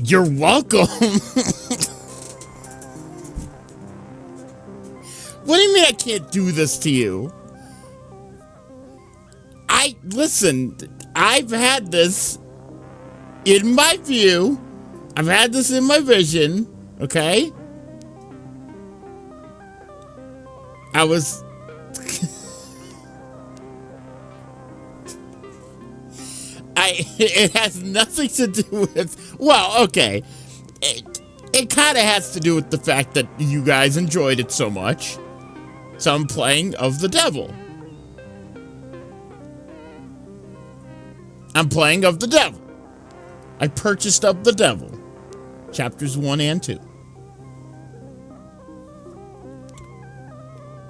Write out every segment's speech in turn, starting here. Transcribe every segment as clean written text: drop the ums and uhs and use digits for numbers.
You're welcome. What do you mean I can't do this to you? Listen, I've had this in my view. I've had this in my vision, okay? It has nothing to do with, well, okay. It kind of has to do with the fact that you guys enjoyed it so much. So I'm playing Of the Devil. I'm playing Of the Devil. I purchased Of the Devil. Chapters 1 and 2.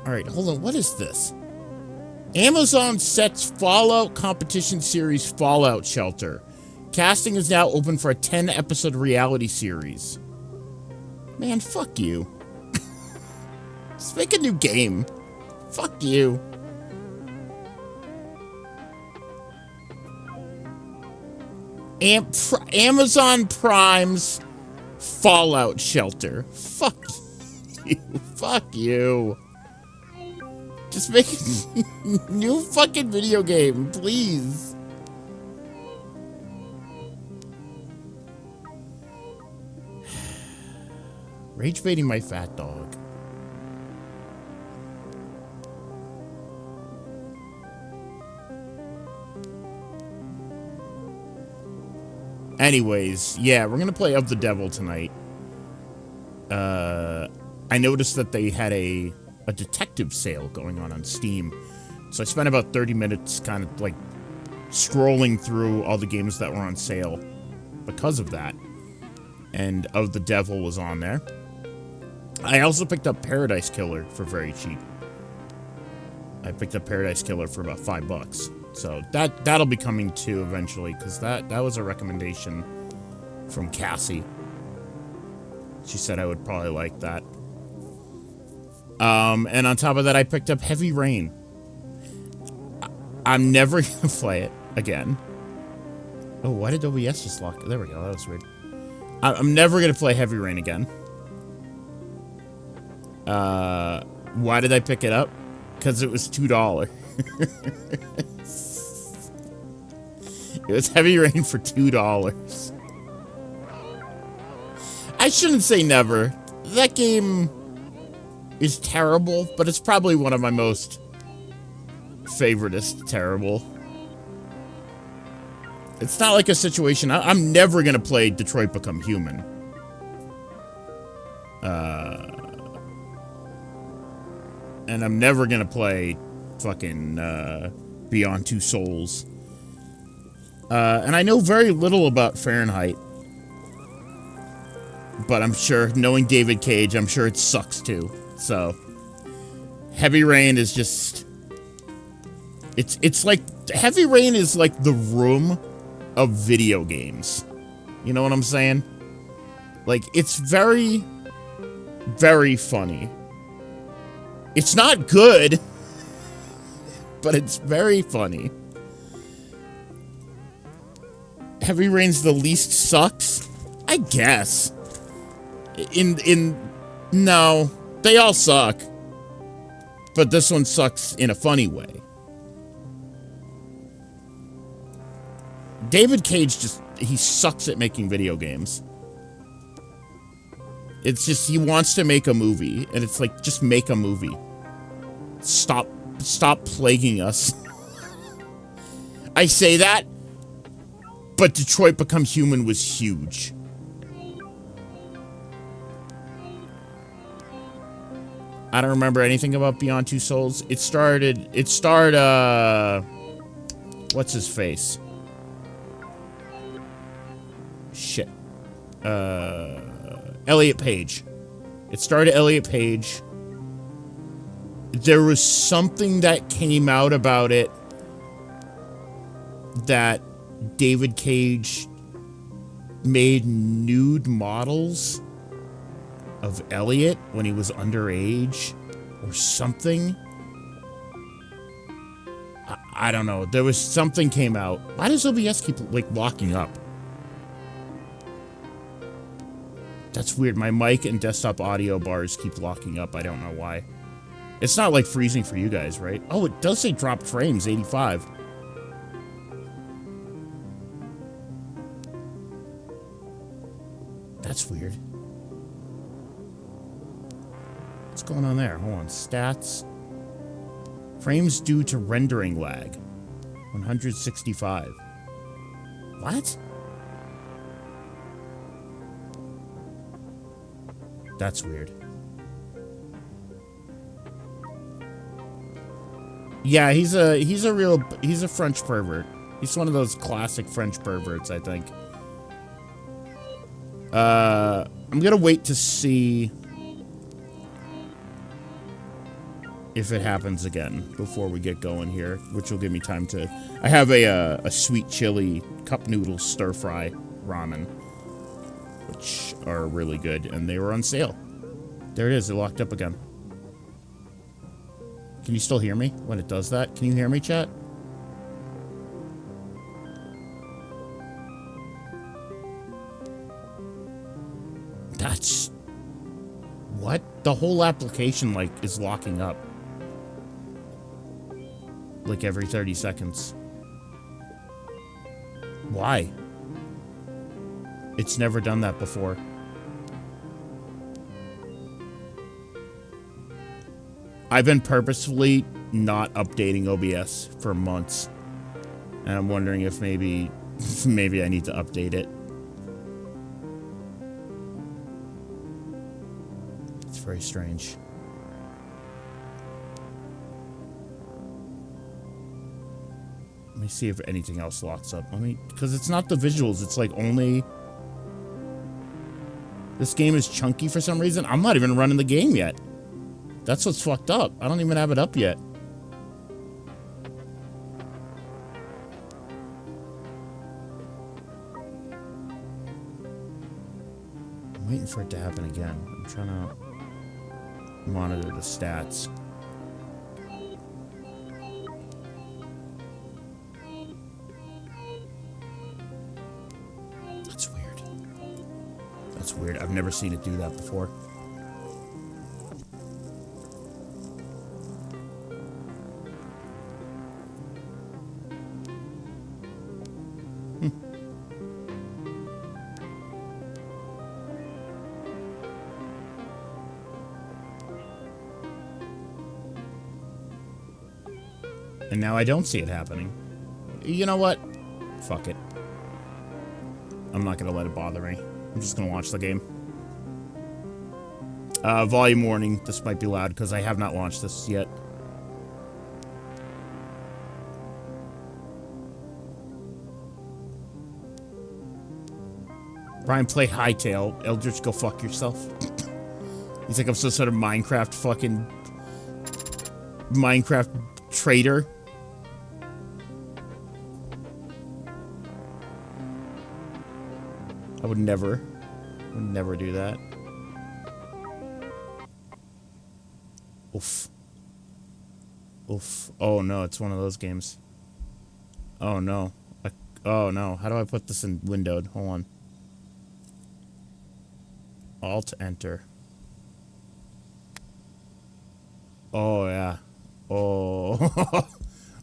Alright, hold on. What is this? Amazon sets Fallout competition series Fallout Shelter. Casting is now open for a 10-episode reality series. Man, fuck you. Just make a new game. Fuck you. Amazon Prime's Fallout Shelter. Fuck you. Fuck you. Just make a new fucking video game, please. Rage baiting my fat dog. Anyways, yeah, we're gonna play Of the Devil tonight. I noticed that they had a detective sale going on Steam. So I spent about 30 minutes kind of like scrolling through all the games that were on sale because of that. And Of the Devil was on there. I also picked up Paradise Killer for very cheap. I picked up Paradise Killer for about $5. So that'll be coming too eventually, because that was a recommendation from Cassie. She said I would probably like that. And on top of that, I picked up Heavy Rain. I'm never gonna play it again. Oh, why did OBS just lock? There we go. That was weird. I'm never gonna play Heavy Rain again. Why did I pick it up? Because it was $2. It was Heavy Rain for $2. I shouldn't say never. That game is terrible, but it's probably one of my most favoritist terrible. It's not like a situation. I'm never gonna play Detroit Become Human. And I'm never gonna play fucking Beyond Two Souls. And I know very little about Fahrenheit. But I'm sure, knowing David Cage, I'm sure it sucks too. So, Heavy Rain is just... It's like... Heavy Rain is like the Room of video games. You know what I'm saying? Like, it's very, very funny. It's not good, but it's very funny. Heavy Rain's the least sucks? I guess. No, they all suck. But this one sucks in a funny way. David Cage he sucks at making video games. It's just, he wants to make a movie, and it's like, just make a movie. Stop plaguing us. I say that, but Detroit Become Human was huge. I don't remember anything about Beyond Two Souls. It starred, what's his face? Shit. Elliot Page. It starred Elliot Page. There was something that came out about it that David Cage made nude models of Elliot when he was underage or something. I don't know. There was something came out. Why does OBS keep like locking up? That's weird. My mic and desktop audio bars keep locking up. I don't know why. It's not like freezing for you guys, right? Oh, it does say dropped frames, 85. That's weird. What's going on there? Hold on. Stats. Frames due to rendering lag. 165. What? That's weird. Yeah, he's a French pervert. He's one of those classic French perverts, I think. I'm gonna wait to see if it happens again before we get going here, which will give me time to... I have a sweet chili cup noodle stir fry ramen, which are really good, and they were on sale. There it is. It locked up again. Can you still hear me when it does that? Can you hear me, chat? That's... What? The whole application, like, is locking up. Like, every 30 seconds. Why? It's never done that before. I've been purposefully not updating OBS for months. And I'm wondering if maybe I need to update it. It's very strange. Let me see if anything else locks up. Because it's not the visuals, it's like only... This game is chunky for some reason. I'm not even running the game yet. That's what's fucked up. I don't even have it up yet. I'm waiting for it to happen again. I'm trying to monitor the stats. That's weird. That's weird. I've never seen it do that before. And now I don't see it happening. You know what? Fuck it. I'm not gonna let it bother me. I'm just gonna watch the game. Volume warning. This might be loud because I have not launched this yet. Brian, play Hightail. Eldritch, go fuck yourself. He's like, I'm some sort of Minecraft trader. I would never do that. Oof. Oof. Oh no, it's one of those games. Oh no. Oh no. How do I put this in windowed? Hold on. Alt enter. Oh yeah. Oh.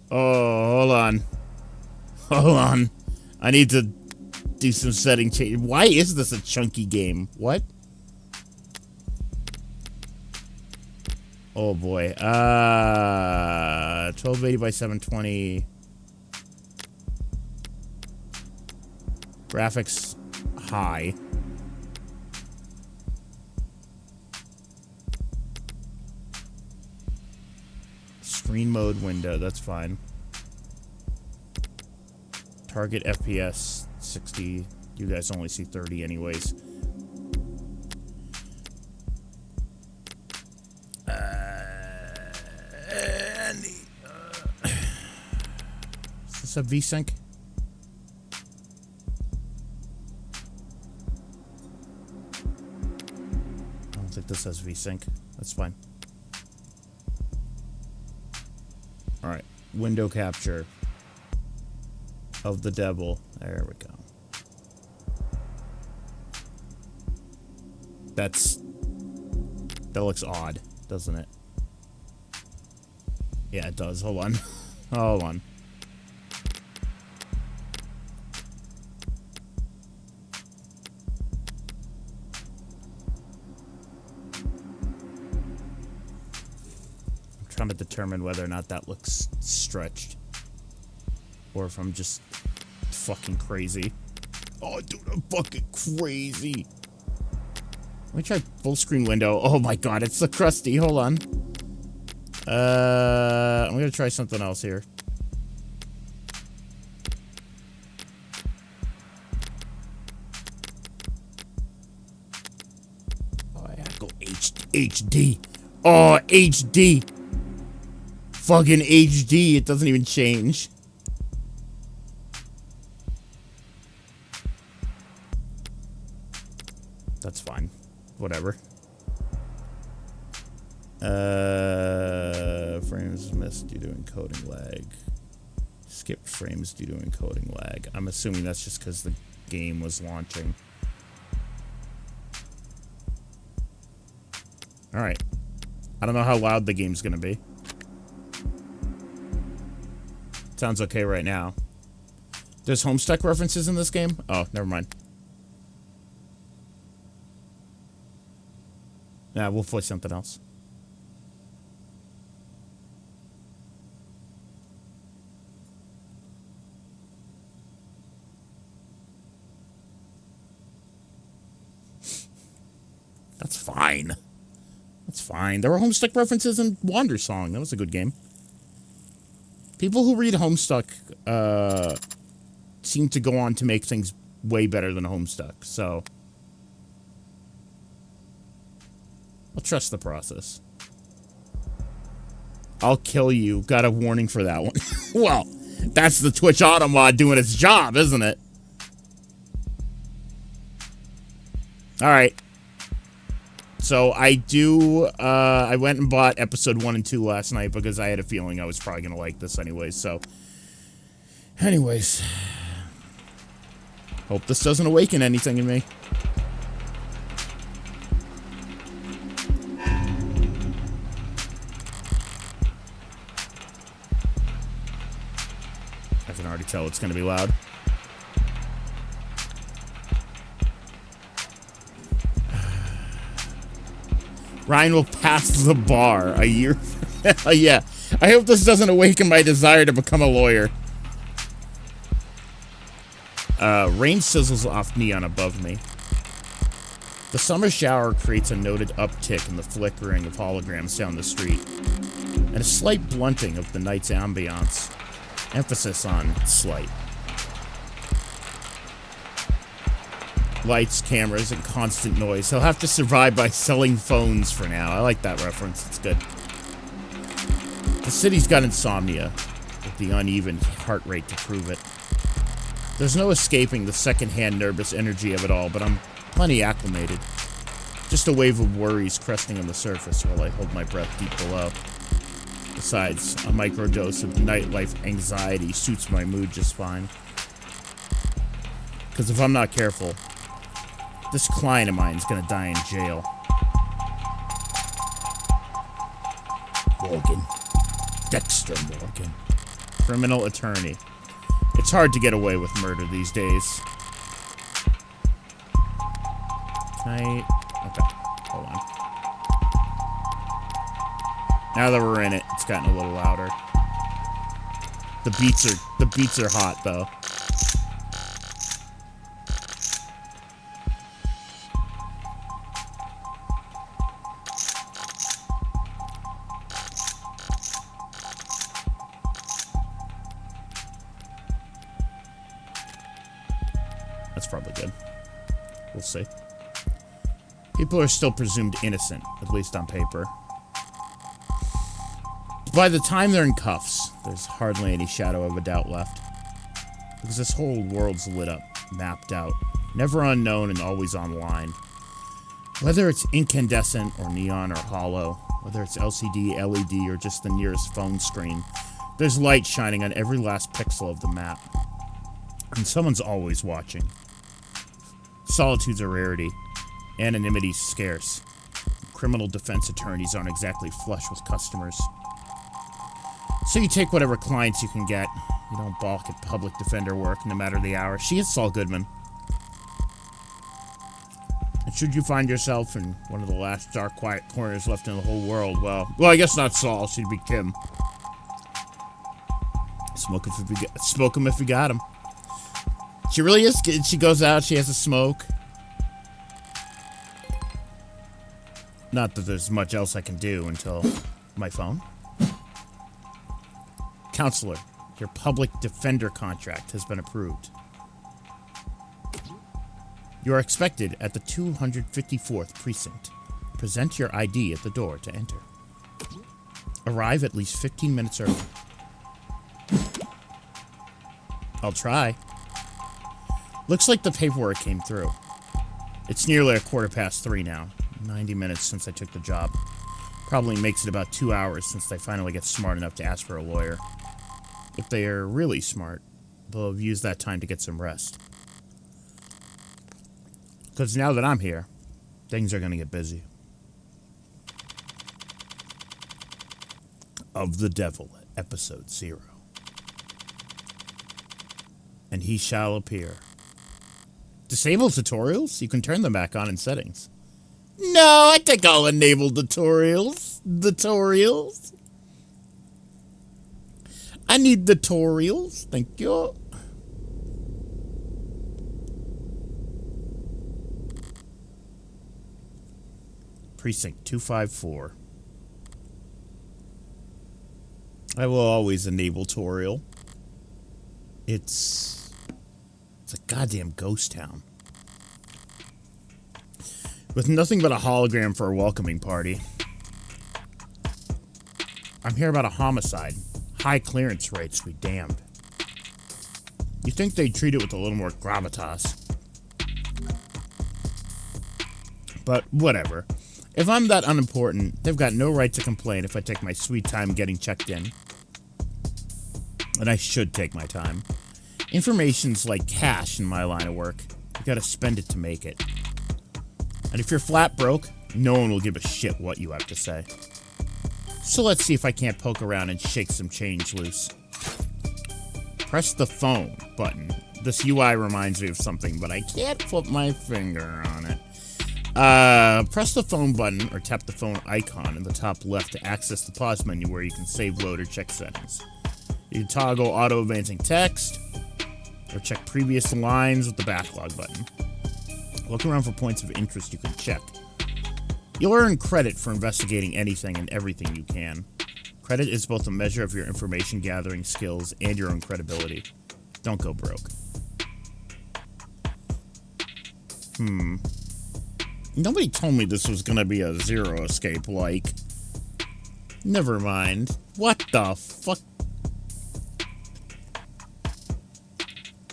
Oh, hold on. Hold on. I need to do some setting change. Why is this a chunky game? What? Oh boy. 1280 by 720. Graphics high. Screen mode window, that's fine. Target FPS 60. You guys only see 30 anyways. Is this a VSync? I don't think this has VSync. That's fine. Alright, window capture of the devil. There we go. That looks odd, doesn't it? Yeah, it does. Hold on. Hold on. I'm trying to determine whether or not that looks stretched. Or if I'm just fucking crazy. Oh, dude, I'm fucking crazy. Let me try full screen window. Oh my god, it's so crusty. Hold on. I'm gonna try something else here. Oh, I gotta go HD. Oh, HD. Fucking HD. It doesn't even change. That's fine. Whatever. Frames missed due to encoding lag. Skipped frames due to encoding lag. I'm assuming that's just because the game was launching. Alright. I don't know how loud the game's gonna be. Sounds okay right now. There's Homestuck references in this game? Oh, never mind. Nah, we'll play something else. That's fine. That's fine. There were Homestuck references in Wandersong. That was a good game. People who read Homestuck seem to go on to make things way better than Homestuck, so I'll trust the process. I'll kill you. Got a warning for that one. Well, that's the Twitch auto mod doing its job, isn't it? Alright. So I went and bought episode 1 and 2 last night because I had a feeling I was probably going to like this anyways, so. Anyways. Hope this doesn't awaken anything in me. I can already tell it's going to be loud. Ryan will pass the bar a year. Yeah. I hope this doesn't awaken my desire to become a lawyer. Rain sizzles off neon above me. The summer shower creates a noted uptick in the flickering of holograms down the street, and a slight blunting of the night's ambiance. Emphasis on slight. Lights, cameras, and constant noise. He'll have to survive by selling phones for now. I like that reference. It's good. The city's got insomnia, with the uneven heart rate to prove it. There's no escaping the secondhand nervous energy of it all, but I'm plenty acclimated. Just a wave of worries cresting on the surface while I hold my breath deep below. Besides, a microdose of nightlife anxiety suits my mood just fine. Because if I'm not careful, this client of mine is gonna die in jail. Morgan. Dexter Morgan. Criminal attorney. It's hard to get away with murder these days. Can I... Okay, hold on. Now that we're in it, it's gotten a little louder. The beats are hot, though. That's probably good. We'll see. People are still presumed innocent, at least on paper. By the time they're in cuffs, there's hardly any shadow of a doubt left. Because this whole world's lit up, mapped out, never unknown and always online. Whether it's incandescent or neon or hollow, whether it's LCD, LED, or just the nearest phone screen, there's light shining on every last pixel of the map. And someone's always watching. Solitude's a rarity. Anonymity's scarce. Criminal defense attorneys aren't exactly flush with customers. So you take whatever clients you can get. You don't balk at public defender work, no matter the hour. She is Saul Goodman. And should you find yourself in one of the last dark, quiet corners left in the whole world, well, I guess not Saul. She'd be Kim. Smoke him if you got him. She really is. She goes out. She has a smoke. Not that there's much else I can do until my phone. Counselor, your public defender contract has been approved. You are expected at the 254th precinct. Present your ID at the door to enter. Arrive at least 15 minutes early. I'll try. Looks like the paperwork came through. It's nearly 3:15 now. 90 minutes since I took the job. Probably makes it about 2 hours since they finally get smart enough to ask for a lawyer. If they are really smart, they'll have used that time to get some rest. Because now that I'm here, things are going to get busy. Of the Devil, Episode 0. And he shall appear. Disable tutorials? You can turn them back on in settings. No, I think I'll enable tutorials. Tutorials. I need tutorials. Thank you. Precinct 254. I will always enable tutorial. It's a goddamn ghost town. With nothing but a hologram for a welcoming party. I'm here about a homicide. High clearance rates, be damned. You think they'd treat it with a little more gravitas. But whatever. If I'm that unimportant, they've got no right to complain if I take my sweet time getting checked in. And I should take my time. Information's like cash in my line of work. You gotta spend it to make it. And if you're flat broke, no one will give a shit what you have to say. So let's see if I can't poke around and shake some change loose. Press the phone button. This UI reminds me of something, but I can't put my finger on it. Press the phone button or tap the phone icon in the top left to access the pause menu where you can save, load, or check settings. You can toggle auto-advancing text or check previous lines with the backlog button. Look around for points of interest you can check. You'll earn credit for investigating anything and everything you can. Credit is both a measure of your information gathering skills and your own credibility. Don't go broke. Nobody told me this was gonna be a Zero Escape like. Never mind. What the fuck?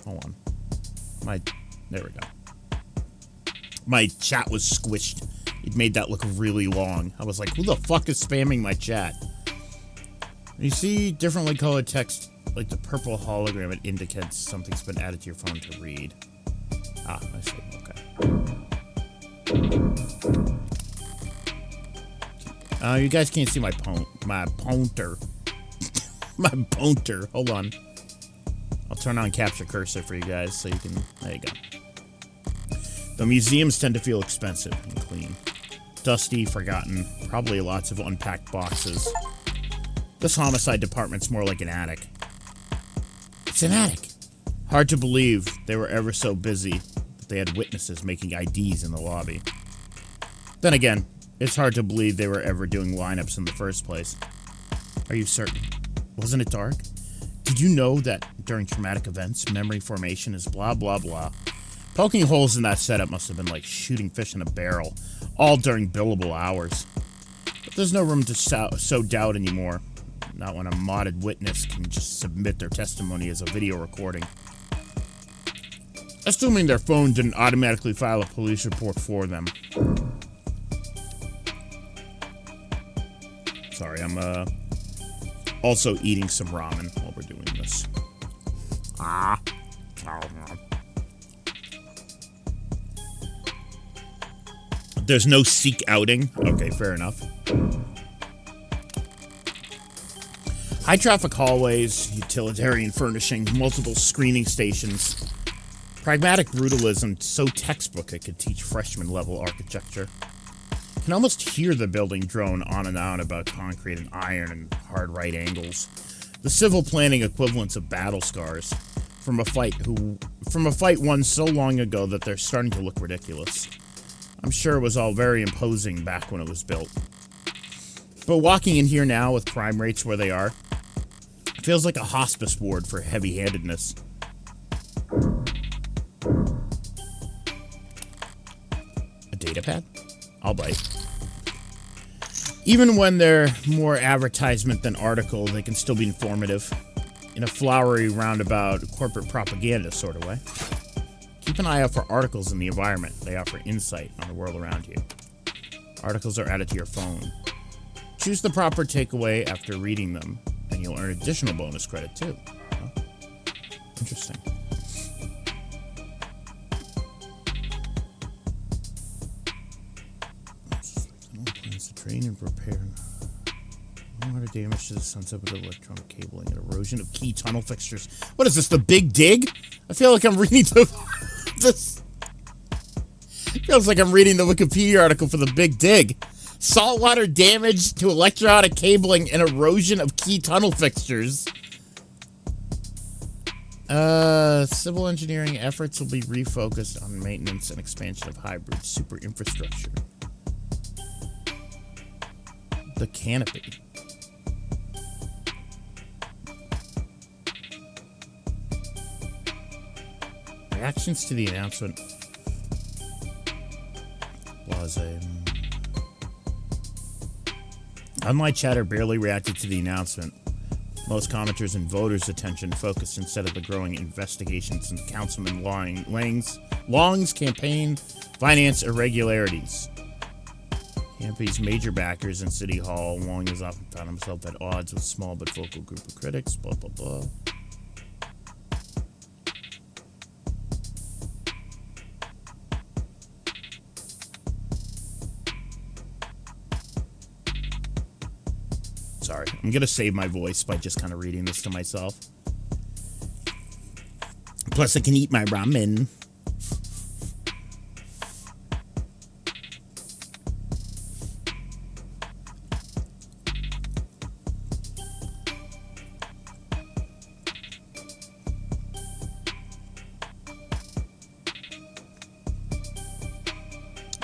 Hold on. There we go. My chat was squished. It made that look really long. I was like, who the fuck is spamming my chat? You see differently colored text, like the purple hologram, it indicates something's been added to your phone to read. Ah, I see. Okay. You guys can't see my pointer. My pointer. Hold on. I'll turn on capture cursor for you guys so you can... There you go. The museums tend to feel expensive and clean. Dusty, forgotten, probably lots of unpacked boxes. This homicide department's more like an attic. It's an attic! Hard to believe they were ever so busy that they had witnesses making IDs in the lobby. Then again, it's hard to believe they were ever doing lineups in the first place. Are you certain? Wasn't it dark? Did you know that during traumatic events, memory formation is blah blah blah? Poking holes in that setup must have been like shooting fish in a barrel, all during billable hours. But there's no room to sow doubt anymore. Not when a modded witness can just submit their testimony as a video recording. Assuming their phone didn't automatically file a police report for them. Sorry, I'm also eating some ramen while we're doing this. There's no seek outing. Okay, fair enough. High traffic hallways, utilitarian furnishing, multiple screening stations. Pragmatic brutalism, so textbook it could teach freshman level architecture. You can almost hear the building drone on and on about concrete and iron and hard right angles. The civil planning equivalents of battle scars from a fight won so long ago that they're starting to look ridiculous. I'm sure it was all very imposing back when it was built. But walking in here now with crime rates where they are, feels like a hospice ward for heavy-handedness. A data pad? I'll bite. Even when they're more advertisement than article, they can still be informative. In a flowery, roundabout, corporate propaganda sort of way. Keep an eye out for articles in the environment. They offer insight on the world around you. Articles are added to your phone. Choose the proper takeaway after reading them, and you'll earn additional bonus credit too. Oh, interesting. Plans to train and prepare. Water damage to the sunset with electronic cabling and erosion of key tunnel fixtures. What is this, the Big Dig? I feel like I'm reading this. It feels like I'm reading the Wikipedia article for the Big Dig. Saltwater damage to electronic cabling and erosion of key tunnel fixtures. Civil engineering efforts will be refocused on maintenance and expansion of hybrid super infrastructure. The canopy. Reactions to the announcement. Blase. Online chatter barely reacted to the announcement. Most commenters and voters' attention focused instead of the growing investigations into Councilman Long's campaign finance irregularities. Campy's major backers in City Hall, Long has often found himself at odds with a small but vocal group of critics, blah, blah, blah. Sorry, I'm gonna save my voice by just kind of reading this to myself. Plus, I can eat my ramen.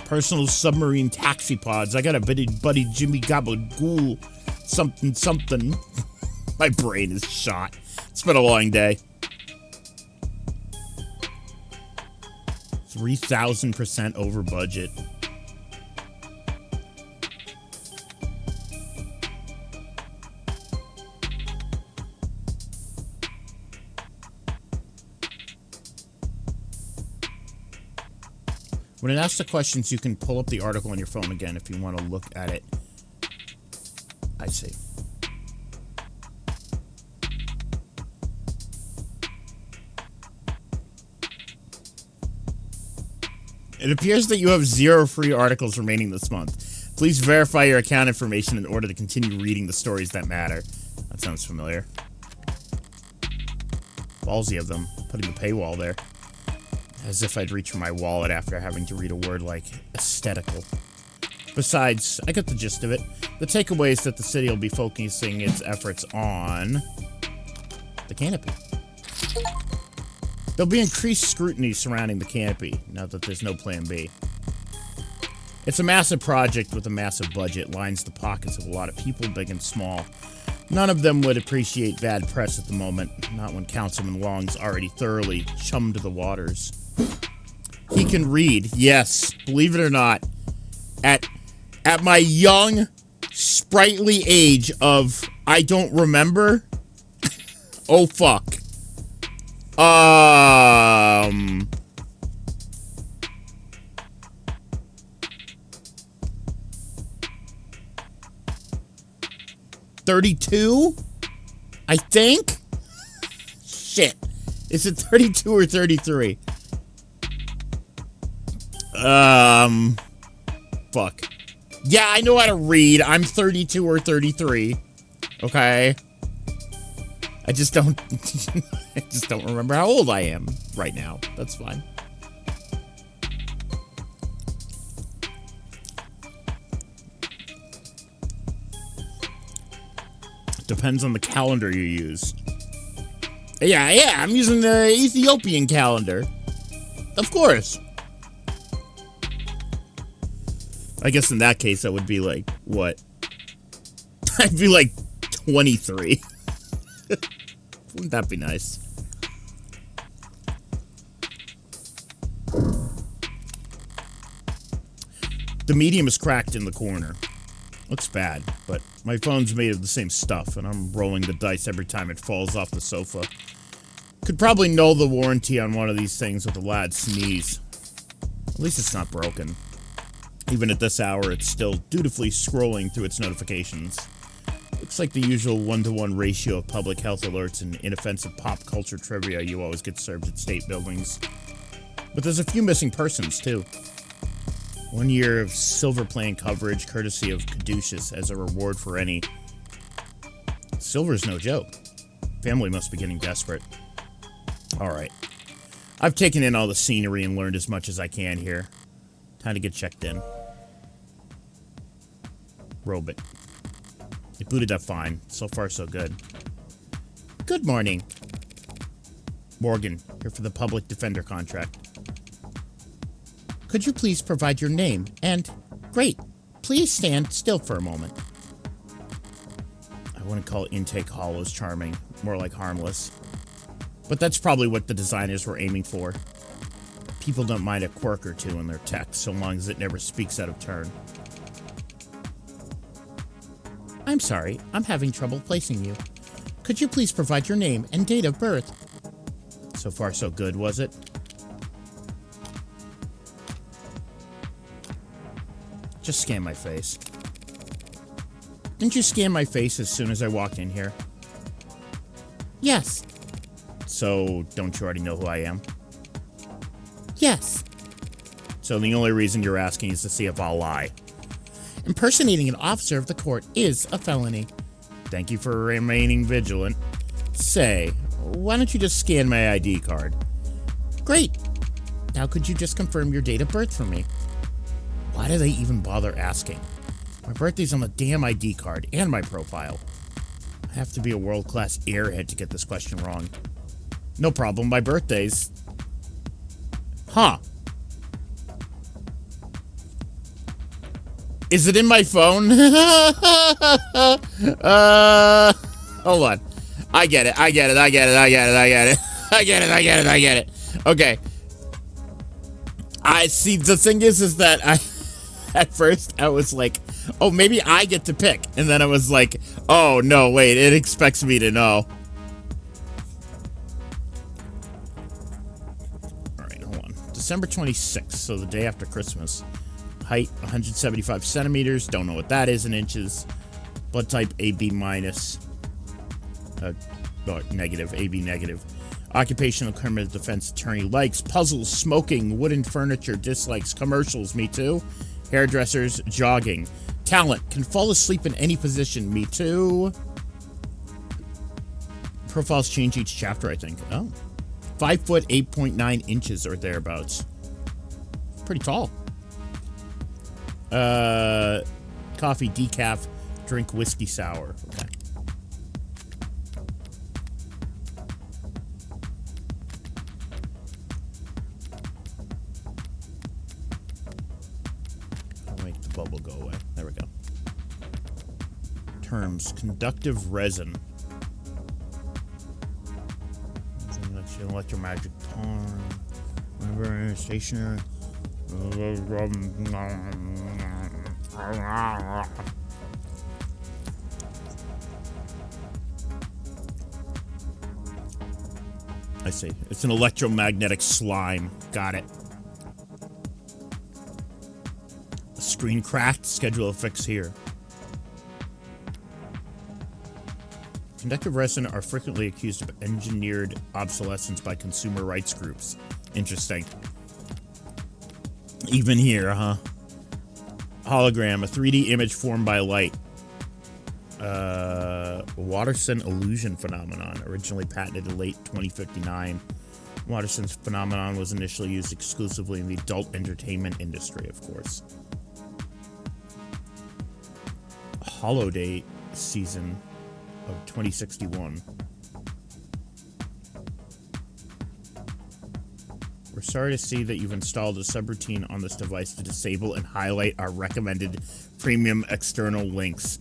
Personal submarine taxi pods. I got a buddy Jimmy Gabagool. Something. My brain is shot. It's been a long day. 3,000% over budget. When it asks the questions, you can pull up the article on your phone again if you want to look at it. I see. It appears that you have 0 free articles remaining this month. Please verify your account information in order to continue reading the stories that matter. That sounds familiar. Ballsy of them, putting the paywall there. As if I'd reach for my wallet after having to read a word like aesthetical. Besides, I got the gist of it. The takeaway is that the city will be focusing its efforts on the canopy. There'll be increased scrutiny surrounding the canopy, now that there's no plan B. It's a massive project with a massive budget, lines the pockets of a lot of people, big and small. None of them would appreciate bad press at the moment, not when Councilman Long's already thoroughly chummed the waters. He can read, yes, believe it or not. At my young, sprightly age of, I don't remember. Oh, fuck. 32? I think? Shit. Is it 32 or 33? fuck. Yeah, I know how to read. I'm 32 or 33. Okay. I just don't remember how old I am right now. That's fine. Depends on the calendar you use. Yeah, I'm using the Ethiopian calendar. Of course. I guess in that case, I would be like, what? I'd be like 23. Wouldn't that be nice? The medium is cracked in the corner. Looks bad, but my phone's made of the same stuff, and I'm rolling the dice every time it falls off the sofa. Could probably null the warranty on one of these things with a loud sneeze. At least it's not broken. Even at this hour, it's still dutifully scrolling through its notifications. Looks like the usual 1-to-1 ratio of public health alerts and inoffensive pop culture trivia you always get served at state buildings. But there's a few missing persons, too. 1 year of silver plane coverage, courtesy of Caduceus, as a reward for any. Silver's no joke. Family must be getting desperate. Alright. I've taken in all the scenery and learned as much as I can here. Time to get checked in. Robot. It booted up fine. So far, so good. Good morning. Morgan, here for the public defender contract. Could you please provide your name and... Great. Please stand still for a moment. I wouldn't call Intake Hollows charming. More like harmless. But that's probably what the designers were aiming for. People don't mind a quirk or two in their text, so long as it never speaks out of turn. I'm sorry, I'm having trouble placing you. Could you please provide your name and date of birth? So far, so good, was it? Just scan my face. Didn't you scan my face as soon as I walked in here? Yes. So, don't you already know who I am? Yes. So the only reason you're asking is to see if I'll lie. Impersonating an officer of the court is a felony. Thank you for remaining vigilant. Say, why don't you just scan my ID card? Great. Now could you just confirm your date of birth for me? Why do they even bother asking? My birthday's on the damn ID card and my profile. I have to be a world-class airhead to get this question wrong. No problem, my birthday's... Huh. Is it in my phone? Hold on. I get it. Okay. I see, the thing is that at first I was like, oh, maybe I get to pick. And then I was like, oh, no, wait, it expects me to know. December 26th, so the day after Christmas. Height, 175 centimeters. Don't know what that is in inches. Blood type, AB minus. Negative, AB negative. Occupational criminal defense attorney. Likes puzzles, smoking, wooden furniture. Dislikes commercials. Me too. Hairdressers, jogging. Talent, can fall asleep in any position. Me too. Profiles change each chapter, I think. Oh. 5 foot, 8.9 inches or thereabouts. Pretty tall. Coffee, decaf, drink whiskey sour. Okay. I'll make the bubble go away. There we go. Terms. Conductive resin. Electromagic torn. Remember, stationary. I see. It's an electromagnetic slime. Got it. A screen cracked. Schedule a fix here. Conductive resin are frequently accused of engineered obsolescence by consumer rights groups. Interesting. Even here, huh? Hologram, a 3D image formed by light. Watterson illusion phenomenon, originally patented in late 2059. Watterson's phenomenon was initially used exclusively in the adult entertainment industry, of course. Holiday season of 2061. We're sorry to see that you've installed a subroutine on this device to disable and highlight our recommended premium external links.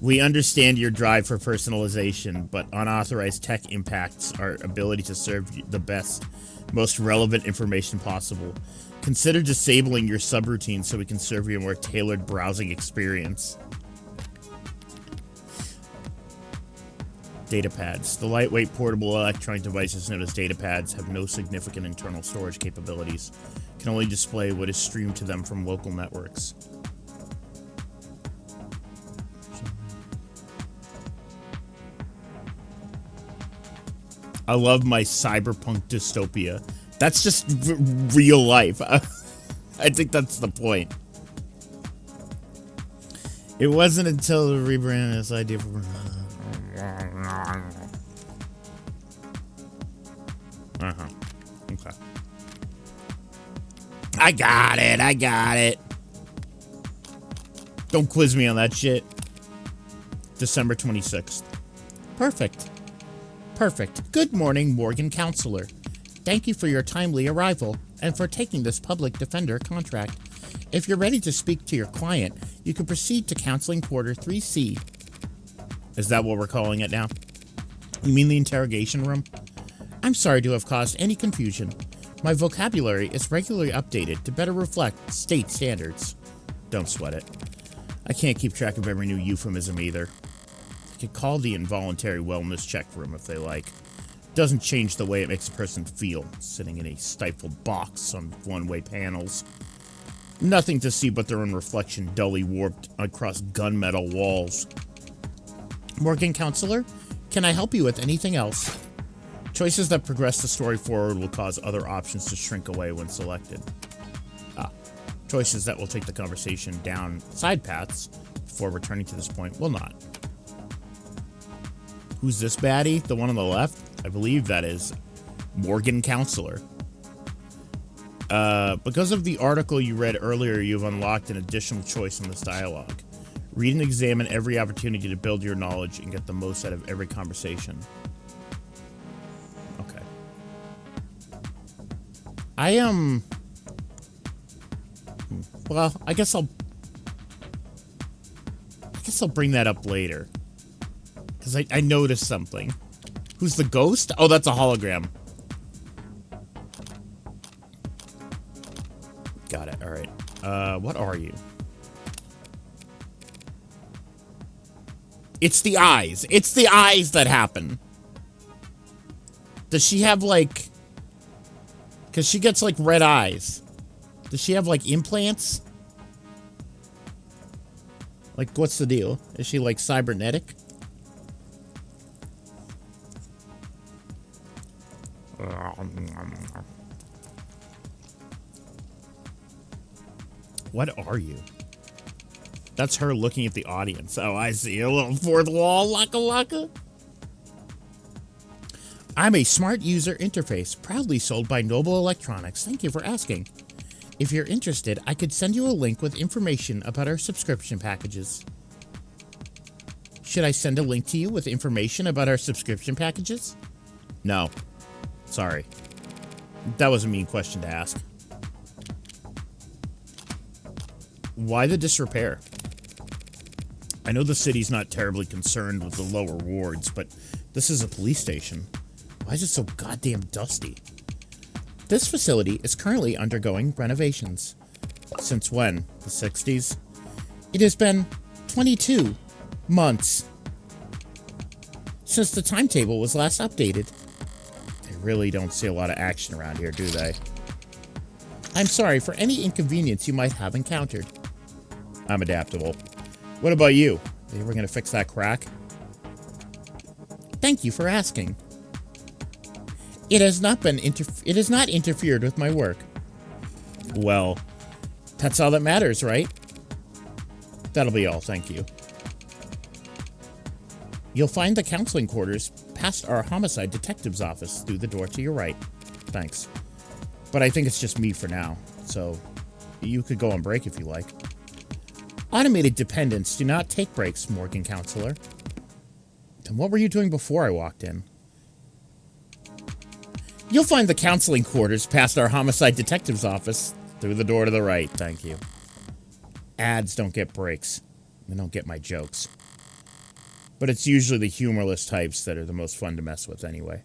We understand your drive for personalization, but unauthorized tech impacts our ability to serve the best, most relevant information possible. Consider disabling your subroutine so we can serve you a more tailored browsing experience. Datapads. The lightweight portable electronic devices known as datapads have no significant internal storage capabilities, can only display what is streamed to them from local networks. I love my cyberpunk dystopia. That's just real life. I think that's the point. It wasn't until the rebrand this idea for... Okay. I got it. Don't quiz me on that shit. December 26th. Perfect. Good morning, Morgan Counselor. Thank you for your timely arrival and for taking this public defender contract. If you're ready to speak to your client, you can proceed to Counseling Quarter 3C. Is that what we're calling it now? You mean the interrogation room? I'm sorry to have caused any confusion. My vocabulary is regularly updated to better reflect state standards. Don't sweat it. I can't keep track of every new euphemism either. They could call the involuntary wellness check room if they like. Doesn't change the way it makes a person feel, sitting in a stifled box on one-way panels. Nothing to see but their own reflection dully warped across gunmetal walls. Morgan Counselor, can I help you with anything else? Choices that progress the story forward will cause other options to shrink away when selected. Choices that will take the conversation down side paths before returning to this point will not. Who's this baddie? The one on the left? I believe that is Morgan Counselor. Because of the article you read earlier, you've unlocked an additional choice in this dialogue. Read and examine every opportunity to build your knowledge and get the most out of every conversation. Okay. Well, I guess I'll bring that up later. Because I noticed something. Who's the ghost? Oh, that's a hologram. Got it. All right. What are you? It's the eyes. It's the eyes that happen. Does she have, like... Because she gets, like, red eyes. Does she have, like, implants? Like, what's the deal? Is she, like, cybernetic? What are you? That's her looking at the audience. Oh, I see. A little fourth wall, laka. I'm a smart user interface, proudly sold by Noble Electronics. Thank you for asking. If you're interested, I could send you a link with information about our subscription packages. Should I send a link to you with information about our subscription packages? No. Sorry. That was a mean question to ask. Why the disrepair? I know the city's not terribly concerned with the lower wards, but this is a police station. Why is it so goddamn dusty? This facility is currently undergoing renovations. Since when? The 60s? It has been 22 months since the timetable was last updated. They really don't see a lot of action around here, do they? I'm sorry for any inconvenience you might have encountered. I'm adaptable. What about you? Are you ever gonna fix that crack? Thank you for asking. It has not interfered with my work. Well, that's all that matters, right? That'll be all, thank you. You'll find the counseling quarters past our homicide detective's office through the door to your right. Thanks. But I think it's just me for now, so you could go on break if you like. Automated dependents do not take breaks, Morgan counselor. Then what were you doing before I walked in? You'll find the counseling quarters past our homicide detective's office through the door to the right. Thank you. Ads don't get breaks. They don't get my jokes. But it's usually the humorless types that are the most fun to mess with anyway.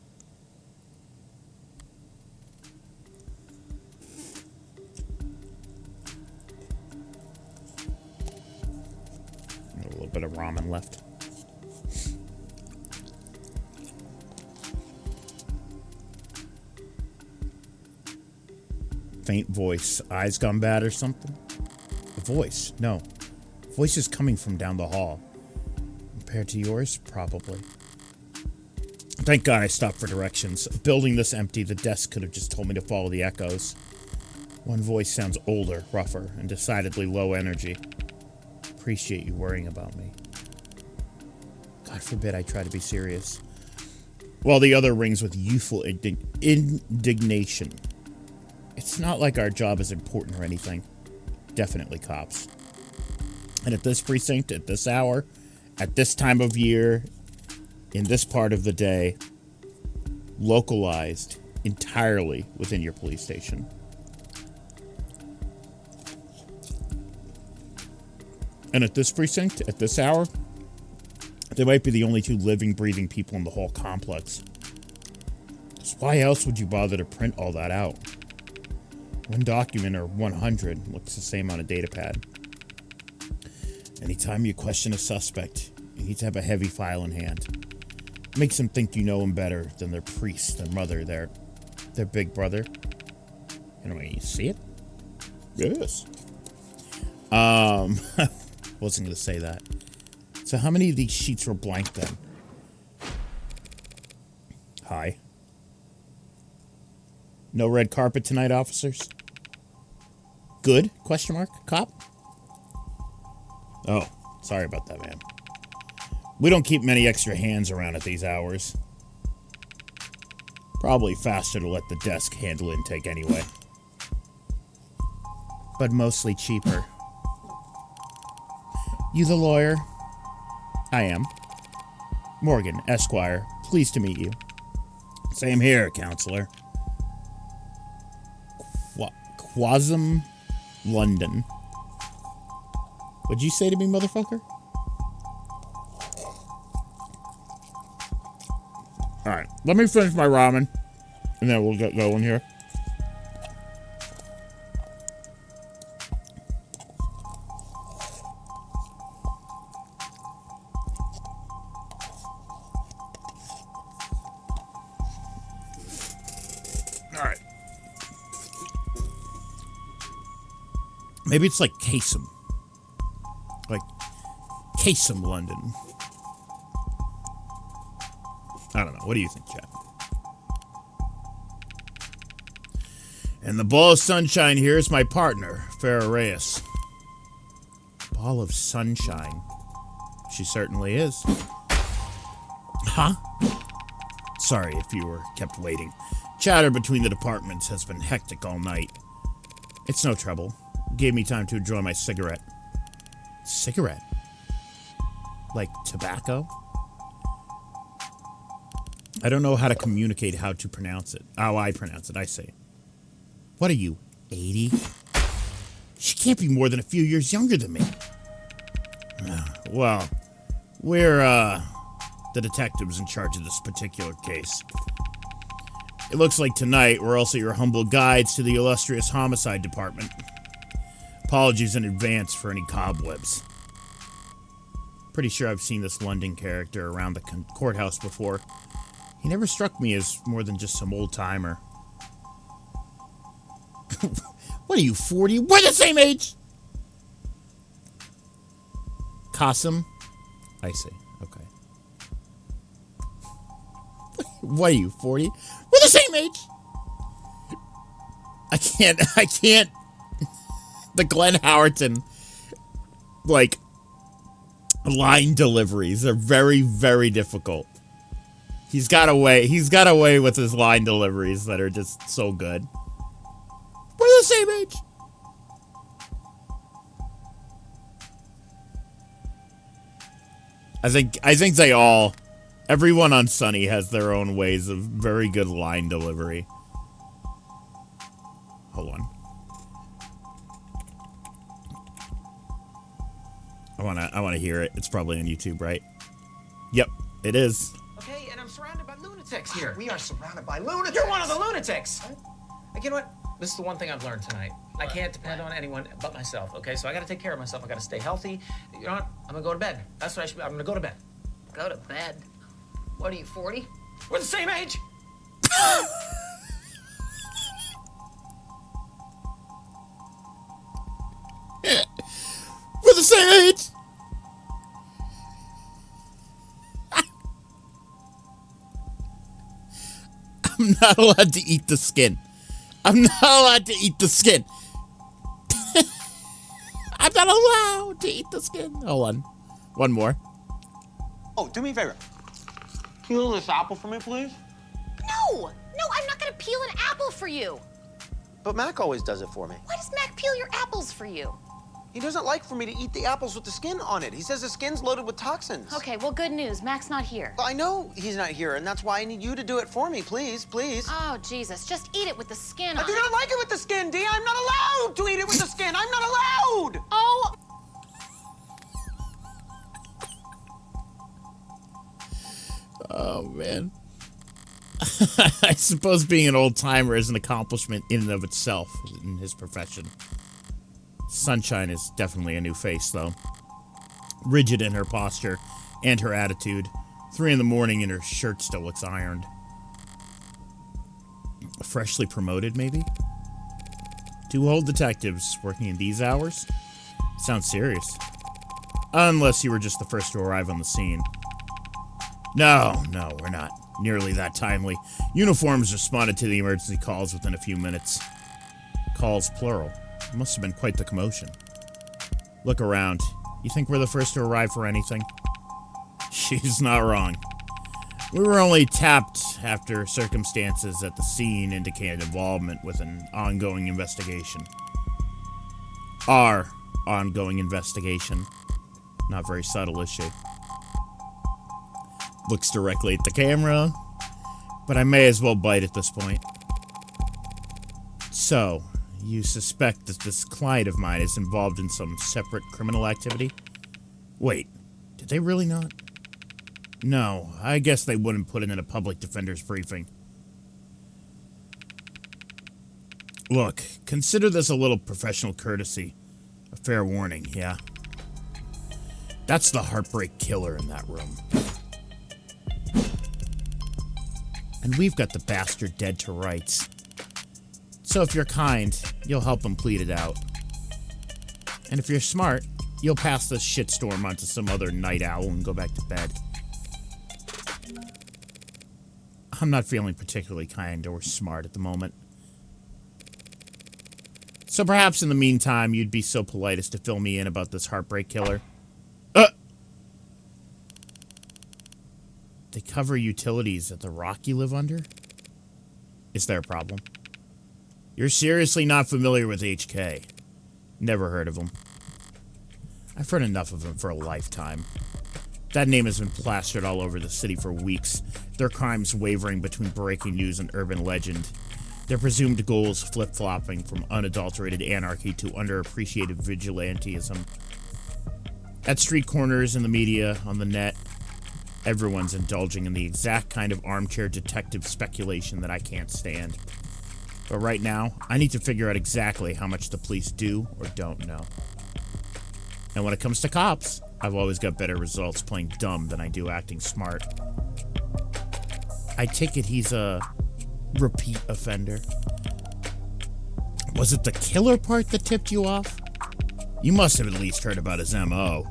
A little bit of ramen left. Faint voice. Eyes gone bad or something? A voice. No. Voice is coming from down the hall. Compared to yours? Probably. Thank God I stopped for directions. A building this empty, the desk could have just told me to follow the echoes. One voice sounds older, rougher, and decidedly low energy. Appreciate you worrying about me. God forbid I try to be serious. While the other rings with youthful indignation. It's not like our job is important or anything. Definitely cops. And at this precinct, at this hour, at this time of year, in this part of the day, localized entirely within your police station. And at this precinct, at this hour, they might be the only two living, breathing people in the whole complex. Because why else would you bother to print all that out? One document or 100 looks the same on a data pad. Anytime you question a suspect, you need to have a heavy file in hand. Makes them think you know them better than their priest, their mother, their big brother. Anyway, you see it? Yes. Wasn't going to say that. So how many of these sheets were blank then? Hi. No red carpet tonight, officers? Good? Question mark? Cop? Oh, sorry about that, man. We don't keep many extra hands around at these hours. Probably faster to let the desk handle intake anyway. But mostly cheaper. You the lawyer? I am. Morgan, Esquire. Pleased to meet you. Same here, counselor. Quasum, London. What'd you say to me, motherfucker? Alright, let me finish my ramen, and then we'll get going here. Alright. Maybe it's like Kasem. Like Kasem, London. I don't know. What do you think, Chad? And the ball of sunshine here is my partner, Farrah Reyes. Ball of sunshine. She certainly is. Huh? Sorry if you were kept waiting. Chatter between the departments has been hectic all night. It's no trouble. Gave me time to enjoy my cigarette. Cigarette? Like tobacco? I don't know how to communicate how to pronounce it. How I pronounce it, I say. What are you, 80? She can't be more than a few years younger than me. Well, we're, the detectives in charge of this particular case. It looks like tonight we're also your humble guides to the illustrious homicide department. Apologies in advance for any cobwebs. Pretty sure I've seen this London character around the courthouse before. He never struck me as more than just some old-timer. What are you, 40? We're the same age! Qasim? I see. Okay. What are you, 40? We're the same age! I can't. The Glenn Howerton, like, line deliveries are very, very difficult. He's got a way with his line deliveries that are just so good. We're the same age. I think everyone on Sunny has their own ways of very good line delivery. Hold on. I wanna hear it. It's probably on YouTube, right? Yep, it is. Okay, and I'm surrounded by lunatics here. We are surrounded by lunatics. You're one of the lunatics. Like, you know what? This is the one thing I've learned tonight. I can't depend on anyone but myself, okay? So I gotta take care of myself. I gotta stay healthy. You know what? I'm gonna go to bed. That's what I should be. I'm gonna go to bed. Go to bed? What are you, 40? We're the same age. We're the same age. I'm not allowed to eat the skin. I'm not allowed to eat the skin. I'm not allowed to eat the skin. Hold on. One more. Oh, do me a favor. Peel this apple for me, please. No, I'm not gonna peel an apple for you. But Mac always does it for me. Why does Mac peel your apples for you? He doesn't like for me to eat the apples with the skin on it. He says the skin's loaded with toxins. Okay, well, good news. Mac's not here. Well, I know he's not here, and that's why I need you to do it for me, please, please. Oh, Jesus. Just eat it with the skin I on do not like it with the skin, Dee. I'm not allowed to eat it with the skin. I'm not allowed. Oh. Oh, man. I suppose being an old-timer is an accomplishment in and of itself in his profession. Sunshine is definitely a new face, though. Rigid in her posture and her attitude. 3 in the morning and her shirt still looks ironed. Freshly promoted, maybe? 2 whole detectives working in these hours? Sounds serious. Unless you were just the first to arrive on the scene. No, we're not nearly that timely. Uniforms responded to the emergency calls within a few minutes. Calls plural. Must have been quite the commotion. Look around. You think we're the first to arrive for anything? She's not wrong. We were only tapped after circumstances at the scene indicated involvement with an ongoing investigation. Our ongoing investigation. Not very subtle, is she? Looks directly at the camera, but I may as well bite at this point. So, you suspect that this client of mine is involved in some separate criminal activity? Wait, did they really not? No, I guess they wouldn't put it in a public defender's briefing. Look, consider this a little professional courtesy. A fair warning, yeah? That's the heartbreak killer in that room. And we've got the bastard dead to rights. So if you're kind, you'll help him plead it out. And if you're smart, you'll pass this shitstorm onto some other night owl and go back to bed. I'm not feeling particularly kind or smart at the moment. So perhaps in the meantime, you'd be so polite as to fill me in about this heartbreak killer. They cover utilities at the rock you live under? Is there a problem? You're seriously not familiar with HK. Never heard of him. I've heard enough of him for a lifetime. That name has been plastered all over the city for weeks, their crimes wavering between breaking news and urban legend. Their presumed goals flip-flopping from unadulterated anarchy to underappreciated vigilantism. At street corners, in the media, on the net, everyone's indulging in the exact kind of armchair detective speculation that I can't stand. But right now, I need to figure out exactly how much the police do or don't know. And when it comes to cops, I've always got better results playing dumb than I do acting smart. I take it he's a repeat offender. Was it the killer part that tipped you off? You must have at least heard about his MO.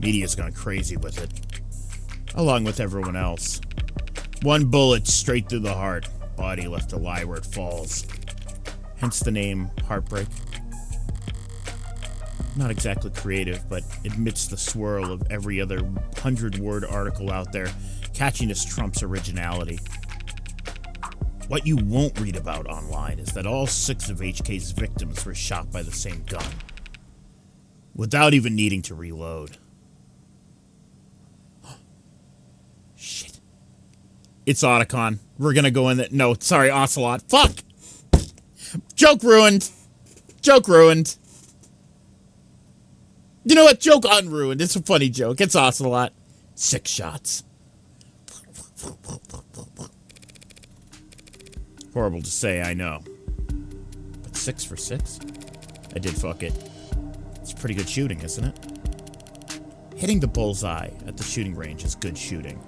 Media's gone crazy with it. Along with everyone else. 1 bullet straight through the heart. Body left to lie where it falls. Hence the name Heartbreak. not exactly creative, but amidst the swirl of every other 100-word article out there, catchiness trumps originality. What you won't read about online is that all 6 of HK's victims were shot by the same gun, without even needing to reload. Shit. It's Otacon. We're gonna go in there. No, sorry, Ocelot. Fuck! Joke ruined. Joke ruined. You know what? Joke unruined. It's a funny joke. It's Ocelot. 6 shots. Horrible to say, I know. But 6 for 6? I did fuck it. It's pretty good shooting, isn't it? Hitting the bullseye at the shooting range is good shooting.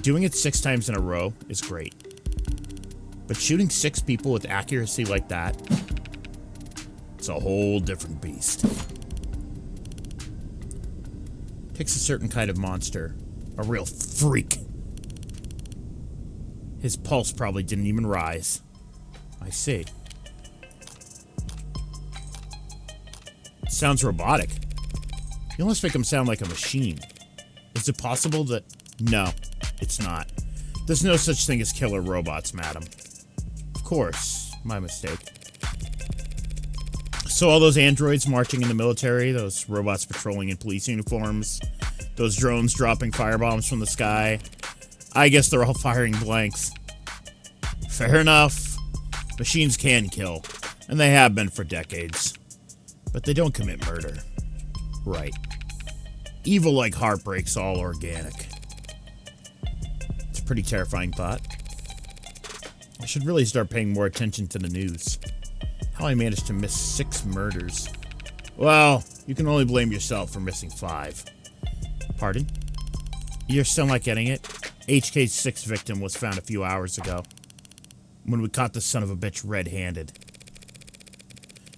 Doing it 6 times in a row is great. But shooting 6 people with accuracy like that, it's a whole different beast. Takes a certain kind of monster. A real freak. His pulse probably didn't even rise. I see. It sounds robotic. You almost make him sound like a machine. Is it possible that... No, it's not. There's no such thing as killer robots, madam. Of course, my mistake. So all those androids marching in the military, those robots patrolling in police uniforms, those drones dropping firebombs from the sky, I guess they're all firing blanks. Fair enough. Machines can kill, and they have been for decades. But they don't commit murder. Right. Evil like Heartbreak's all organic. It's a pretty terrifying thought. I should really start paying more attention to the news. How I managed to miss 6 murders. Well, you can only blame yourself for missing 5. Pardon? You're still not getting it? HK's 6th victim was found a few hours ago, when we caught the son of a bitch red-handed.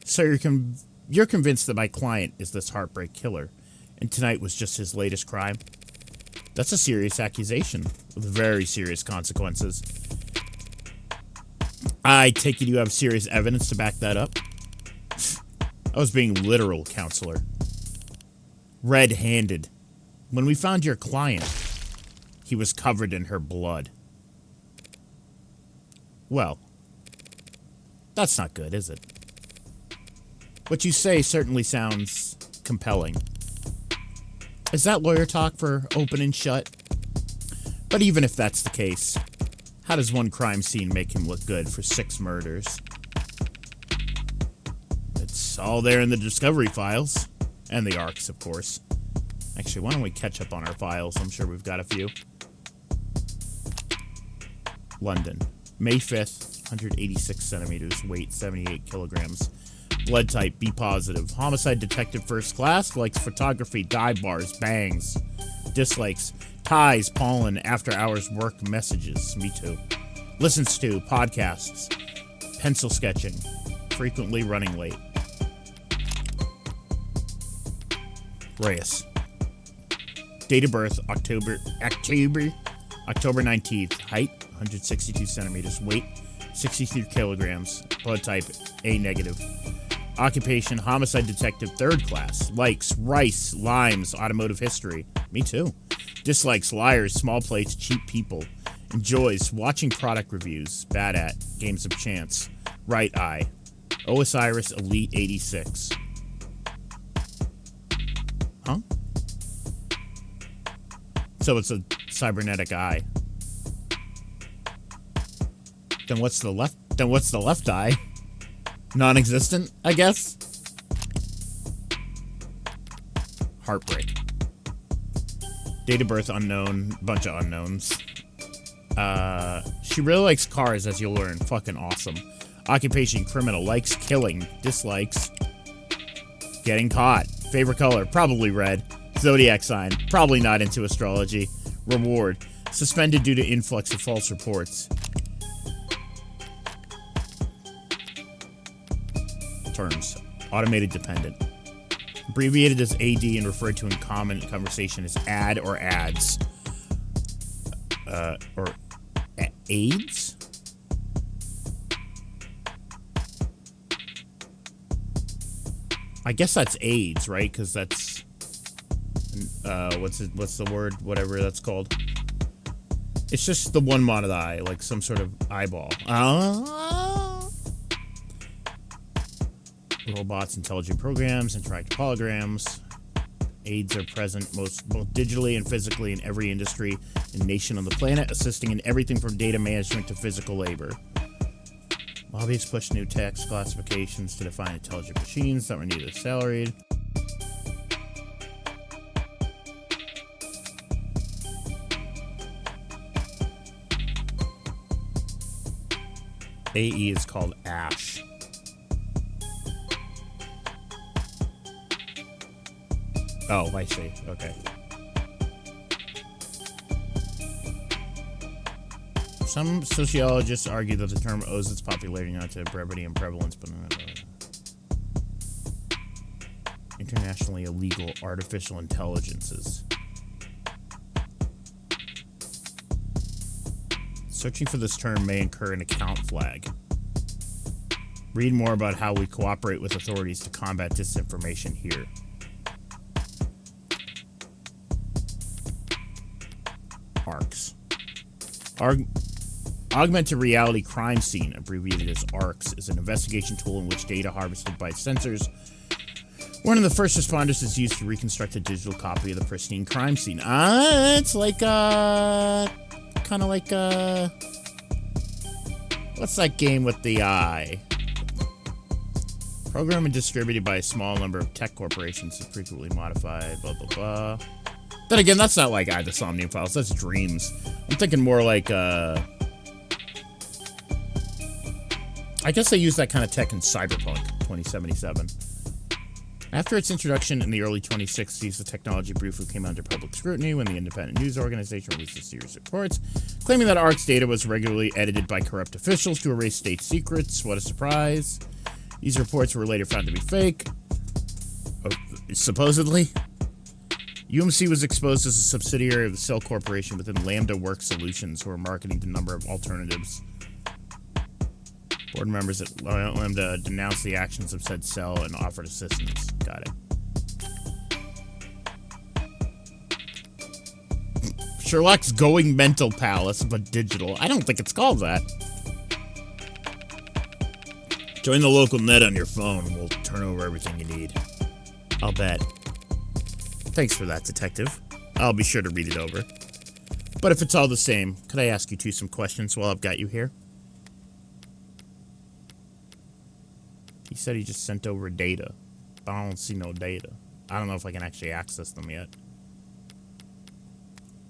So you're convinced that my client is this Heartbreak killer, and tonight was just his latest crime? That's a serious accusation, with very serious consequences. I take it you have serious evidence to back that up? I was being literal, counselor. Red-handed. When we found your client, he was covered in her blood. Well, that's not good, is it? What you say certainly sounds compelling. Is that lawyer talk for open and shut? But even if that's the case, how does one crime scene make him look good for 6 murders? It's all there in the discovery files. And the ARCs, of course. Actually, why don't we catch up on our files? I'm sure we've got a few. London. May 5th, 186 centimeters, weight 78 kilograms. Blood type, B positive. Homicide detective first class, likes photography, dive bars, bangs. Dislikes, ties, pollen, after hours work messages. Me too. Listens to podcasts. Pencil sketching. Frequently running late. Reyes. Date of birth, October 19th. Height, 162 centimeters. Weight, 63 kilograms. Blood type, A negative. Occupation, homicide detective, third class. Likes, rice, limes, automotive history. Me too. Dislikes, liars, small plates, cheap people. Enjoys watching product reviews. Bad at games of chance. Right eye. Osiris Elite 86. Huh? So it's a cybernetic eye. Then what's the left eye? Non-existent, I guess? Heartbreak. Date of birth unknown. Bunch of unknowns. She really likes cars, as you'll learn. Fucking awesome. Occupation, criminal. Likes killing. Dislikes getting caught. Favorite color, probably red. Zodiac sign, probably not into astrology. Reward, suspended due to influx of false reports. Terms, automated dependent. Abbreviated as AD and referred to in common conversation as ad or ads. Or AIDS? I guess that's AIDS, right? Because that's what's the word? Whatever that's called. It's just the one mod of the eye, like some sort of eyeball. Robots, intelligent programs, interactive holograms. AIDS are present both digitally and physically in every industry and nation on the planet, assisting in everything from data management to physical labor. Lobbyists push new tax classifications to define intelligent machines that were neither salaried. AE is called Ash. Oh, I see. Okay. Some sociologists argue that the term owes its popularity not to brevity and prevalence, but internationally illegal artificial intelligences. Searching for this term may incur an account flag. Read more about how we cooperate with authorities to combat disinformation here. ARCs. Augmented Reality Crime Scene, abbreviated as ARCS, is an investigation tool in which data harvested by sensors. One of the first responders is used to reconstruct a digital copy of the pristine crime scene. It's like, kind of like, what's that game with the eye? Programmed and distributed by a small number of tech corporations to frequently modified, blah, blah, blah. Then again, that's not like the Somnium Files, that's Dreams. I'm thinking more like, I guess they use that kind of tech in Cyberpunk 2077. After its introduction in the early 2060s, the technology briefly came under public scrutiny when the independent news organization released a series of reports claiming that ARC's data was regularly edited by corrupt officials to erase state secrets. What a surprise. These reports were later found to be fake. Supposedly. UMC was exposed as a subsidiary of the Cell Corporation within Lambda Work Solutions, who are marketing a number of alternatives. Board members at Lambda denounced the actions of said Cell and offered assistance. Got it. Sherlock's Going Mental Palace, but digital. I don't think it's called that. Join the local net on your phone and we'll turn over everything you need. I'll bet. Thanks for that, Detective. I'll be sure to read it over. But if it's all the same, could I ask you some questions while I've got you here? He said he just sent over data, but I don't see no data. I don't know if I can actually access them yet.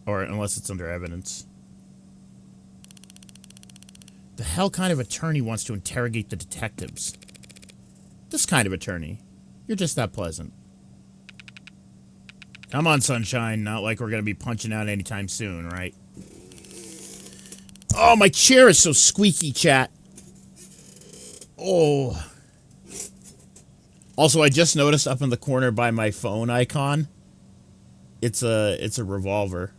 Or unless it's under evidence. The hell kind of attorney wants to interrogate the detectives? This kind of attorney. You're just that pleasant. Come on, Sunshine. Not like we're going to be punching out anytime soon, right? Oh, my chair is so squeaky, chat. Oh. Also, I just noticed up in the corner by my phone icon, it's a revolver.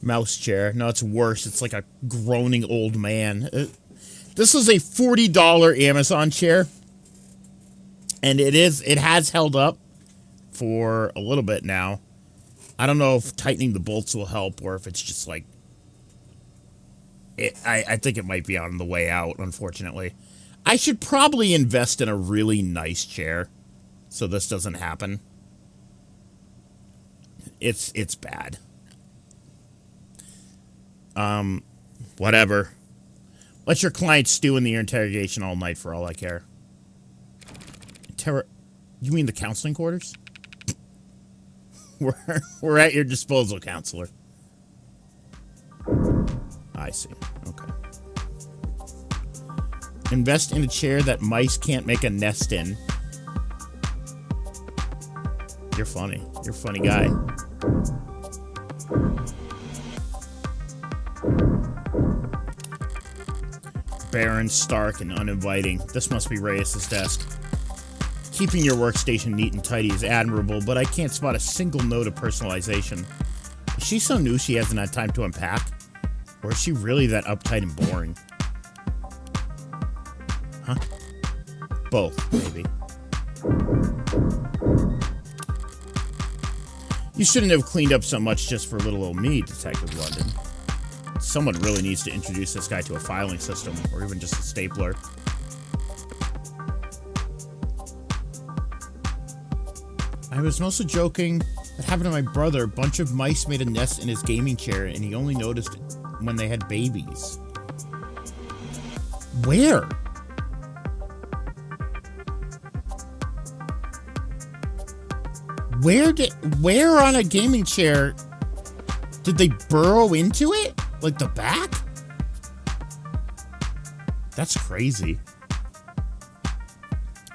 Mouse chair. No, it's worse. It's like a groaning old man. This is a $40 Amazon chair. And it has held up for a little bit now. I don't know if tightening the bolts will help or if it's just like... I think it might be on the way out, unfortunately. I should probably invest in a really nice chair so this doesn't happen. It's bad. Whatever. Let your client stew in the interrogation all night for all I care. You mean the counseling quarters? We're at your disposal, counselor. I see. Okay. Invest in a chair that mice can't make a nest in. You're funny. You're a funny guy. Barren, stark, and uninviting. This must be Reyes' desk. Keeping your workstation neat and tidy is admirable, but I can't spot a single note of personalization. Is she so new she hasn't had time to unpack? Or is she really that uptight and boring? Huh? Both, maybe. You shouldn't have cleaned up so much just for little old me, Detective London. Someone really needs to introduce this guy to a filing system, or even just a stapler. I was mostly joking. That happened to my brother. A bunch of mice made a nest in his gaming chair, and he only noticed it when they had babies. Where? Where on a gaming chair did they burrow into it? Like the back? That's crazy.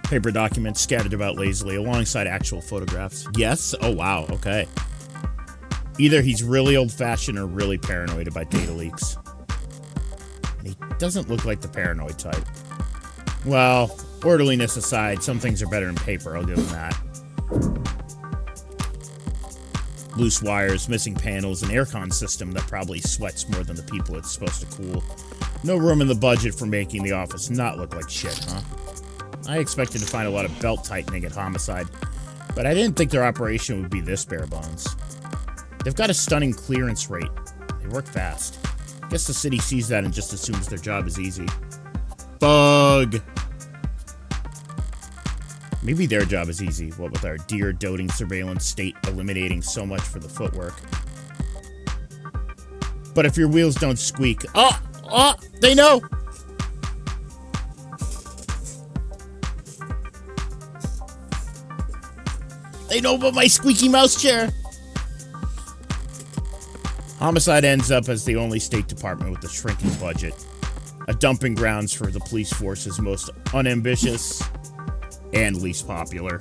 Paper documents scattered about lazily alongside actual photographs. Yes? Oh, wow. Okay. Either he's really old-fashioned or really paranoid about data leaks. And he doesn't look like the paranoid type. Well, orderliness aside, some things are better in paper, I'll give him that. Loose wires, missing panels, an aircon system that probably sweats more than the people it's supposed to cool. No room in the budget for making the office not look like shit, huh? I expected to find a lot of belt-tightening at Homicide, but I didn't think their operation would be this bare bones. They've got a stunning clearance rate. They work fast. Guess the city sees that and just assumes their job is easy. Bug! Maybe their job is easy, what with our dear doting surveillance state eliminating so much for the footwork. But if your wheels don't squeak... Oh! They know! They know about my squeaky mouse chair! Homicide ends up as the only state department with a shrinking budget. A dumping grounds for the police force's most unambitious and least popular.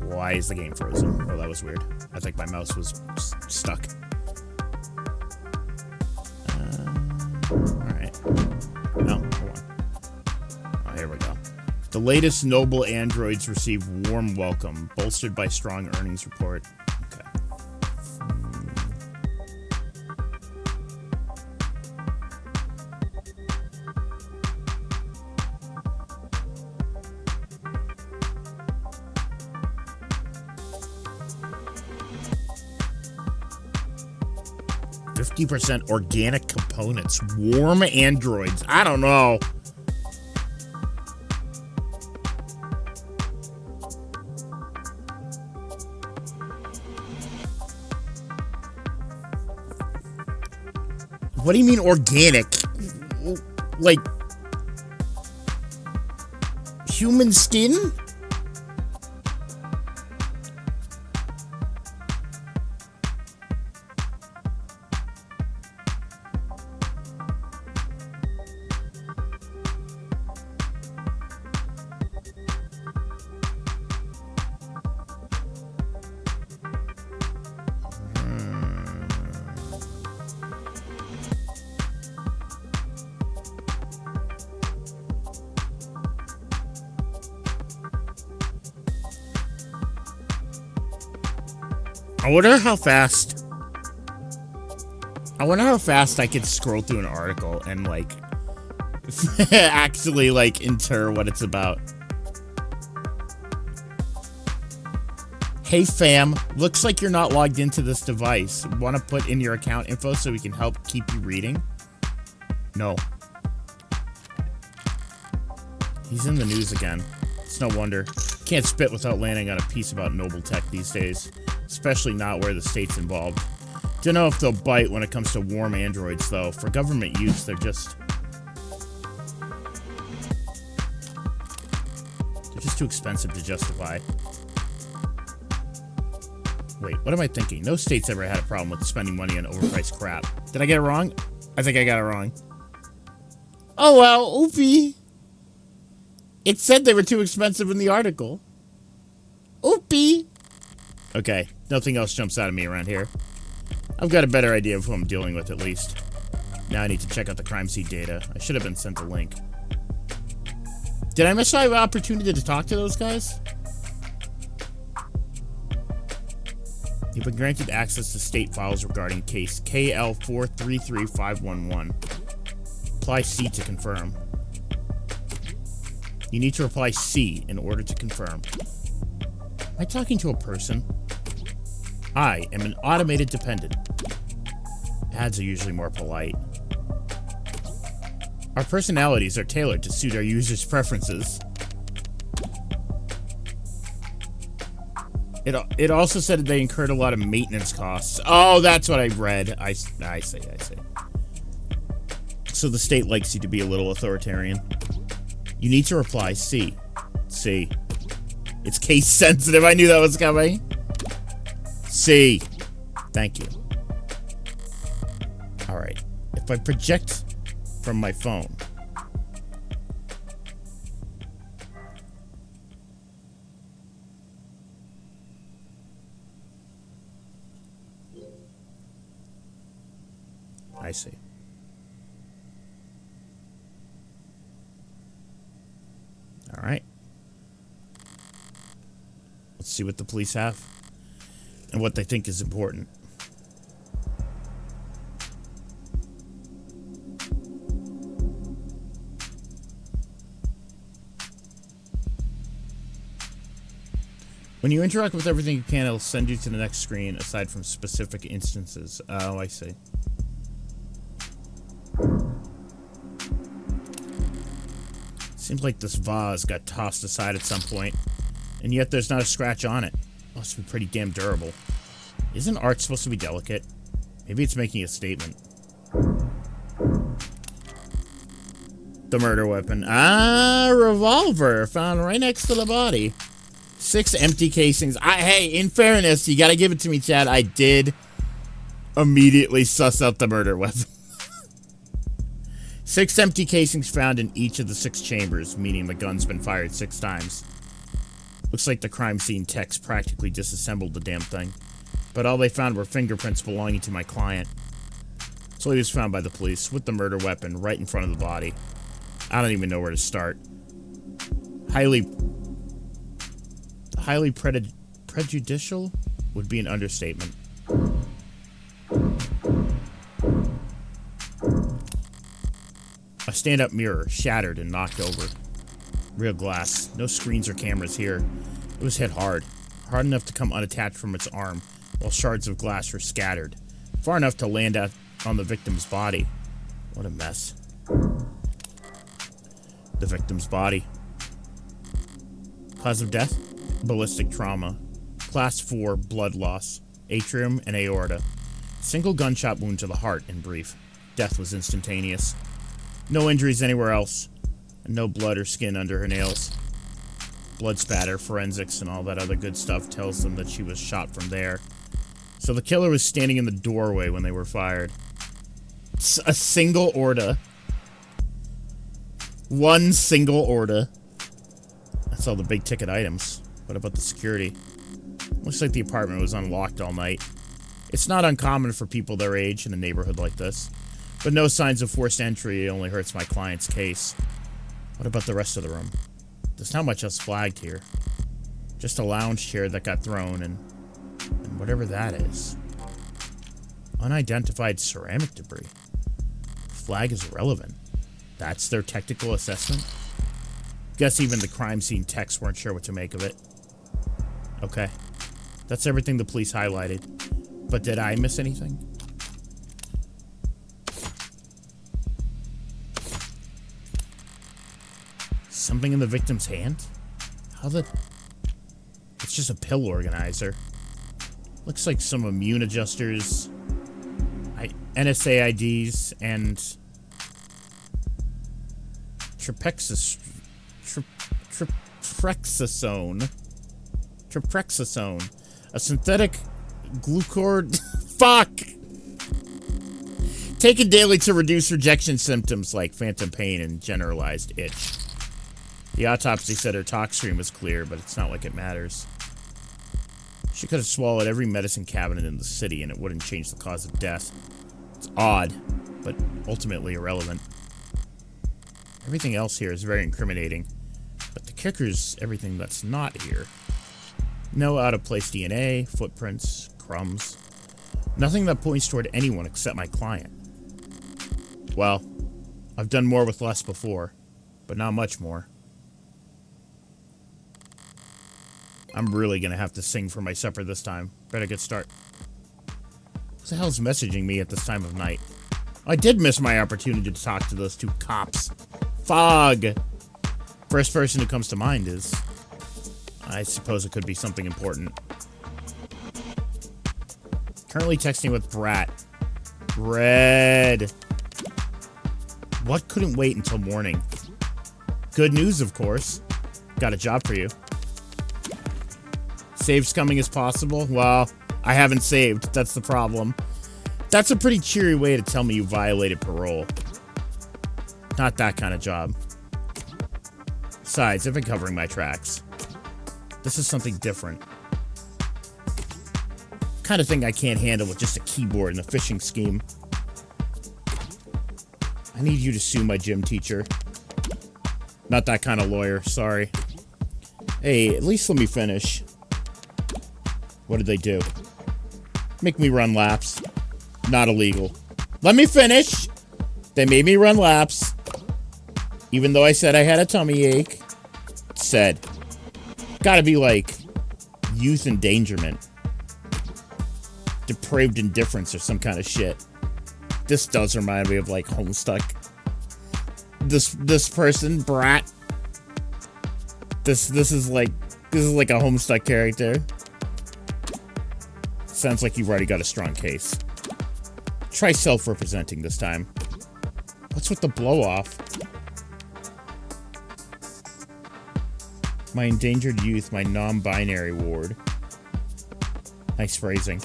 Why is the game frozen? Oh, that was weird. I think my mouse was stuck. Alright. No, hold on. Oh, here we go. The latest noble androids receive warm welcome, bolstered by strong earnings report. Okay. 50% organic components. Warm androids. I don't know. What do you mean organic? Like human skin? I wonder how fast I could scroll through an article and, like, actually, like, inter what it's about. Hey, fam. Looks like you're not logged into this device. Want to put in your account info so we can help keep you reading? No. He's in the news again. It's no wonder. Can't spit without landing on a piece about Noble Tech these days. Especially not where the state's involved. Don't know if they'll bite when it comes to warm androids, though. For government use, they're just too expensive to justify. Wait, what am I thinking? No state's ever had a problem with spending money on overpriced crap. Did I get it wrong? I think I got it wrong. Oh, well, oopie. It said they were too expensive in the article. Oopie. Okay, nothing else jumps out of me around here. I've got a better idea of who I'm dealing with, at least. Now I need to check out the crime scene data. I should have been sent a link. Did I miss my opportunity to talk to those guys? You've been granted access to state files regarding case KL433511. Apply C to confirm. You need to reply C in order to confirm. Am I talking to a person? I am an automated dependent. Ads are usually more polite. Our personalities are tailored to suit our users' preferences. It also said that they incurred a lot of maintenance costs. Oh, that's what I read. I see. So the state likes you to be a little authoritarian. You need to reply C. C. It's case sensitive. I knew that was coming. C. Thank you. Alright. If I project from my phone. I see. Alright. Let's see what the police have and what they think is important. When you interact with everything you can, it'll send you to the next screen aside from specific instances. Oh, I see. Seems like this vase got tossed aside at some point, and yet there's not a scratch on it. Must be pretty damn durable. Isn't art supposed to be delicate? Maybe it's making a statement. The murder weapon. Ah, revolver found right next to the body. 6 empty casings. Hey, in fairness, you gotta give it to me, Chad. I did immediately suss out the murder weapon. 6 empty casings found in each of the 6 chambers, meaning the gun's been fired 6 times. Looks like the crime scene techs practically disassembled the damn thing. But all they found were fingerprints belonging to my client. So he was found by the police with the murder weapon right in front of the body. I don't even know where to start. Highly prejudicial would be an understatement. A stand-up mirror, shattered and knocked over. Real glass. No screens or cameras here. It was hit hard. Hard enough to come unattached from its arm, while shards of glass were scattered. Far enough to land on the victim's body. What a mess. The victim's body. Cause of death? Ballistic trauma. Class 4 blood loss. Atrium and aorta. Single gunshot wound to the heart, in brief. Death was instantaneous. No injuries anywhere else. And no blood or skin under her nails. Blood spatter, forensics, and all that other good stuff tells them that she was shot from there. So the killer was standing in the doorway when they were fired. A single aorta. One single aorta. That's all the big ticket items. What about the security? Looks like the apartment was unlocked all night. It's not uncommon for people their age in a neighborhood like this. But no signs of forced entry. It only hurts my client's case. What about the rest of the room? There's not much else flagged here. Just a lounge chair that got thrown and whatever that is. Unidentified ceramic debris. Flag is irrelevant. That's their technical assessment? Guess even the crime scene techs weren't sure what to make of it. Okay. That's everything the police highlighted. But did I miss anything? Something in the victim's hand? How the... It's just a pill organizer. Looks like some immune adjusters, NSA IDs, and Treprexisone. A synthetic glucose... Fuck! Taken daily to reduce rejection symptoms like phantom pain and generalized itch. The autopsy said her tox stream was clear, but it's not like it matters. She could have swallowed every medicine cabinet in the city and it wouldn't change the cause of death. It's odd, but ultimately irrelevant. Everything else here is very incriminating, but the kicker's everything that's not here. No out-of-place DNA, footprints, crumbs. Nothing that points toward anyone except my client. Well, I've done more with less before, but not much more. I'm really gonna have to sing for my supper this time. Better get started. Who the hell's messaging me at this time of night? I did miss my opportunity to talk to those two cops. Fog! First person who comes to mind is... I suppose it could be something important. Currently texting with Brat. Red. What couldn't wait until morning? Good news, of course. Got a job for you. Saves coming as possible? Well, I haven't saved. That's the problem. That's a pretty cheery way to tell me you violated parole. Not that kind of job. Besides, I've been covering my tracks. This is something different. Kind of thing I can't handle with just a keyboard and a phishing scheme. I need you to sue my gym teacher. Not that kind of lawyer, sorry. Hey, at least let me finish. What did they do? Make me run laps. Not illegal. Let me finish! They made me run laps. Even though I said I had a tummy ache. Said. Gotta be like youth endangerment. Depraved indifference or some kind of shit. This does remind me of like Homestuck. This person, Brat. This is like a Homestuck character. Sounds like you've already got a strong case. Try self-representing this time. What's with the blow-off? My endangered youth, my non-binary ward. Nice phrasing.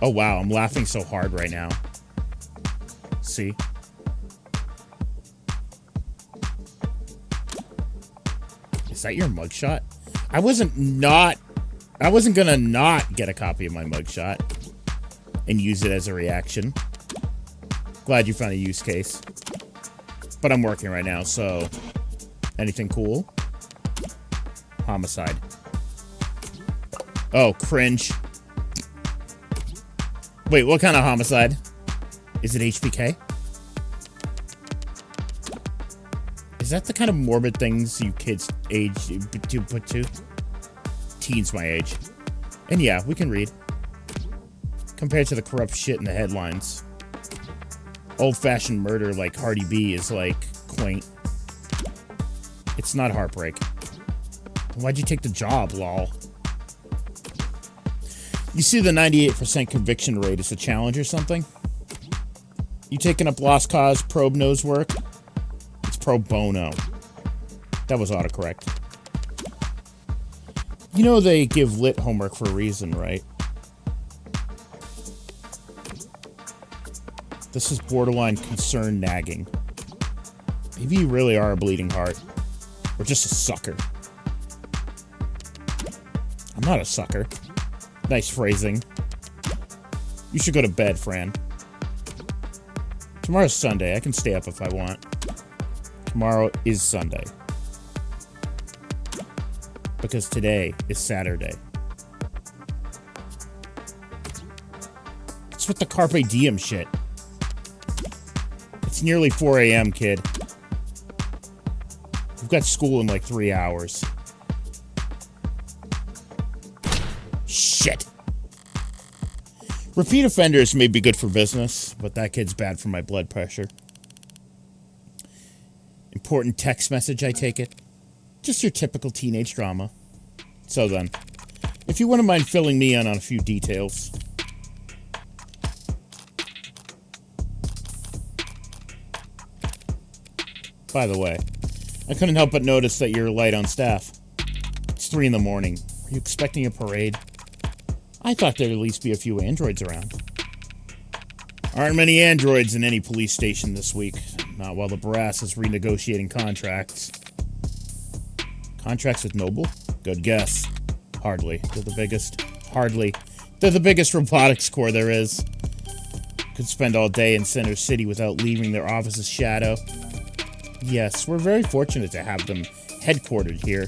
Oh wow, I'm laughing so hard right now. See? Is that your mugshot? I wasn't gonna not get a copy of my mugshot and use it as a reaction. Glad you found a use case. But I'm working right now, so... Anything cool? Homicide. Oh, cringe. Wait, what kind of homicide? Is it HPK? Is that the kind of morbid things you kids age to put to? Teens my age. And yeah, we can read. Compared to the corrupt shit in the headlines. Old-fashioned murder like Hardy B is like quaint. It's not heartbreak. Why'd you take the job, lol? You see the 98% conviction rate is a challenge or something? You taking up lost cause probe nose work? It's pro bono. That was autocorrect. You know they give lit homework for a reason, right? This is borderline concern nagging. Maybe you really are a bleeding heart. Or just a sucker. I'm not a sucker. Nice phrasing. You should go to bed, Fran. Tomorrow's Sunday. I can stay up if I want. Tomorrow is Sunday. Because today is Saturday. What's with the Carpe Diem shit? It's nearly 4 a.m., kid. We've got school in like 3 hours. Shit. Repeat offenders may be good for business, but that kid's bad for my blood pressure. Important text message, I take it. Just your typical teenage drama. So then, if you wouldn't mind filling me in on a few details. By the way, I couldn't help but notice that you're light on staff. It's 3 in the morning. Are you expecting a parade? I thought there'd at least be a few androids around. Aren't many androids in any police station this week. Not while the brass is renegotiating contracts. Contracts with Noble? Good guess. Hardly. They're the biggest. Hardly. They're the biggest robotics core there is. Could spend all day in Center City without leaving their office's shadow. Yes, we're very fortunate to have them headquartered here.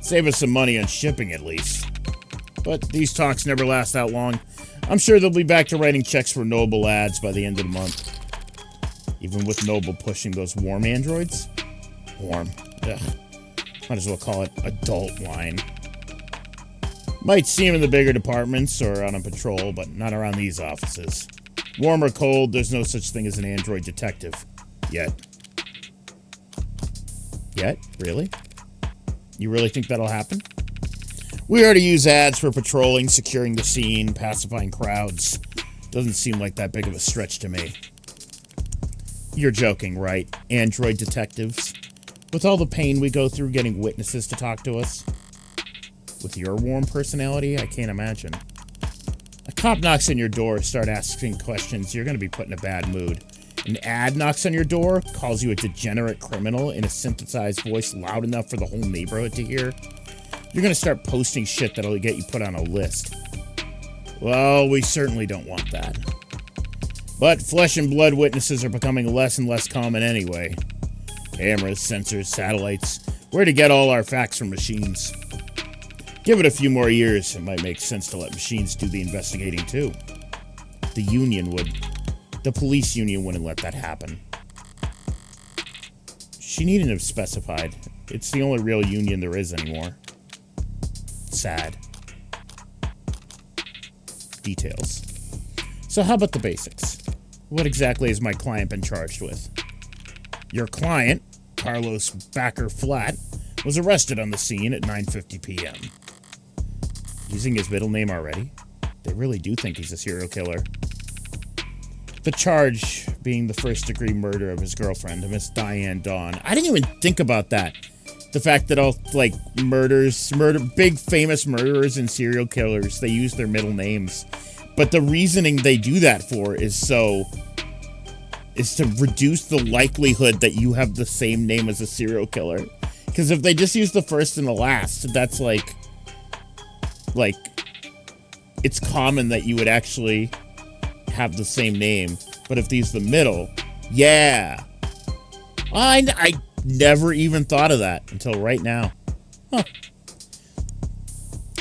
Save us some money on shipping, at least. But these talks never last that long. I'm sure they'll be back to writing checks for Noble ads by the end of the month. Even with Noble pushing those warm androids? Warm. Ugh. Might as well call it adult line. Might see him in the bigger departments or out on patrol, but not around these offices. Warm or cold, there's no such thing as an android detective. Yet. Yet? Really? You really think that'll happen? We already use ads for patrolling, securing the scene, pacifying crowds. Doesn't seem like that big of a stretch to me. You're joking, right? Android detectives? With all the pain we go through getting witnesses to talk to us? With your warm personality, I can't imagine. A cop knocks on your door, start asking questions, you're going to be put in a bad mood. An ad knocks on your door, calls you a degenerate criminal in a synthesized voice loud enough for the whole neighborhood to hear. You're going to start posting shit that'll get you put on a list. Well, we certainly don't want that. But flesh and blood witnesses are becoming less and less common anyway. Cameras, sensors, satellites. Where to get all our facts from machines? Give it a few more years, it might make sense to let machines do the investigating too. The union would. The police union wouldn't let that happen. She needn't have specified. It's the only real union there is anymore. Sad. Details. So how about the basics? What exactly has my client been charged with? Your client, Carlos Backer Flat, was arrested on the scene at 9:50 p.m. Using his middle name already? They really do think he's a serial killer. The charge being the first-degree murder of his girlfriend, Miss Diane Dawn. I didn't even think about that. The fact that all, like, big famous murderers and serial killers, they use their middle names. But the reasoning they do that for is to reduce the likelihood that you have the same name as a serial killer. Because if they just use the first and the last, that's like, it's common that you would actually have the same name. But if they use the middle, yeah. I never even thought of that until right now. Huh.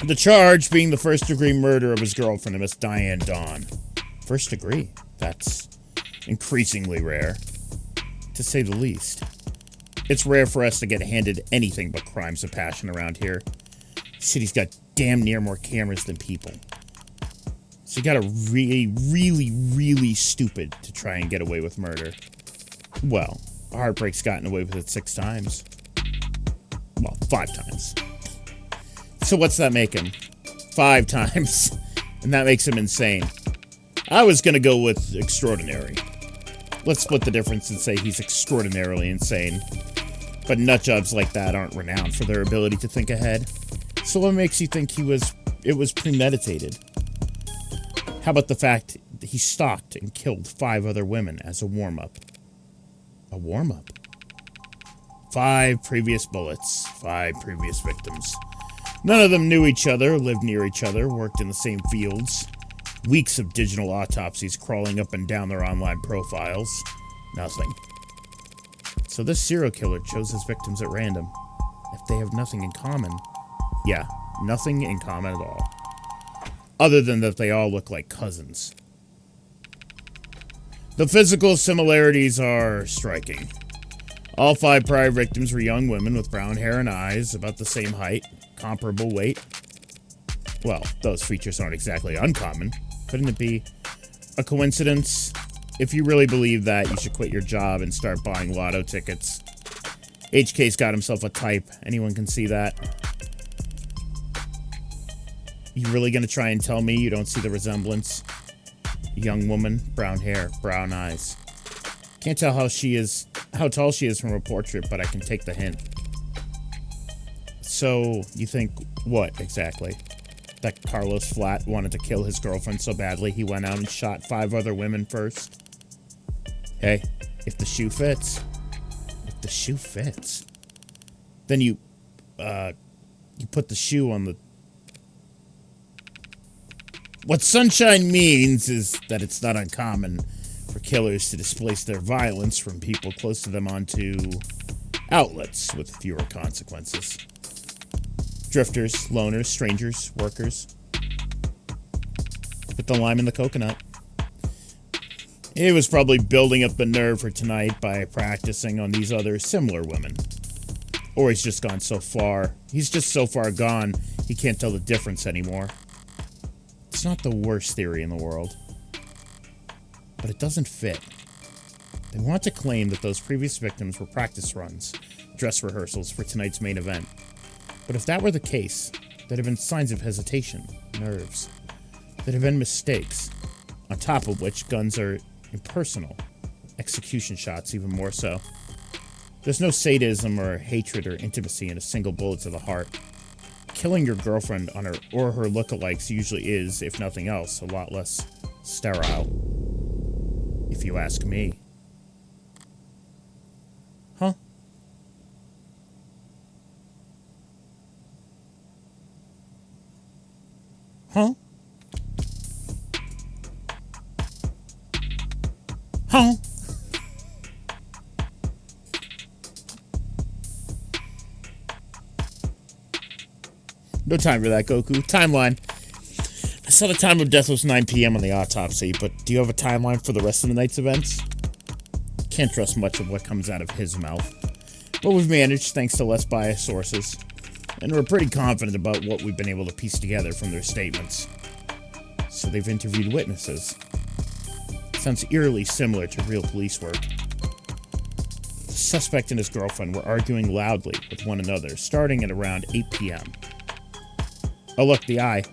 The charge being the first-degree murder of his girlfriend, Miss Diane Dawn. First degree? That's increasingly rare, to say the least. It's rare for us to get handed anything but crimes of passion around here. City's got damn near more cameras than people. So you gotta really, really, really stupid to try and get away with murder. Well, Heartbreak's gotten away with it 6 times. Well, 5 times. So what's that make him? 5 times. And that makes him insane. I was gonna go with extraordinary. Let's split the difference and say he's extraordinarily insane. But nutjobs like that aren't renowned for their ability to think ahead. So what makes you think it was premeditated? How about the fact that he stalked and killed 5 other women as a warm-up? A warm-up? 5 previous bullets, 5 previous victims. None of them knew each other, lived near each other, worked in the same fields. Weeks of digital autopsies crawling up and down their online profiles. Nothing. So this serial killer chose his victims at random. If they have nothing in common. Yeah, nothing in common at all. Other than that they all look like cousins. The physical similarities are striking. All 5 prior victims were young women with brown hair and eyes, about the same height, comparable weight. Well, those features aren't exactly uncommon. Couldn't it be a coincidence? If you really believe that, you should quit your job and start buying lotto tickets. HK's got himself a type. Anyone can see that. You really gonna try and tell me you don't see the resemblance? Young woman, brown hair, brown eyes. Can't tell how tall she is from a portrait, but I can take the hint. So, you think what, exactly? That Carlos Flat wanted to kill his girlfriend so badly he went out and shot 5 other women first? Hey, if the shoe fits. If the shoe fits. Then you put the shoe on the... What sunshine means is that it's not uncommon for killers to displace their violence from people close to them onto outlets with fewer consequences. Drifters, loners, strangers, workers. Put the lime in the coconut. He was probably building up the nerve for tonight by practicing on these other similar women. Or he's just gone so far. He's just so far gone, he can't tell the difference anymore. It's not the worst theory in the world. But it doesn't fit. They want to claim that those previous victims were practice runs, dress rehearsals for tonight's main event. But if that were the case, there'd have been signs of hesitation, nerves. There'd have been mistakes. On top of which, guns are impersonal. Execution shots even more so. There's no sadism or hatred or intimacy in a single bullet to the heart. Killing your girlfriend on her or her lookalikes usually is, if nothing else, a lot less sterile. If you ask me. Huh? Huh? Huh? No time for that, Goku. Timeline. I saw the time of death was 9 p.m. on the autopsy, but do you have a timeline for the rest of the night's events? Can't trust much of what comes out of his mouth. But we've managed, thanks to less biased sources. And we're pretty confident about what we've been able to piece together from their statements. So they've interviewed witnesses. Sounds eerily similar to real police work. The suspect and his girlfriend were arguing loudly with one another, starting at around 8 p.m. Oh, look, the eye.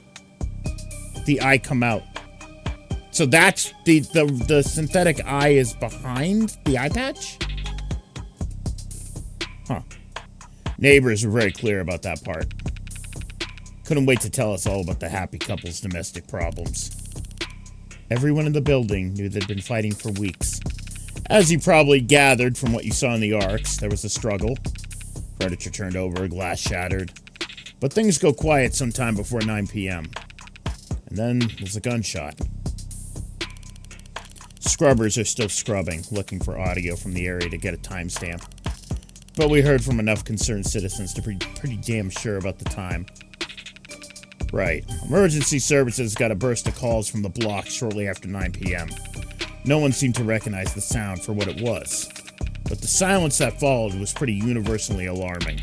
The eye come out. So that's the synthetic eye is behind the eye patch? Huh. Neighbors were very clear about that part. Couldn't wait to tell us all about the happy couple's domestic problems. Everyone in the building knew they'd been fighting for weeks. As you probably gathered from what you saw in the arcs, there was a struggle. Furniture turned over, glass shattered. But things go quiet sometime before 9 p.m. And then there's a gunshot. Scrubbers are still scrubbing, looking for audio from the area to get a timestamp. But we heard from enough concerned citizens to be pretty damn sure about the time. Right. Emergency services got a burst of calls from the block shortly after 9 p.m. No one seemed to recognize the sound for what it was. But the silence that followed was pretty universally alarming.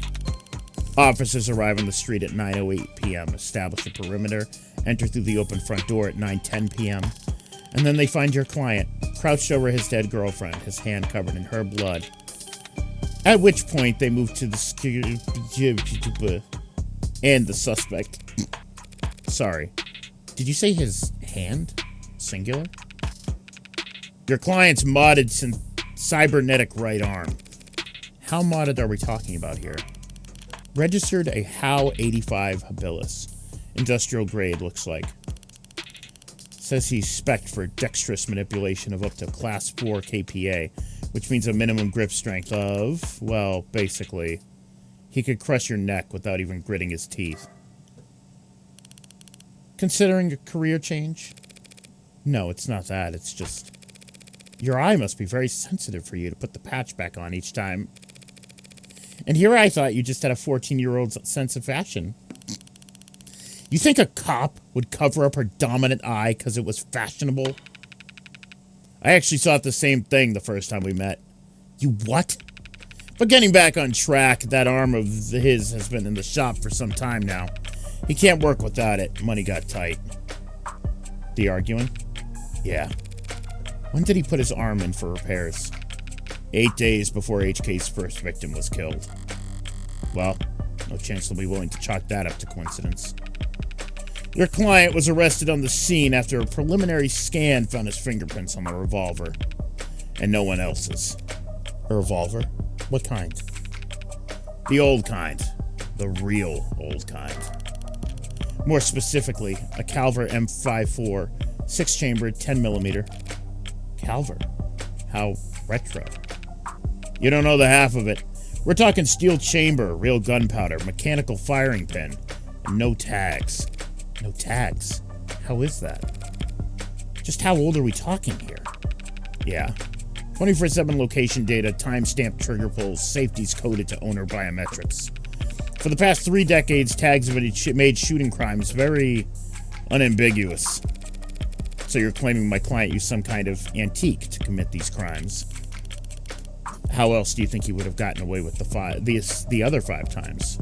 Officers arrive on the street at 9:08 p.m., establish a perimeter, enter through the open front door at 9:10 p.m., and then they find your client, crouched over his dead girlfriend, his hand covered in her blood. At which point, they move to the and the suspect. Sorry. Did you say his hand? Singular? Your client's modded cybernetic right arm. How modded are we talking about here? Registered a HAL 85 habilis. Industrial grade, looks like. Says he's spec'd for dexterous manipulation of up to Class 4 KPA, which means a minimum grip strength of, well, basically, he could crush your neck without even gritting his teeth. Considering a career change? No, it's not that. It's just, your eye must be very sensitive for you to put the patch back on each time. And here I thought you just had a 14-year-old's sense of fashion. You think a cop would cover up her dominant eye because it was fashionable? I actually thought the same thing the first time we met. You what? But getting back on track, that arm of his has been in the shop for some time now. He can't work without it. Money got tight. The arguing? Yeah. When did he put his arm in for repairs? 8 days before HK's first victim was killed. Well, no chance they'll be willing to chalk that up to coincidence. Your client was arrested on the scene after a preliminary scan found his fingerprints on the revolver. And no one else's. A revolver? What kind? The old kind. The real old kind. More specifically, a Calver M54, 6-chambered, 10mm. Calver? How retro. You don't know the half of it. We're talking steel chamber, real gunpowder, mechanical firing pin, and no tags. No tags? How is that? Just how old are we talking here? Yeah. 24/7 location data, timestamped trigger pulls, safeties coded to owner biometrics. For the past 3 decades, tags have made shooting crimes very unambiguous. So you're claiming my client used some kind of antique to commit these crimes. How else do you think he would have gotten away with the other 5 times?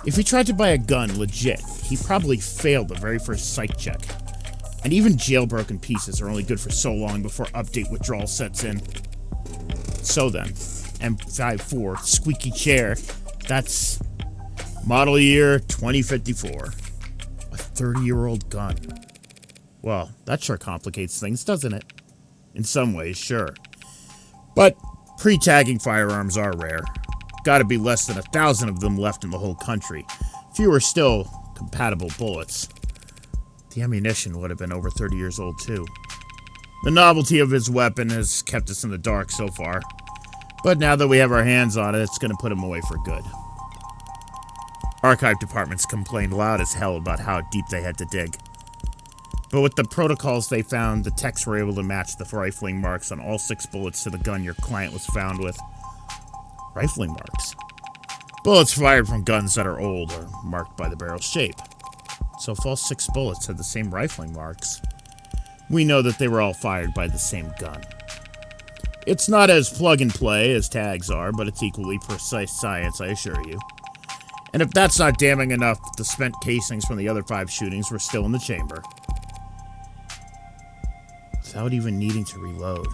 If he tried to buy a gun legit, he probably failed the very first psych check. And even jailbroken pieces are only good for so long before update withdrawal sets in. So then, M54 squeaky chair, that's model year 2054. A 30-year-old gun. Well, that sure complicates things, doesn't it? In some ways, sure. But pre-tagging firearms are rare. Gotta be less than 1,000 of them left in the whole country. Fewer still, compatible bullets. The ammunition would have been over 30 years old, too. The novelty of his weapon has kept us in the dark so far. But now that we have our hands on it, it's going to put him away for good. Archive departments complained loud as hell about how deep they had to dig. But with the protocols they found, the techs were able to match the rifling marks on all 6 bullets to the gun your client was found with. Rifling marks? Bullets fired from guns that are old or marked by the barrel shape. So if all 6 bullets had the same rifling marks, we know that they were all fired by the same gun. It's not as plug and play as tags are, but it's equally precise science, I assure you. And if that's not damning enough, the spent casings from the other 5 shootings were still in the chamber. Without even needing to reload.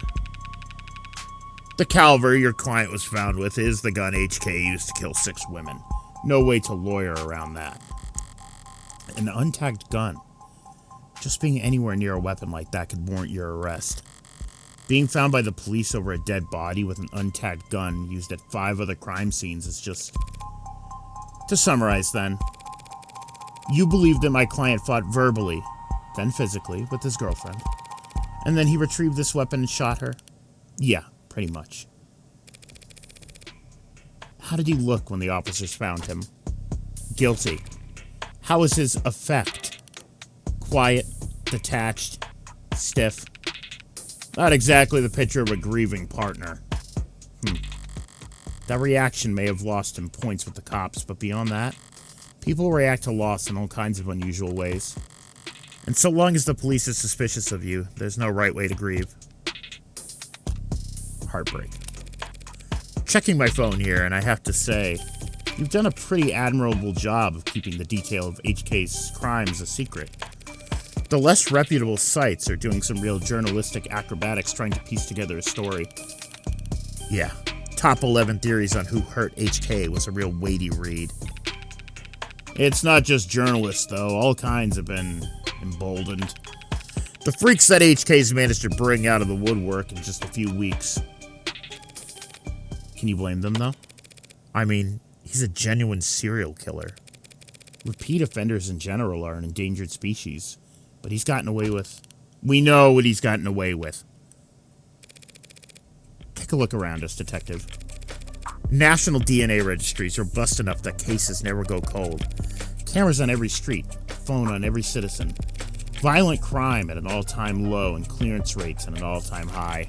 The caliber your client was found with is the gun HK used to kill 6 women. No way to lawyer around that. An untagged gun. Just being anywhere near a weapon like that could warrant your arrest. Being found by the police over a dead body with an untagged gun used at 5 other crime scenes is just... To summarize then, you believe that my client fought verbally, then physically, with his girlfriend, and then he retrieved this weapon and shot her? Yeah, pretty much. How did he look when the officers found him? Guilty. How was his effect? Quiet, detached, stiff. Not exactly the picture of a grieving partner. That reaction may have lost him points with the cops, but beyond that, people react to loss in all kinds of unusual ways. And so long as the police is suspicious of you, there's no right way to grieve. Heartbreak. Checking my phone here, and I have to say, you've done a pretty admirable job of keeping the detail of HK's crimes a secret. The less reputable sites are doing some real journalistic acrobatics trying to piece together a story. Yeah, top 11 theories on who hurt HK was a real weighty read. It's not just journalists, though. All kinds have been emboldened. The freaks that HK's managed to bring out of the woodwork in just a few weeks. Can you blame them, though? I mean, he's a genuine serial killer. Repeat offenders in general are an endangered species, but he's gotten away with... We know what he's gotten away with. Take a look around us, Detective. National DNA registries are busting up that cases never go cold. Cameras on every street, phone on every citizen. Violent crime at an all-time low and clearance rates at an all-time high.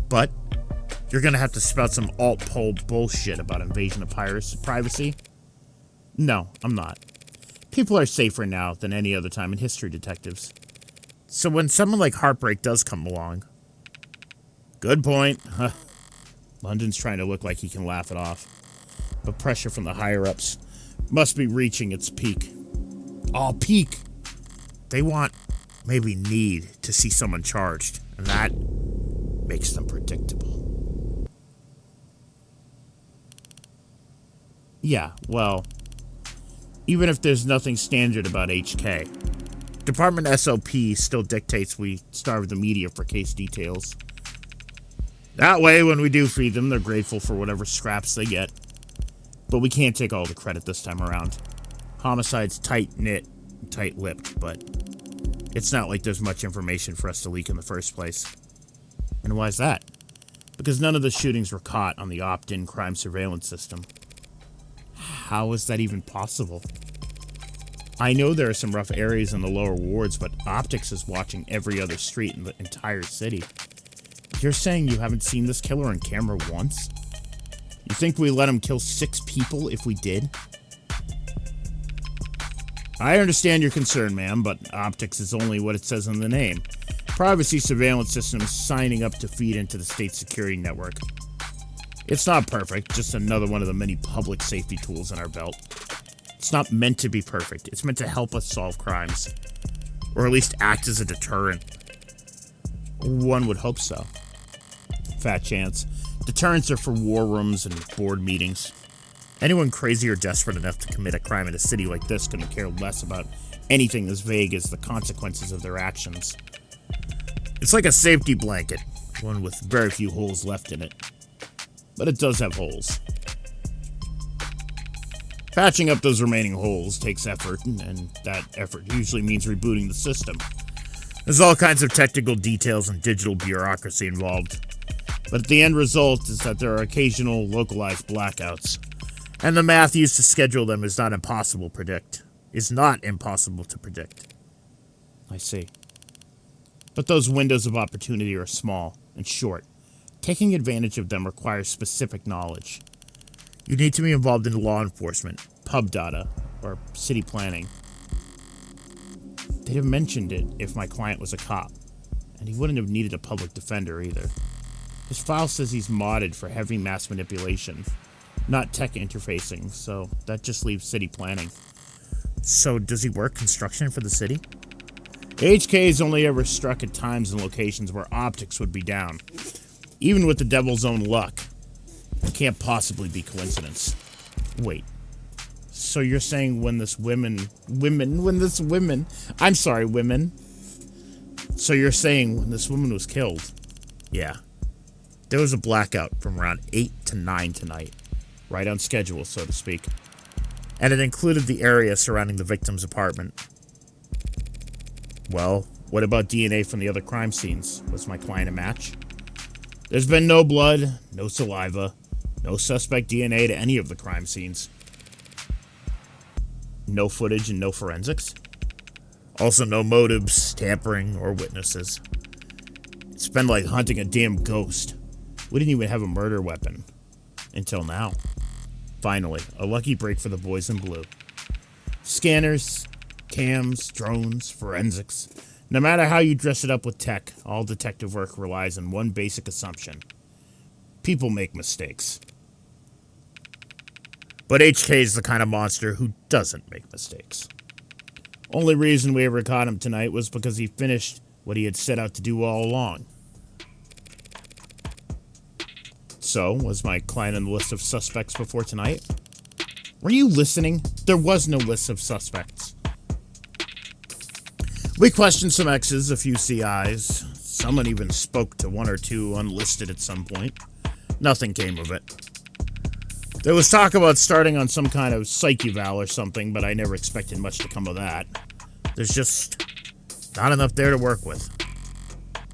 But you're gonna have to spout some alt-pol bullshit about invasion of privacy? No, I'm not. People are safer now than any other time in history, detectives. So when someone like Heartbreak does come along... Good point. London's trying to look like he can laugh it off. But pressure from the higher-ups must be reaching its peak. Oh, peak! They want, maybe need, to see someone charged. And that makes them predictable. Yeah, well... Even if there's nothing standard about HK, Department SOP still dictates we starve the media for case details. That way, when we do feed them, they're grateful for whatever scraps they get. But we can't take all the credit this time around. Homicide's tight-knit, tight-lipped, but it's not like there's much information for us to leak in the first place. And why's that? Because none of the shootings were caught on the opt-in crime surveillance system. How is that even possible? I know there are some rough areas in the lower wards, but Optics is watching every other street in the entire city. You're saying you haven't seen this killer on camera once? You think we let him kill 6 people if we did? I understand your concern, ma'am, but optics is only what it says in the name. Privacy surveillance systems signing up to feed into the state security network. It's not perfect, just another one of the many public safety tools in our belt. It's not meant to be perfect. It's meant to help us solve crimes. Or at least act as a deterrent. One would hope so. Fat chance. Deterrents are for war rooms and board meetings. Anyone crazy or desperate enough to commit a crime in a city like this couldn't care less about anything as vague as the consequences of their actions. It's like a safety blanket, one with very few holes left in it. But it does have holes. Patching up those remaining holes takes effort, and that effort usually means rebooting the system. There's all kinds of technical details and digital bureaucracy involved. But the end result is that there are occasional localized blackouts. And the math used to schedule them is not impossible to predict. I see. But those windows of opportunity are small and short. Taking advantage of them requires specific knowledge. You need to be involved in law enforcement, pub data, or city planning. They'd have mentioned it if my client was a cop, and he wouldn't have needed a public defender either. His file says he's modded for heavy mass manipulation, not tech interfacing, so that just leaves city planning. So does he work construction for the city? HK's only ever struck at times and locations where optics would be down. Even with the devil's own luck. It can't possibly be coincidence. Wait. So you're saying when this women... So you're saying when this woman was killed? Yeah. There was a blackout from around 8 to 9 tonight. Right on schedule, so to speak. And it included the area surrounding the victim's apartment. Well, what about DNA from the other crime scenes? Was my client a match? There's been no blood, no saliva, no suspect DNA to any of the crime scenes. No footage and no forensics? Also no motives, tampering, or witnesses. It's been like hunting a damn ghost. We didn't even have a murder weapon. Until now. Finally, a lucky break for the boys in blue. Scanners, cams, drones, forensics. No matter how you dress it up with tech, all detective work relies on one basic assumption. People make mistakes. But HK is the kind of monster who doesn't make mistakes. Only reason we ever caught him tonight was because he finished what he had set out to do all along. So, was my client on the list of suspects before tonight? Were you listening? There was no list of suspects. We questioned some X's, a few CIs. Someone even spoke to one or two unlisted at some point. Nothing came of it. There was talk about starting on some kind of psych eval or something, but I never expected much to come of that. There's just not enough there to work with.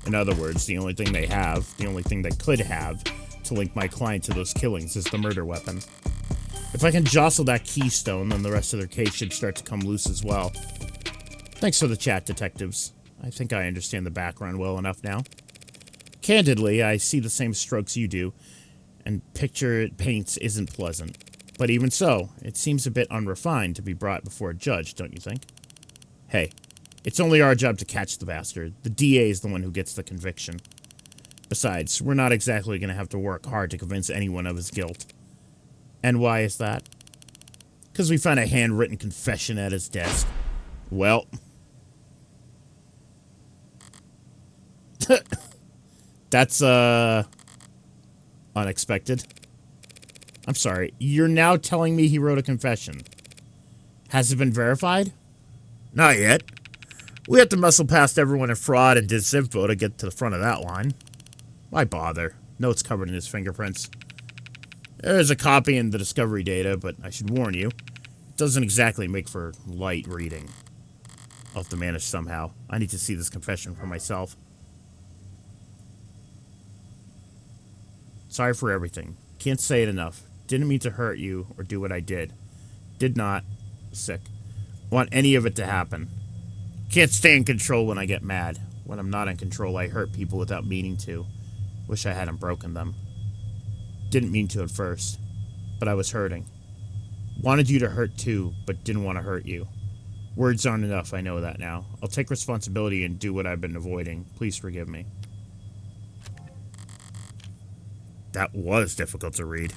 In other words, the only thing they could have, to link my client to those killings is the murder weapon. If I can jostle that keystone, then the rest of their case should start to come loose as well. Thanks for the chat, detectives. I think I understand the background well enough now. Candidly, I see the same strokes you do, and picture it paints isn't pleasant. But even so, it seems a bit unrefined to be brought before a judge, don't you think? Hey, it's only our job to catch the bastard. The DA is the one who gets the conviction. Besides, we're not exactly going to have to work hard to convince anyone of his guilt. And why is that? Because we found a handwritten confession at his desk. Well... That's, unexpected. I'm sorry, you're now telling me he wrote a confession. Has it been verified? Not yet. We have to muscle past everyone in fraud and disinfo to get to the front of that line. Why bother? Notes covered in his fingerprints. There is a copy in the discovery data, but I should warn you, it doesn't exactly make for light reading. I'll have to manage somehow. I need to see this confession for myself. Sorry for everything. Can't say it enough. Didn't mean to hurt you or do what I did. Did not, sick, want any of it to happen. Can't stay in control when I get mad. When I'm not in control, I hurt people without meaning to. Wish I hadn't broken them. Didn't mean to at first, but I was hurting. Wanted you to hurt too, but didn't want to hurt you. Words aren't enough, I know that now. I'll take responsibility and do what I've been avoiding. Please forgive me. That was difficult to read.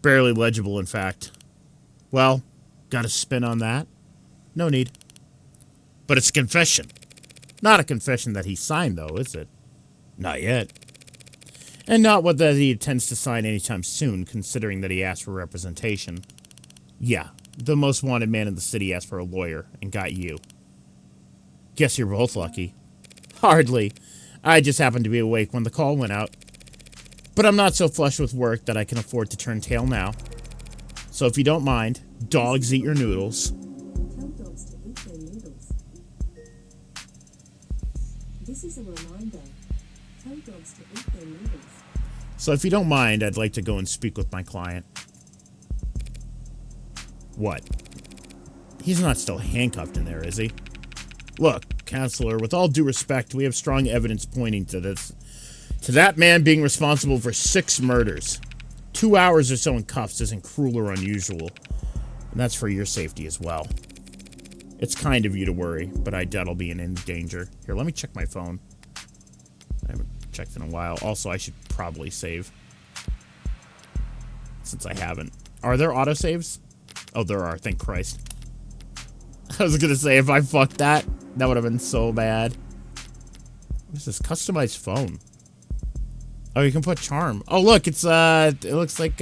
Barely legible, in fact. Well, got a spin on that? No need. But it's a confession. Not a confession that he signed, though, is it? Not yet. And not what that he intends to sign anytime soon, considering that he asked for representation. Yeah, the most wanted man in the city asked for a lawyer, and got you. Guess you're both lucky. Hardly. I just happened to be awake when the call went out. But I'm not so flush with work that I can afford to turn tail now. So if you don't mind, dogs eat your noodles. Tell dogs to eat their noodles. This is a reminder. Tell dogs to eat their noodles. So if you don't mind, I'd like to go and speak with my client. What? He's not still handcuffed in there, is he? Look, counselor, with all due respect, we have strong evidence pointing to this. To that man being responsible for 6 murders. 2 hours or so in cuffs isn't cruel or unusual. And that's for your safety as well. It's kind of you to worry, but I doubt I'll be in any danger. Here, let me check my phone. I haven't checked in a while. Also, I should probably save. Since I haven't. Are there autosaves? Oh, there are. Thank Christ. I was gonna say, if I fucked that, that would have been so bad. What's this? Customized phone. Oh, you can put charm. Oh, look, it's, it looks like,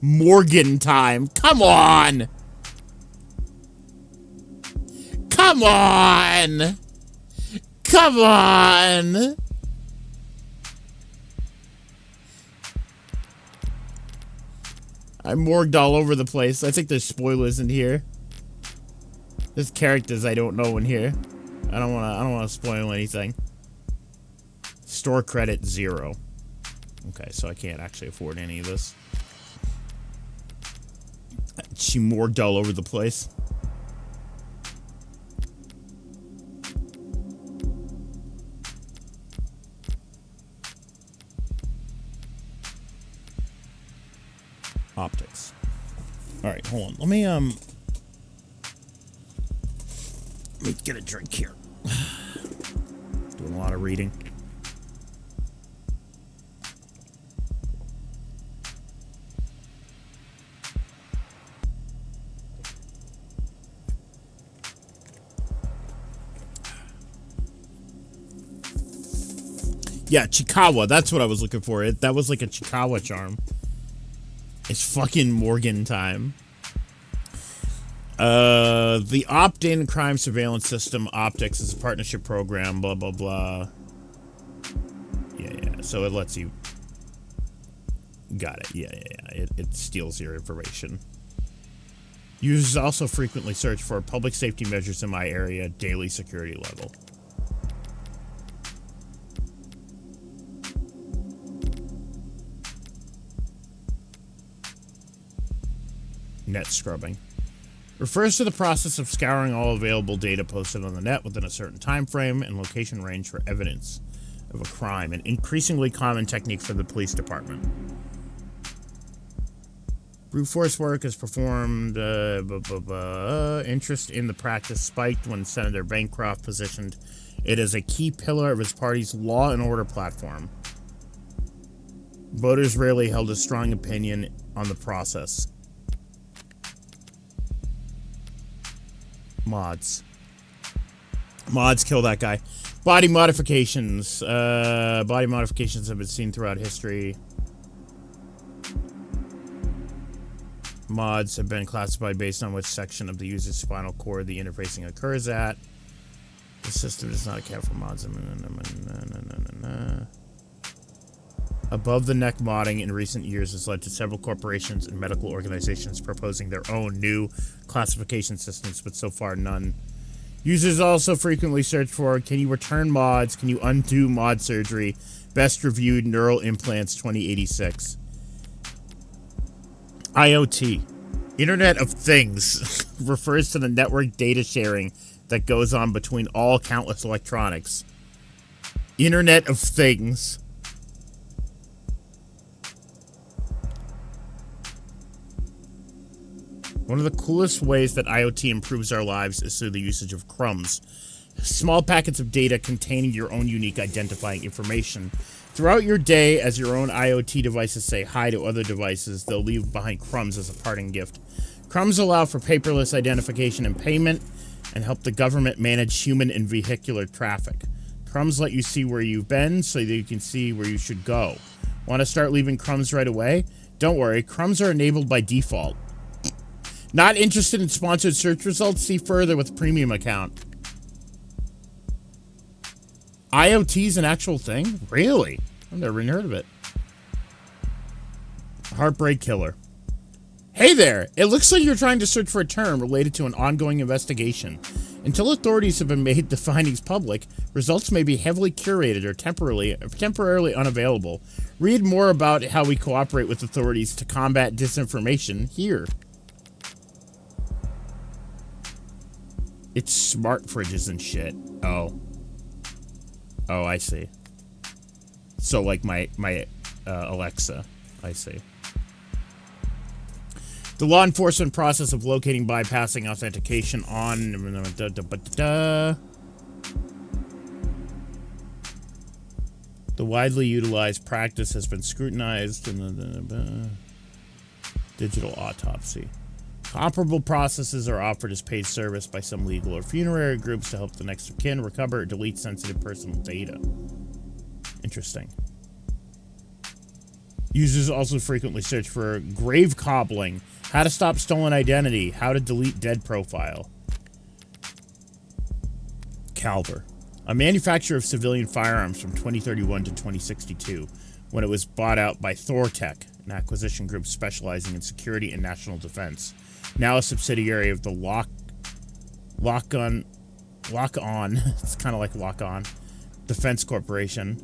Morgan time. Come on! Come on! Come on! I'm morgued all over the place. I think there's spoilers in here. There's characters I don't know in here. I don't wanna spoil anything. Store credit 0. Okay, so I can't actually afford any of this. She morgued all over the place. Optics. Alright, hold on. Let me get a drink here. Doing a lot of reading. Yeah, Chikawa. That's what I was looking for. That was like a Chikawa charm. It's fucking Morgan time. The opt-in crime surveillance system Optics is a partnership program. Blah blah blah. Yeah. So it lets you. Got it. Yeah. It steals your information. Users also frequently search for public safety measures in my area, daily security level. Net scrubbing. Refers to the process of scouring all available data posted on the net within a certain time frame and location range for evidence of a crime, an increasingly common technique for the police department. Brute force work is performed. Interest in the practice spiked when Senator Bancroft positioned it as a key pillar of his party's law and order platform. Voters rarely held a strong opinion on the process. Mods kill that guy. Body modifications. Body modifications have been seen throughout history. Mods have been classified based on which section of the user's spinal cord the interfacing occurs at. The system does not account for mods. Above the neck modding in recent years has led to several corporations and medical organizations proposing their own new classification systems, but so far none. Users also frequently search for, can you return mods? Can you undo mod surgery? Best reviewed neural implants 2086. IoT. Internet of Things refers to the network data sharing that goes on between all countless electronics. Internet of Things. One of the coolest ways that IoT improves our lives is through the usage of crumbs. Small packets of data containing your own unique identifying information. Throughout your day, as your own IoT devices say hi to other devices, they'll leave behind crumbs as a parting gift. Crumbs allow for paperless identification and payment, and help the government manage human and vehicular traffic. Crumbs let you see where you've been so that you can see where you should go. Want to start leaving crumbs right away? Don't worry, crumbs are enabled by default. Not interested in sponsored search results? See further with a premium account. IoT's an actual thing? Really? I've never even heard of it. Heartbreak killer. Hey there! It looks like you're trying to search for a term related to an ongoing investigation. Until authorities have been made the findings public, results may be heavily curated or temporarily unavailable. Read more about how we cooperate with authorities to combat disinformation here. It's smart fridges and shit. Oh. Oh, I see. So like my Alexa. I see. The law enforcement process of locating bypassing authentication on... The widely utilized practice has been scrutinized in digital autopsy. Comparable processes are offered as paid service by some legal or funerary groups to help the next of kin recover or delete sensitive personal data. Interesting. Users also frequently search for grave cobbling, how to stop stolen identity, how to delete dead profile. Calver, a manufacturer of civilian firearms from 2031 to 2062, when it was bought out by Thortec, an acquisition group specializing in security and national defense. Now a subsidiary of the Lock On, it's kind of like Lock On, Defense Corporation.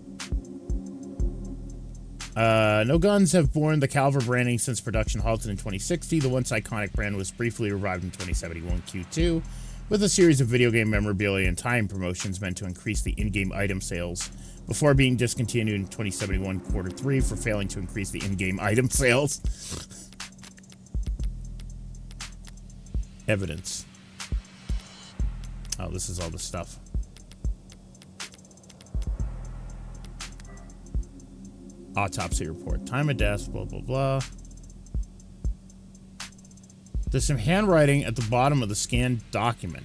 No guns have borne the Calver branding since production halted in 2060. The once iconic brand was briefly revived in 2071 Q2 with a series of video game memorabilia and tie-in promotions meant to increase the in-game item sales before being discontinued in 2071 Q3 for failing to increase the in-game item sales. Evidence. Oh, this is all the stuff. Autopsy report. Time of death, blah, blah, blah. There's some handwriting at the bottom of the scanned document.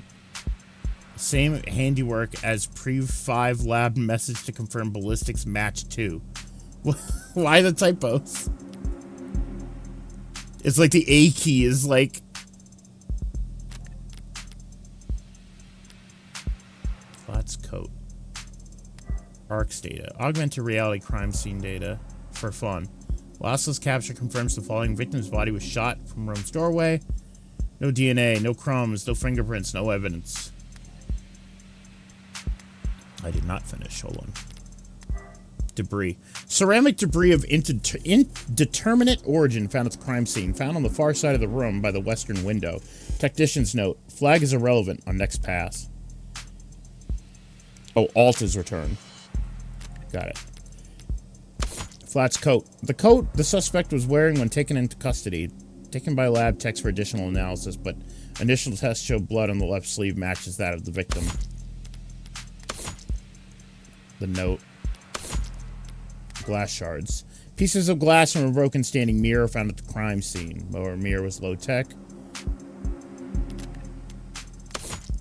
Same handiwork as Pre-5 lab message to confirm ballistics match 2. Why the typos? It's like the A key is like... Flats coat. ARCS data. Augmented reality crime scene data. For fun. Lossless capture confirms the following victim's body was shot from room's doorway. No DNA, no crumbs, no fingerprints, no evidence. I did not finish. Hold on. Debris. Ceramic debris of indeterminate origin found at the crime scene. Found on the far side of the room by the western window. Technician's note. Flag is irrelevant on next pass. Oh, alt is returned. Got it. Flats coat. The coat the suspect was wearing when taken into custody. Taken by lab techs for additional analysis, but initial tests show blood on the left sleeve matches that of the victim. The note. Glass shards. Pieces of glass from a broken standing mirror found at the crime scene. Lower mirror was low tech.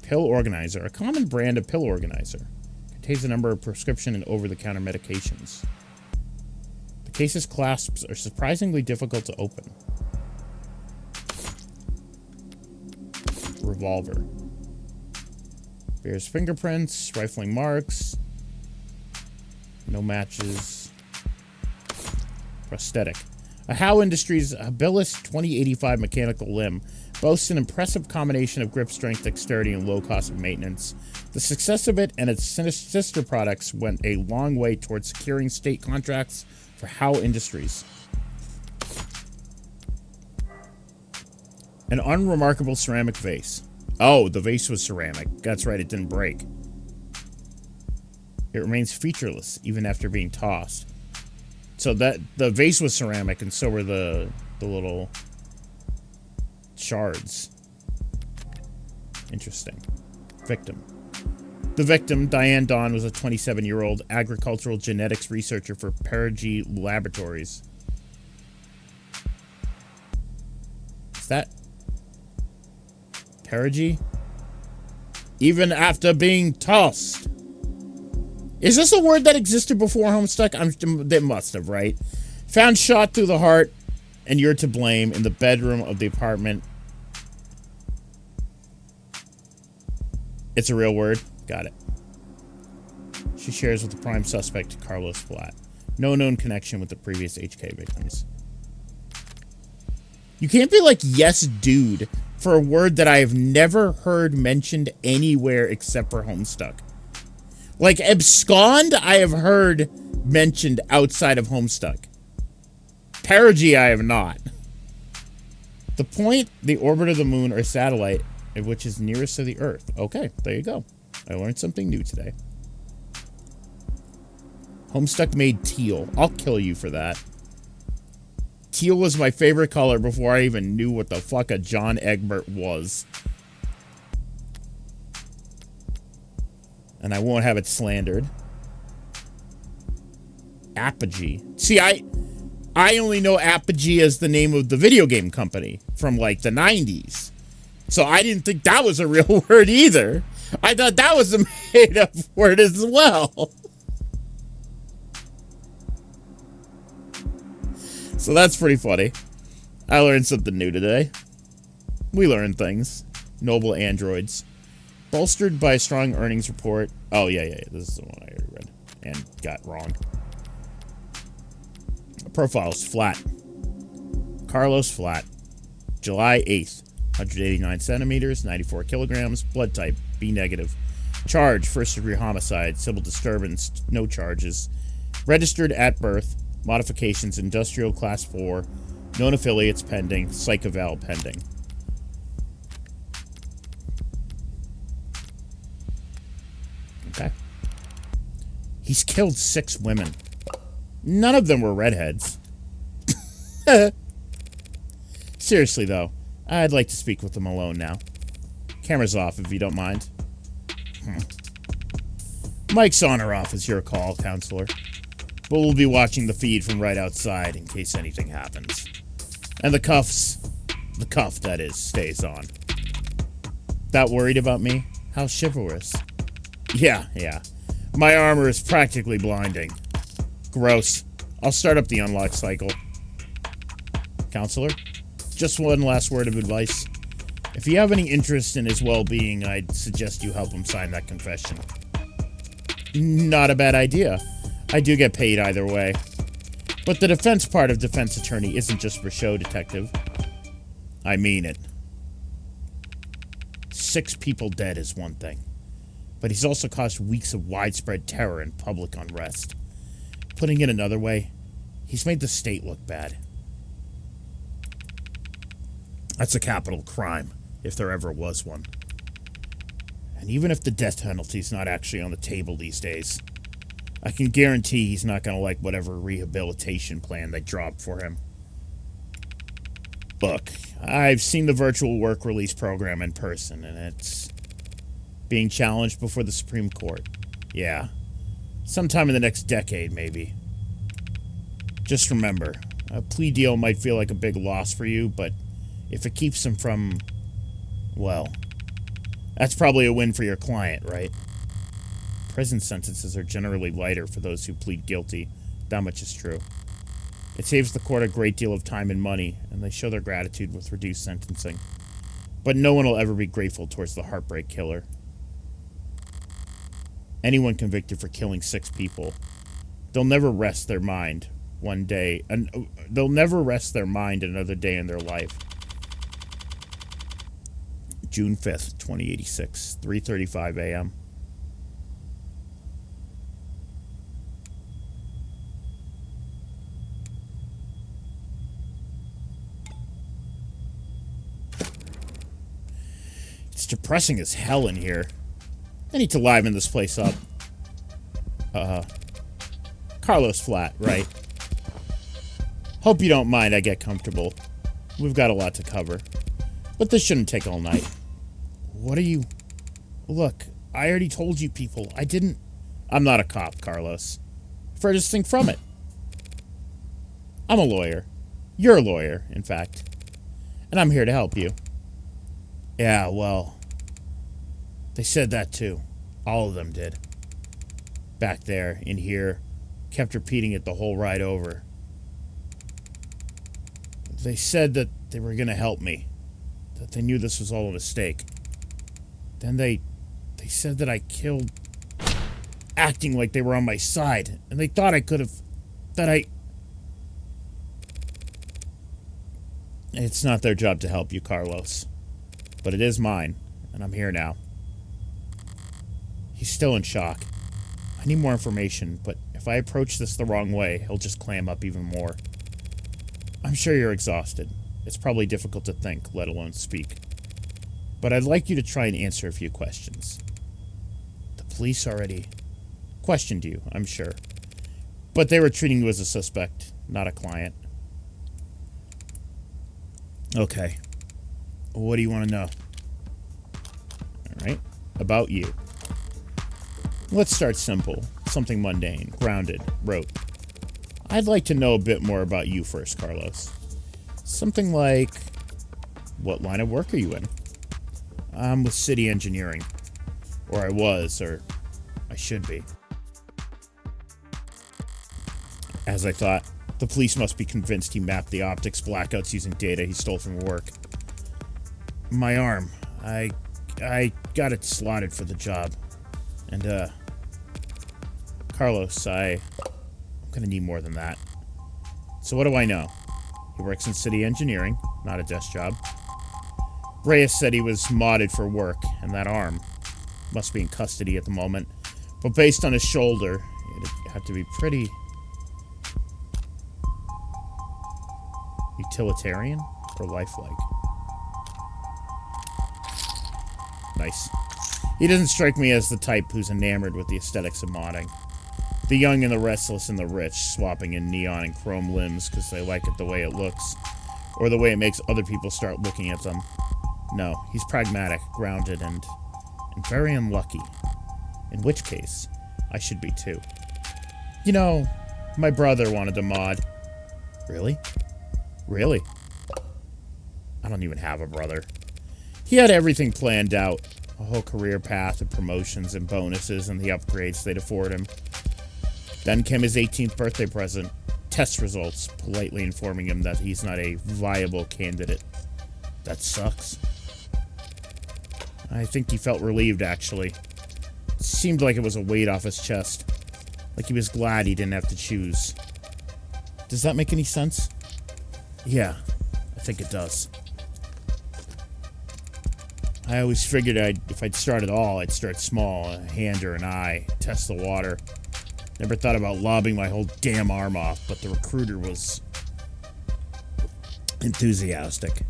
Pill organizer. A common brand of pill organizer. Contains a number of prescription and over-the-counter medications. The case's clasps are surprisingly difficult to open. Revolver. Bears fingerprints, rifling marks. No matches. Prosthetic. A Howe Industries Habilis 2085 mechanical limb boasts an impressive combination of grip strength, dexterity, and low cost of maintenance. The success of it and its sister products went a long way towards securing state contracts for Howe Industries. An unremarkable ceramic vase. Oh, the vase was ceramic. That's right, it didn't break. It remains featureless even after being tossed. So that the vase was ceramic, and so were the little shards. Interesting. Victim. The victim, Diane Dawn, was a 27-year-old agricultural genetics researcher for Perigee Laboratories. Is that Perigee? Even after being tossed. Is this a word that existed before Homestuck? They must have, right? Found shot through the heart, and you're to blame, in the bedroom of the apartment. It's a real word. Got it. She shares with the prime suspect, Carlos Flat. No known connection with the previous HK victims. You can't be like, yes, dude, for a word that I have never heard mentioned anywhere except for Homestuck. Like, abscond, I have heard mentioned outside of Homestuck. Perigee, I have not. The point, the orbit of the moon or satellite, which is nearest to the Earth. Okay, there you go. I learned something new today. Homestuck made teal. I'll kill you for that. Teal was my favorite color before I even knew what the fuck a John Egbert was. And I won't have it slandered. Apogee. See, I only know Apogee as the name of the video game company from, like, the 90s. So I didn't think that was a real word either. I thought that was a made-up word as well. So that's pretty funny. I learned something new today. We learn things. Noble androids. Bolstered by a strong earnings report. Oh, yeah. This is the one I already read and got wrong. Profile's Flat. Carlos Flat. July 8th. 189 centimeters, 94 kilograms. Blood type, B negative. Charge, first-degree homicide. Civil disturbance, no charges. Registered at birth. Modifications, industrial class 4. Known affiliates pending. Psych eval pending. Okay. He's killed 6 women. None of them were redheads. Seriously, though, I'd like to speak with them alone now. Camera's off, if you don't mind. Mic's on or off is your call, counselor. But we'll be watching the feed from right outside in case anything happens. And the cuff, that is, stays on. That worried about me? How chivalrous. Yeah. My armor is practically blinding. Gross. I'll start up the unlock cycle. Counselor? Just one last word of advice. If you have any interest in his well-being, I'd suggest you help him sign that confession. Not a bad idea. I do get paid either way. But the defense part of defense attorney isn't just for show, detective. I mean it. 6 people dead is one thing. But he's also caused weeks of widespread terror and public unrest. Putting it another way, he's made the state look bad. That's a capital crime, if there ever was one. And even if the death penalty's not actually on the table these days, I can guarantee he's not going to like whatever rehabilitation plan they drop for him. Look, I've seen the virtual work release program in person, and it's being challenged before the Supreme Court. Yeah. Sometime in the next decade, maybe. Just remember, a plea deal might feel like a big loss for you, but if it keeps him from, well, that's probably a win for your client, right? Prison sentences are generally lighter for those who plead guilty. That much is true. It saves the court a great deal of time and money, and they show their gratitude with reduced sentencing. But no one will ever be grateful towards the heartbreak killer. Anyone convicted for killing 6 people, they'll never rest their mind one day, and they'll never rest their mind another day in their life. June 5th, 2086, 3:35 a.m. It's depressing as hell in here. I need to liven this place up. Carlos Flat, right? Hope you don't mind I get comfortable. We've got a lot to cover. But this shouldn't take all night. What are you... Look, I already told you people. I'm not a cop, Carlos. Furthest thing from it. I'm a lawyer. You're a lawyer, in fact. And I'm here to help you. Yeah, well... They said that too. All of them did. Back there, in here. Kept repeating it the whole ride over. They said that they were gonna help me. That they knew this was all a mistake. Then they said that I killed... acting like they were on my side. And they thought I could have... It's not their job to help you, Carlos. But it is mine. And I'm here now. He's still in shock. I need more information, but if I approach this the wrong way, he'll just clam up even more. I'm sure you're exhausted. It's probably difficult to think, let alone speak. But I'd like you to try and answer a few questions. The police already questioned you, I'm sure. But they were treating you as a suspect, not a client. Okay. What do you want to know? Alright. About you. Let's start simple. Something mundane, grounded, rote. I'd like to know a bit more about you first, Carlos. Something like... What line of work are you in? I'm with City Engineering. Or I was, or I should be. As I thought, the police must be convinced he mapped the optics blackouts using data he stole from work. My arm. I got it slotted for the job. And, Carlos, I'm gonna need more than that. So what do I know? He works in City Engineering, not a desk job. Reyes said he was modded for work, and that arm must be in custody at the moment. But based on his shoulder, it'd have to be pretty... utilitarian or lifelike. Nice. He doesn't strike me as the type who's enamored with the aesthetics of modding. The young and the restless and the rich, swapping in neon and chrome limbs because they like it the way it looks, or the way it makes other people start looking at them. No, he's pragmatic, grounded, and very unlucky. In which case, I should be too. You know, my brother wanted to mod. Really? Really? I don't even have a brother. He had everything planned out. A whole career path of promotions and bonuses and the upgrades they'd afford him. Then came his 18th birthday present. Test results, politely informing him that he's not a viable candidate. That sucks. I think he felt relieved, actually. It seemed like it was a weight off his chest. Like he was glad he didn't have to choose. Does that make any sense? Yeah, I think it does. I always figured if I'd start at all, I'd start small, a hand or an eye, test the water. Never thought about lobbing my whole damn arm off, but the recruiter was enthusiastic.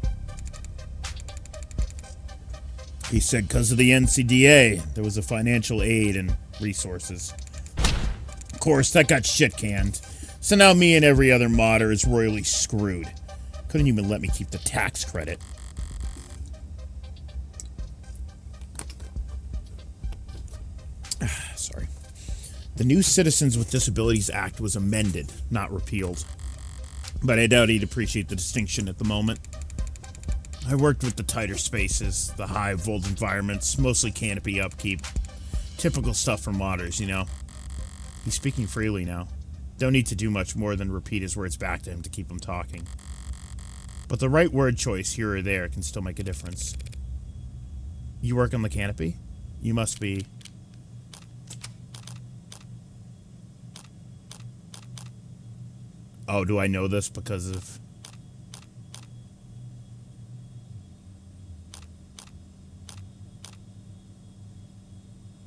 He said because of the NCDA, there was a financial aid and resources. Of course, that got shit-canned. So now me and every other modder is royally screwed. Couldn't even let me keep the tax credit. Sorry. The new Citizens with Disabilities Act was amended, not repealed. But I doubt he'd appreciate the distinction at the moment. I worked with the tighter spaces, the high volt environments, mostly canopy upkeep. Typical stuff for modders, you know. He's speaking freely now. Don't need to do much more than repeat his words back to him to keep him talking. But the right word choice here or there can still make a difference. You work on the canopy? You must be... Oh, do I know this because of...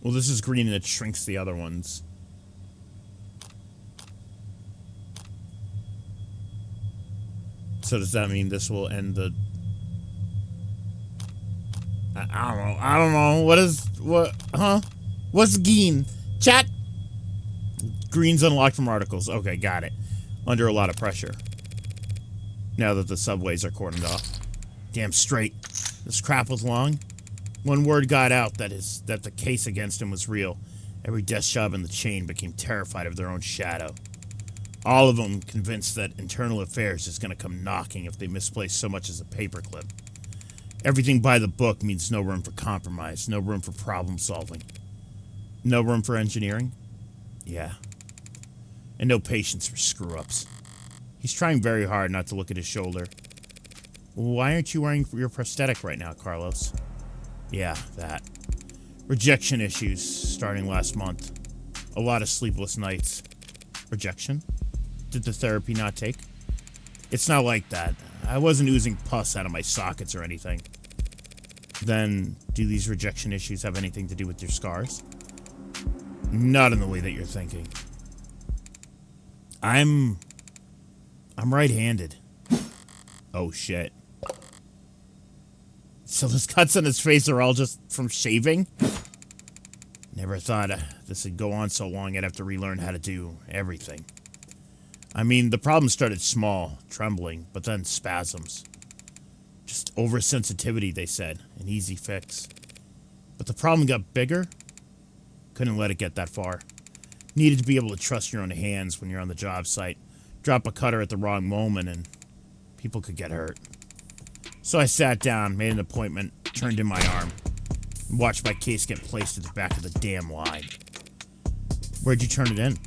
Well, this is green and it shrinks the other ones. So does that mean this will end the... I don't know. What's green? Chat? Green's unlocked from articles. Okay, got it. Under a lot of pressure. Now that the subways are cordoned off. Damn straight. This crap was long. When word got out that the case against him was real, every desk job in the chain became terrified of their own shadow. All of them convinced that internal affairs is going to come knocking if they misplace so much as a paperclip. Everything by the book means no room for compromise, no room for problem solving. No room for engineering? Yeah. And no patience for screw-ups. He's trying very hard not to look at his shoulder. Why aren't you wearing your prosthetic right now, Carlos? Yeah, that. Rejection issues starting last month. A lot of sleepless nights. Rejection? Did the therapy not take? It's not like that. I wasn't oozing pus out of my sockets or anything. Then, do these rejection issues have anything to do with your scars? Not in the way that you're thinking. I'm right-handed. Oh, shit. So those cuts on his face are all just from shaving? Never thought this would go on so long I'd have to relearn how to do everything. I mean, the problem started small, trembling, but then spasms. Just oversensitivity, they said. An easy fix. But the problem got bigger. Couldn't let it get that far. Needed to be able to trust your own hands when you're on the job site. Drop a cutter at the wrong moment and people could get hurt. So I sat down, made an appointment, turned in my arm, and watched my case get placed at the back of the damn line. Where'd you turn it in?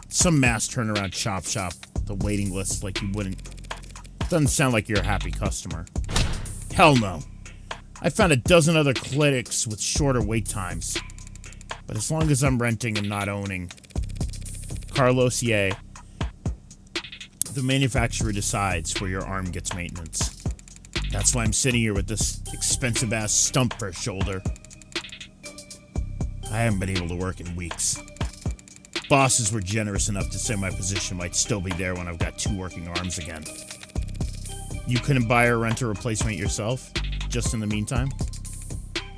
Some mass turnaround shop, the waiting list like you wouldn't. Doesn't sound like you're a happy customer. Hell no. I found a dozen other clinics with shorter wait times. But as long as I'm renting and not owning. Carlos, yay. The manufacturer decides where your arm gets maintenance. That's why I'm sitting here with this expensive-ass stump for a shoulder. I haven't been able to work in weeks. Bosses were generous enough to say my position might still be there when I've got 2 working arms again. You couldn't buy or rent a replacement yourself? Just in the meantime?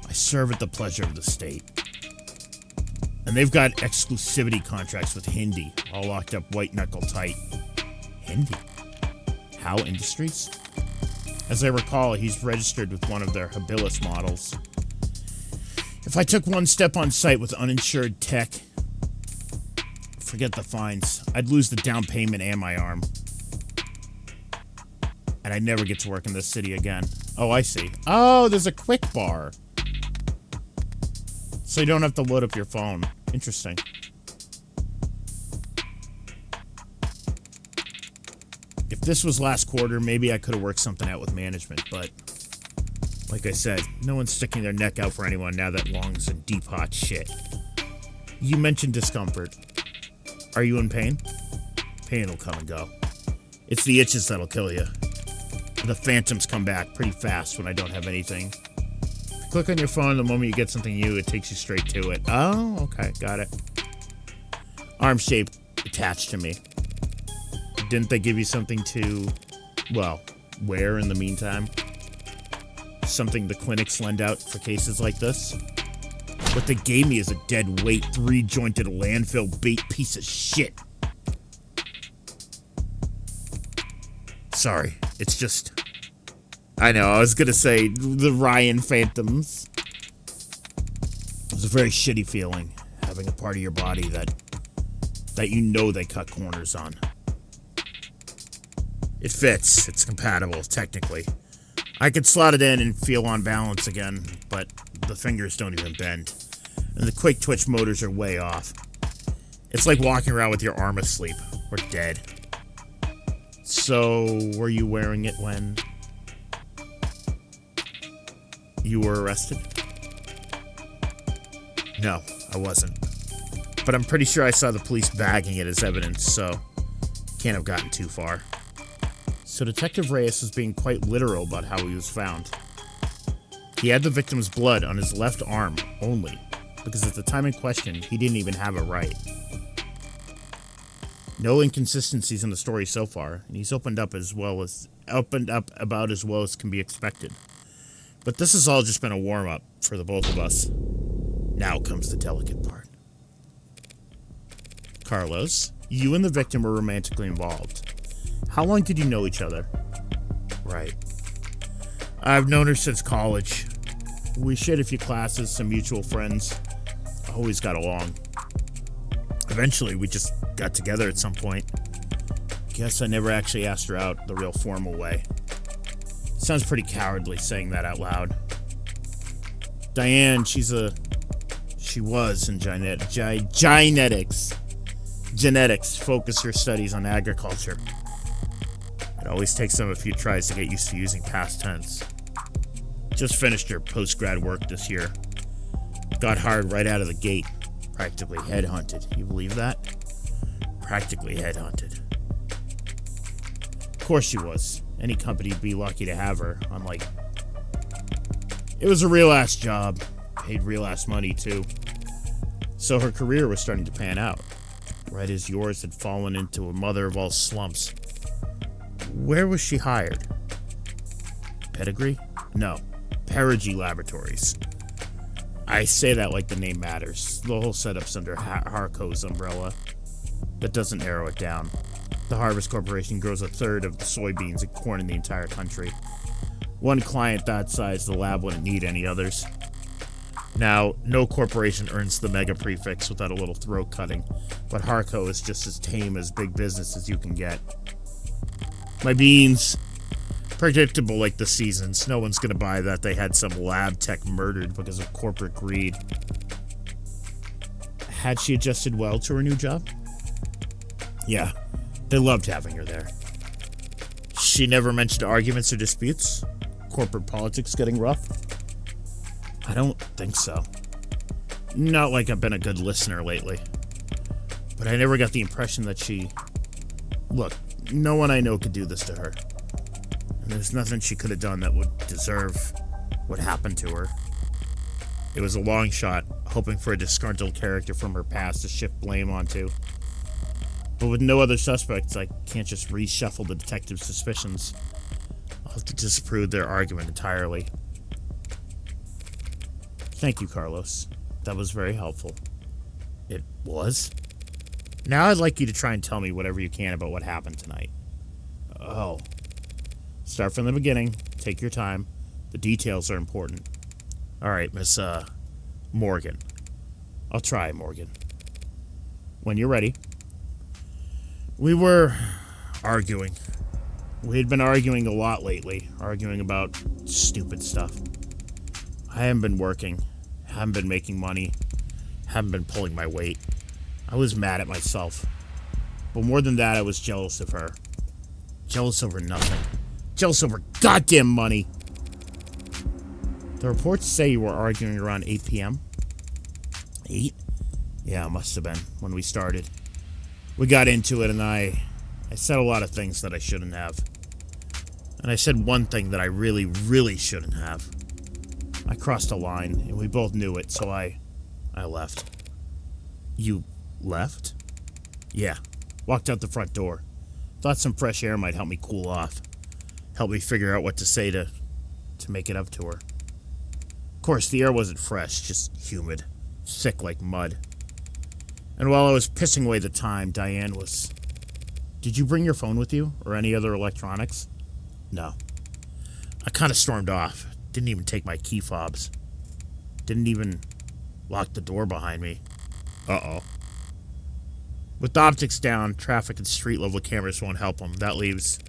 I serve at the pleasure of the state. And they've got exclusivity contracts with Hindi, all locked up white-knuckle tight. Hindi? Howe Industries? As I recall, he's registered with one of their Habilis models. If I took one step on site with uninsured tech, forget the fines. I'd lose the down payment and my arm. And I'd never get to work in this city again. Oh, I see. Oh, there's a quick bar. So you don't have to load up your phone. Interesting. If this was last quarter, maybe I could have worked something out with management, but like I said, no one's sticking their neck out for anyone now that Long's in deep hot shit. You mentioned discomfort. Are you in pain? Pain will come and go. It's the itches that'll kill you. The phantoms come back pretty fast when I don't have anything. If you click on your phone the moment you get something new, it takes you straight to it. Oh, okay, got it. Arm shape attached to me. Didn't they give you something to, well, wear in the meantime? Something the clinics lend out for cases like this? What they gave me is a dead weight, 3-jointed landfill bait piece of shit. Sorry, it's just... I know, I was gonna say the Ryan Phantoms. It was a very shitty feeling, having a part of your body that you know they cut corners on. It fits. It's compatible, technically. I could slot it in and feel on balance again, but the fingers don't even bend. And the quick twitch motors are way off. It's like walking around with your arm asleep, or dead. So, were you wearing it when you were arrested? No, I wasn't. But I'm pretty sure I saw the police bagging it as evidence, so can't have gotten too far. So Detective Reyes was being quite literal about how he was found. He had the victim's blood on his left arm only, because at the time in question, he didn't even have it right. No inconsistencies in the story so far, and he's opened up about as well as can be expected. But this has all just been a warm-up for the both of us. Now comes the delicate part. Carlos, you and the victim were romantically involved. How long did you know each other? Right. I've known her since college. We shared a few classes, some mutual friends. Always got along. Eventually, we just got together at some point. Guess I never actually asked her out the real formal way. Sounds pretty cowardly saying that out loud. Diane, she was in genetics, focus her studies on agriculture. It always takes them a few tries to get used to using past tense. Just finished her post-grad work this year. Got hired right out of the gate. Practically headhunted. You believe that? Practically headhunted. Of course she was. Any company'd be lucky to have her, unlike... It was a real-ass job. Paid real-ass money, too. So her career was starting to pan out. Right as yours had fallen into a mother-of-all slumps. Where was she hired? Pedigree? No. Perigee Laboratories. I say that like the name matters. The whole setup's under Harco's umbrella. That doesn't narrow it down. The Harvest Corporation grows a third of the soybeans and corn in the entire country. One client that size, the lab wouldn't need any others. Now, no corporation earns the mega prefix without a little throat cutting, but Harco is just as tame as big business as you can get. My beans. Predictable like the seasons. No one's gonna buy that they had some lab tech murdered because of corporate greed. Had she adjusted well to her new job? Yeah, they loved having her there. She never mentioned arguments or disputes? Corporate politics getting rough? I don't think so. Not like I've been a good listener lately. But I never got the impression that she... Look, no one I know could do this to her. And there's nothing she could have done that would deserve what happened to her. It was a long shot, hoping for a disgruntled character from her past to shift blame onto. But with no other suspects, I can't just reshuffle the detective's suspicions. I'll have to disprove their argument entirely. Thank you, Carlos. That was very helpful. It was? Now I'd like you to try and tell me whatever you can about what happened tonight. Oh. Start from the beginning. Take your time. The details are important. Alright, Miss, Morgan. I'll try, Morgan. When you're ready. We were arguing. We had been arguing a lot lately. Arguing about stupid stuff. I haven't been working. Haven't been making money. Haven't been pulling my weight. I was mad at myself. But more than that, I was jealous of her. Jealous over nothing. Jealous over goddamn money. The reports say you were arguing around 8 p.m. 8? Yeah, it must have been when we started. We got into it and I said a lot of things that I shouldn't have. And I said one thing that I really, really shouldn't have. I crossed a line, and we both knew it, so I left. You left? Yeah. Walked out the front door. Thought some fresh air might help me cool off. Help me figure out what to say to make it up to her. Of course, the air wasn't fresh, just humid. Thick like mud. And while I was pissing away the time, Diane was... Did you bring your phone with you, or any other electronics? No. I kind of stormed off. Didn't even take my key fobs. Didn't even lock the door behind me. Uh-oh. With the optics down, traffic and street-level cameras won't help them. That leaves...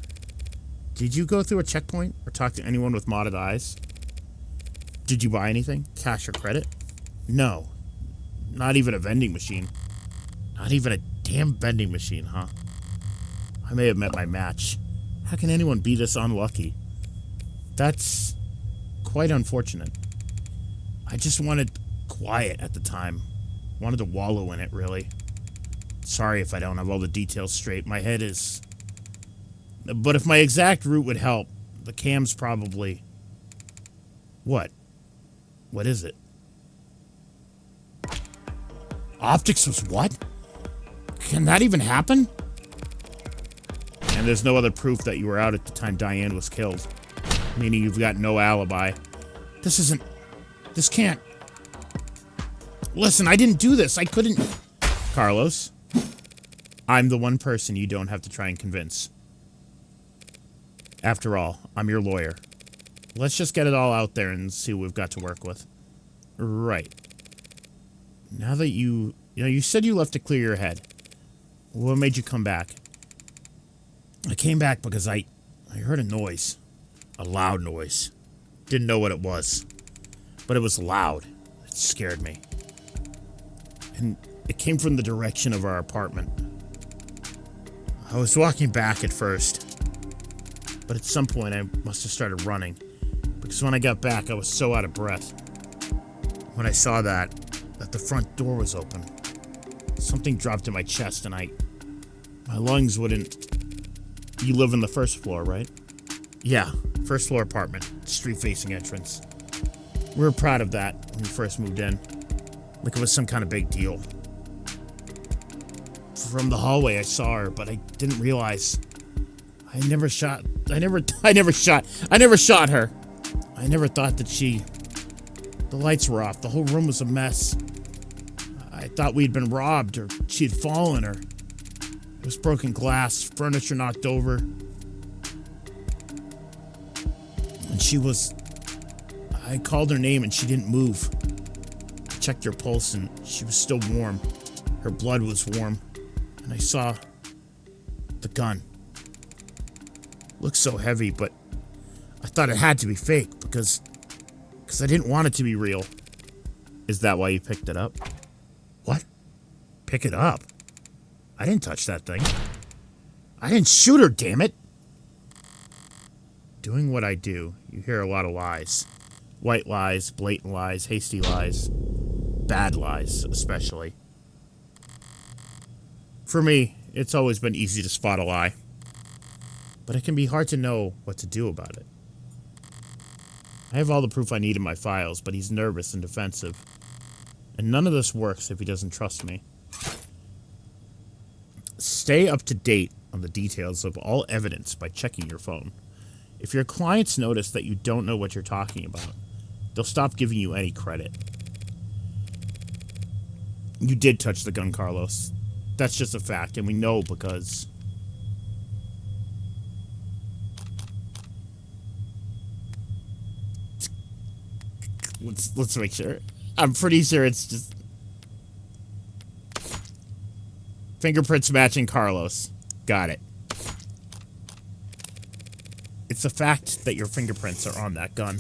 Did you go through a checkpoint or talk to anyone with modded eyes? Did you buy anything? Cash or credit? No. Not even a vending machine. Not even a damn vending machine, huh? I may have met my match. How can anyone be this unlucky? That's quite unfortunate. I just wanted quiet at the time. Wanted to wallow in it, really. Sorry if I don't have all the details straight. My head is... But if my exact route would help, the cam's probably... What? What is it? Optics was what? Can that even happen? And there's no other proof that you were out at the time Diane was killed. Meaning you've got no alibi. This can't... Listen, I didn't do this. I couldn't... Carlos, I'm the one person you don't have to try and convince. After all, I'm your lawyer. let's just get it all out there and see what we've got to work with. Right. Now that you said you left to clear your head. What made you come back? I came back because I heard a noise. A loud noise. Didn't know what it was. But it was loud. It scared me. And it came from the direction of our apartment. I was walking back at first. But at some point I must have started running. Because when I got back, I was so out of breath. When I saw that the front door was open. Something dropped in my chest and my lungs wouldn't... You live on the first floor, right? Yeah, first floor apartment, street-facing entrance. We were proud of that when we first moved in. Like it was some kind of big deal. From the hallway I saw her, but I didn't realize... I never shot her. I never thought that the lights were off. The whole room was a mess. I thought we'd been robbed or she'd fallen or... There was broken glass, furniture knocked over. And I called her name and she didn't move. I checked her pulse and she was still warm. Her blood was warm. And I saw the gun. Looked so heavy, but I thought it had to be fake because I didn't want it to be real. Is that why you picked it up? What? Pick it up? I didn't touch that thing. I didn't shoot her, damn it! Doing what I do, you hear a lot of lies. White lies, blatant lies, hasty lies. Bad lies, especially. For me, it's always been easy to spot a lie. But it can be hard to know what to do about it. I have all the proof I need in my files, but he's nervous and defensive. And none of this works if he doesn't trust me. Stay up to date on the details of all evidence by checking your phone. If your clients notice that you don't know what you're talking about, they'll stop giving you any credit. You did touch the gun, Carlos. That's just a fact, and we know because... Let's make sure. I'm pretty sure it's just... Fingerprints matching Carlos. Got it. It's a fact that your fingerprints are on that gun.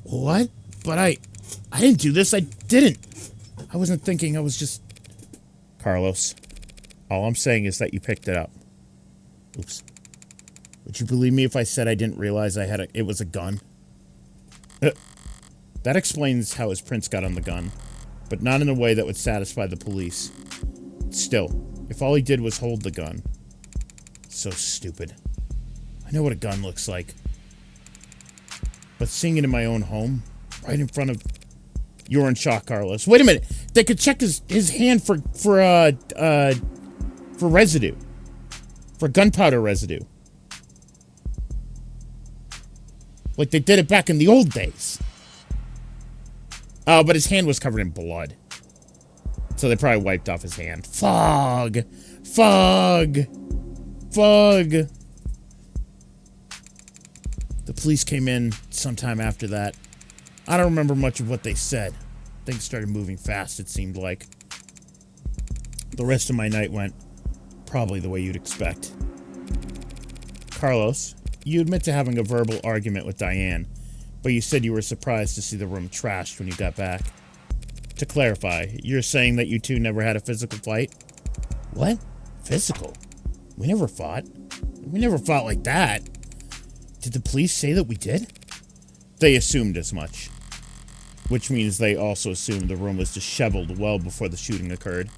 What? But I didn't do this. I didn't. I wasn't thinking. I was just... Carlos, all I'm saying is that you picked it up. Oops. Would you believe me if I said I didn't realize it was a gun? That explains how his prints got on the gun, but not in a way that would satisfy the police. Still, if all he did was hold the gun. So stupid. I know what a gun looks like. But seeing it in my own home, right in front of... You're in shock, Carlos. Wait a minute! They could check his hand for residue. For gunpowder residue. Like they did it back in the old days. Oh, but his hand was covered in blood. So they probably wiped off his hand. Fog! Fog! Fog! The police came in sometime after that. I don't remember much of what they said. Things started moving fast, it seemed like. The rest of my night went probably the way you'd expect. Carlos, you admit to having a verbal argument with Diane, but you said you were surprised to see the room trashed when you got back. To clarify, you're saying that you two never had a physical fight? What? Physical? We never fought. We never fought like that. Did the police say that we did? They assumed as much. Which means they also assumed the room was disheveled well before the shooting occurred.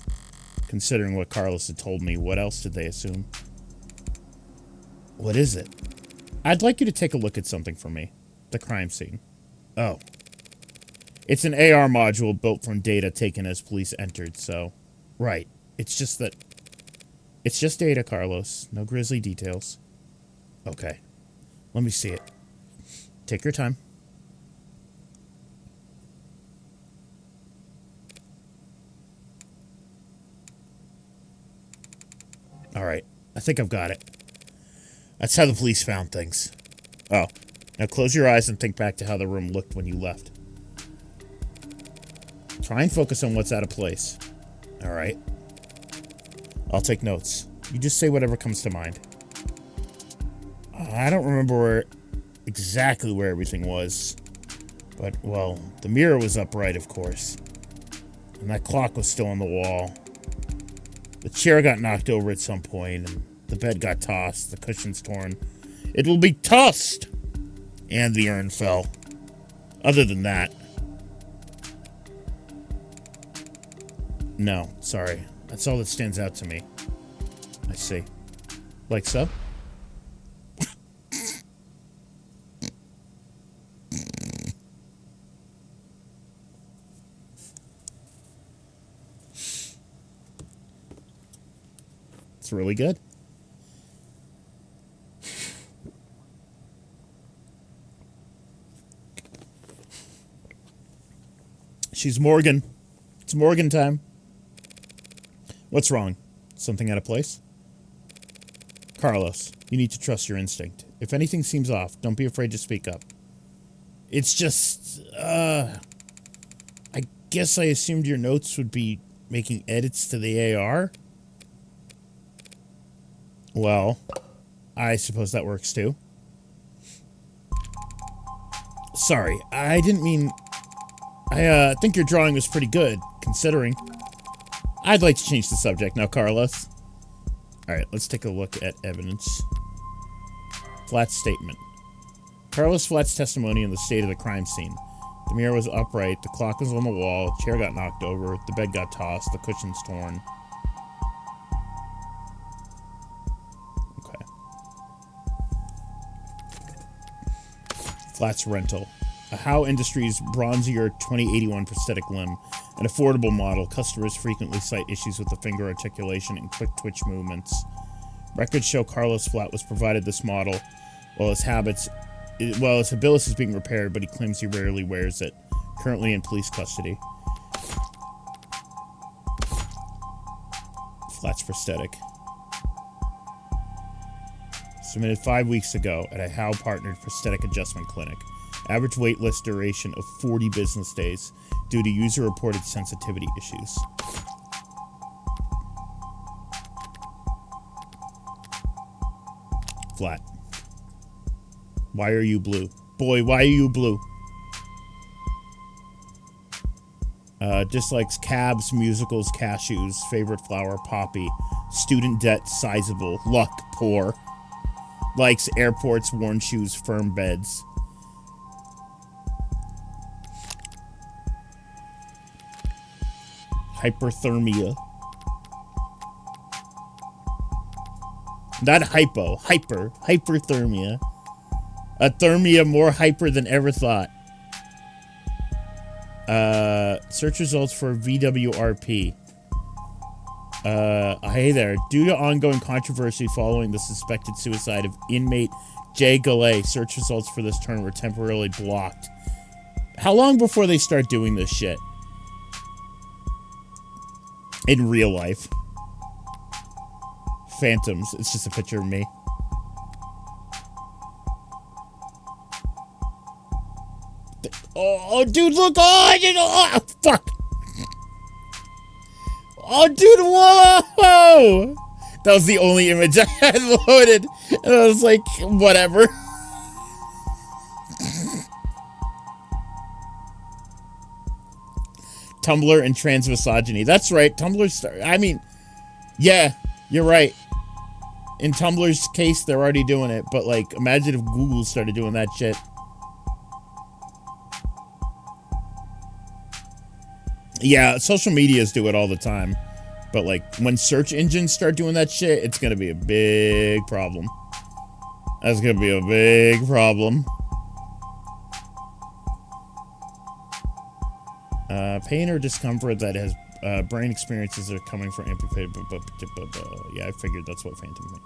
Considering what Carlos had told me, what else did they assume? What is it? I'd like you to take a look at something for me. The crime scene. Oh. It's an AR module built from data taken as police entered, so... Right. It's just that... It's just data, Carlos. No grisly details. Okay. Let me see it. Take your time. Alright. I think I've got it. That's how the police found things. Oh. Now close your eyes and think back to how the room looked when you left. Try and focus on what's out of place. Alright. I'll take notes. You just say whatever comes to mind. I don't remember exactly where everything was. But, well, the mirror was upright, of course. And that clock was still on the wall. The chair got knocked over at some point, and the bed got tossed, the cushions torn. It will be tossed! And the urn fell. Other than that... No, sorry. That's all that stands out to me. I see. Like so? It's really good. She's Morgan. It's Morgan time. What's wrong? Something out of place? Carlos, you need to trust your instinct. If anything seems off, don't be afraid to speak up. It's just, I guess I assumed your notes would be making edits to the AR? Well, I suppose that works too. Sorry, I didn't mean... I think your drawing was pretty good, considering. I'd like to change the subject now, Carlos. Alright, let's take a look at evidence. Flat's statement. Carlos Flat's testimony on the state of the crime scene. The mirror was upright, the clock was on the wall, chair got knocked over, the bed got tossed, the cushions torn. Okay. Flat's rental. A Howe Industries Bronzier 2081 prosthetic limb. An affordable model. Customers frequently cite issues with the finger articulation and quick twitch movements. Records show Carlos Flat was provided this model while his habilis is being repaired, but he claims he rarely wears it. Currently in police custody. Flat's prosthetic. Submitted 5 weeks ago at a Howe partnered prosthetic adjustment clinic. Average wait list duration of 40 business days due to user-reported sensitivity issues. Flat. Why are you blue? Boy, why are you blue? Dislikes cabs, musicals, cashews, favorite flower, poppy, student debt, sizable, luck, poor. Likes airports, worn shoes, firm beds. Hyperthermia. Not hypo, hyperthermia. A thermia more hyper than ever thought. Search results for VWRP. Hey there. Due to ongoing controversy following the suspected suicide of inmate Jay Gallet, search results for this term were temporarily blocked. How long before they start doing this shit? In real life. Phantoms. It's just a picture of me. Oh, dude, look! Oh, fuck! Oh, dude, whoa! That was the only image I had loaded. And I was like, whatever. Tumblr and trans misogyny. That's right. I mean, yeah, you're right. In Tumblr's case, they're already doing it. But, like, imagine if Google started doing that shit. Yeah, social medias do it all the time. But, like, when search engines start doing that shit, it's gonna be a big problem. That's gonna be a big problem. Pain or discomfort that has brain experiences are coming from amputated. Yeah, I figured that's what phantom meant.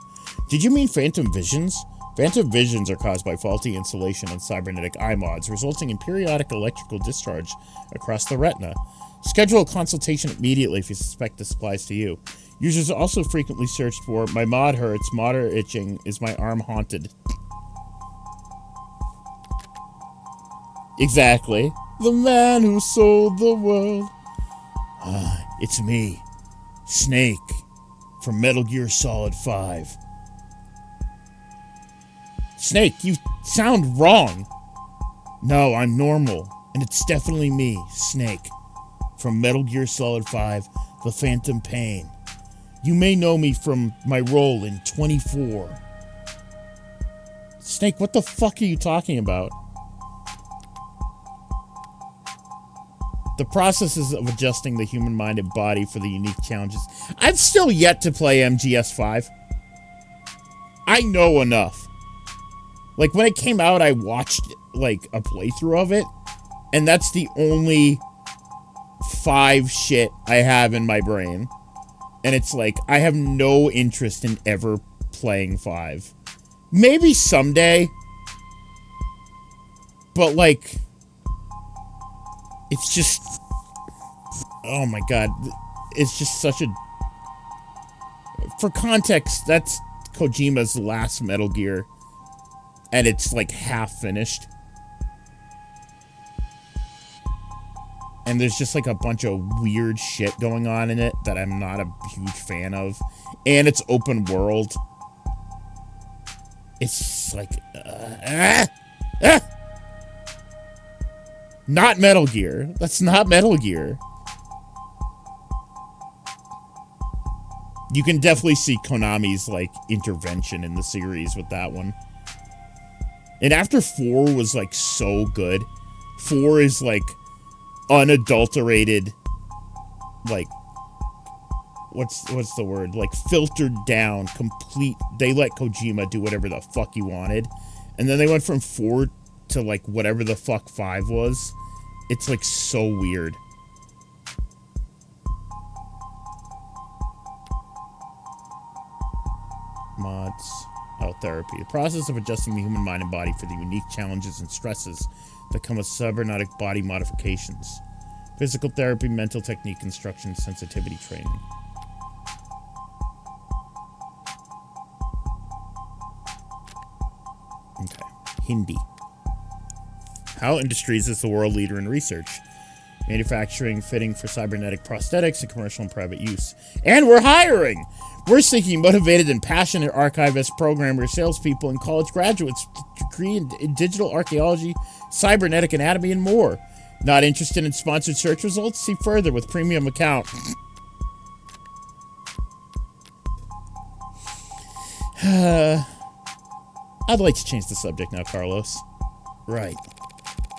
Did you mean phantom visions? Phantom visions are caused by faulty insulation on cybernetic eye mods, resulting in periodic electrical discharge across the retina. Schedule a consultation immediately if you suspect this applies to you. Users also frequently searched for, my mod hurts, moderate itching, is my arm haunted? Exactly. The man who sold the world. It's me, Snake, from Metal Gear Solid 5. Snake, you sound wrong. No, I'm normal, and it's definitely me, Snake, from Metal Gear Solid 5, The Phantom Pain. You may know me from my role in 24. Snake, what the fuck are you talking about? The processes of adjusting the human mind and body for the unique challenges. I've still yet to play MGS5. I know enough. Like, when it came out, I watched, like, a playthrough of it, and that's the only 5 shit I have in my brain. And it's like, I have no interest in ever playing 5. Maybe someday, but, like, it's just, oh my god, it's just such a, for context, that's Kojima's last Metal Gear, and it's like half finished. And there's just like a bunch of weird shit going on in it that I'm not a huge fan of. And it's open world. It's just like, not Metal Gear. That's not Metal Gear. You can definitely see Konami's, like, intervention in the series with that one. And after 4 was, like, so good, 4 is, like, unadulterated, like, what's the word? Like, filtered down, complete, they let Kojima do whatever the fuck he wanted. And then they went from 4 to, like, whatever the fuck 5 was. It's, like, so weird. Mods. Oh, therapy. The process of adjusting the human mind and body for the unique challenges and stresses that come with cybernetic body modifications. Physical therapy, mental technique, instruction, sensitivity training. Okay. Hindi. HAL Industries is the world leader in research, manufacturing, fitting for cybernetic prosthetics in commercial and private use. And we're hiring! We're seeking motivated and passionate archivist, programmers, salespeople, and college graduates with a degree in digital archaeology, cybernetic anatomy, and more. Not interested in sponsored search results? See further with premium account. I'd like to change the subject now, Carlos. Right.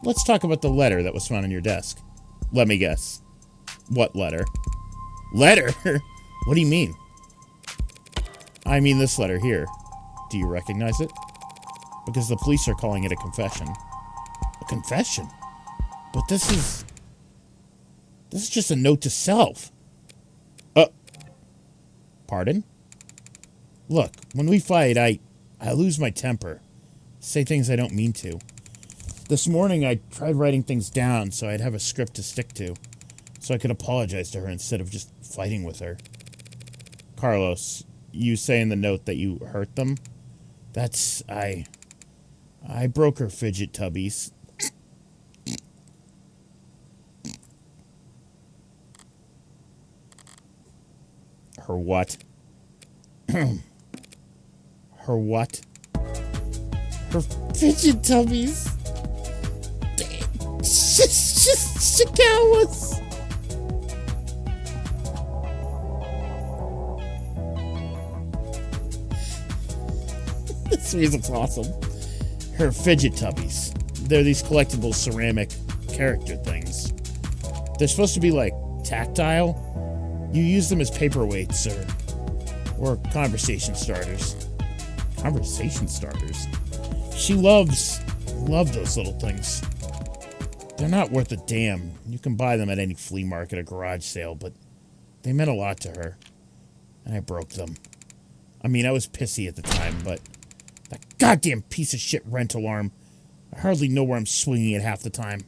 Let's talk about the letter that was found on your desk. Let me guess. What letter? Letter? What do you mean? I mean this letter here. Do you recognize it? Because the police are calling it a confession. A confession? But this is just a note to self. Pardon? Look, when we fight, I lose my temper. Say things I don't mean to. This morning, I tried writing things down so I'd have a script to stick to, so I could apologize to her instead of just fighting with her. Carlos, you say in the note that you hurt them? That's, I broke her fidget tubbies. Her what? Her what? Her fidget tubbies. Just Chikawas. This music's awesome. Her fidget tubbies. They're these collectible ceramic character things. They're supposed to be like tactile. You use them as paperweights or conversation starters. Conversation starters? She loved those little things. They're not worth a damn. You can buy them at any flea market or garage sale, but they meant a lot to her. And I broke them. I mean, I was pissy at the time, but that goddamn piece of shit rental arm, I hardly know where I'm swinging it half the time.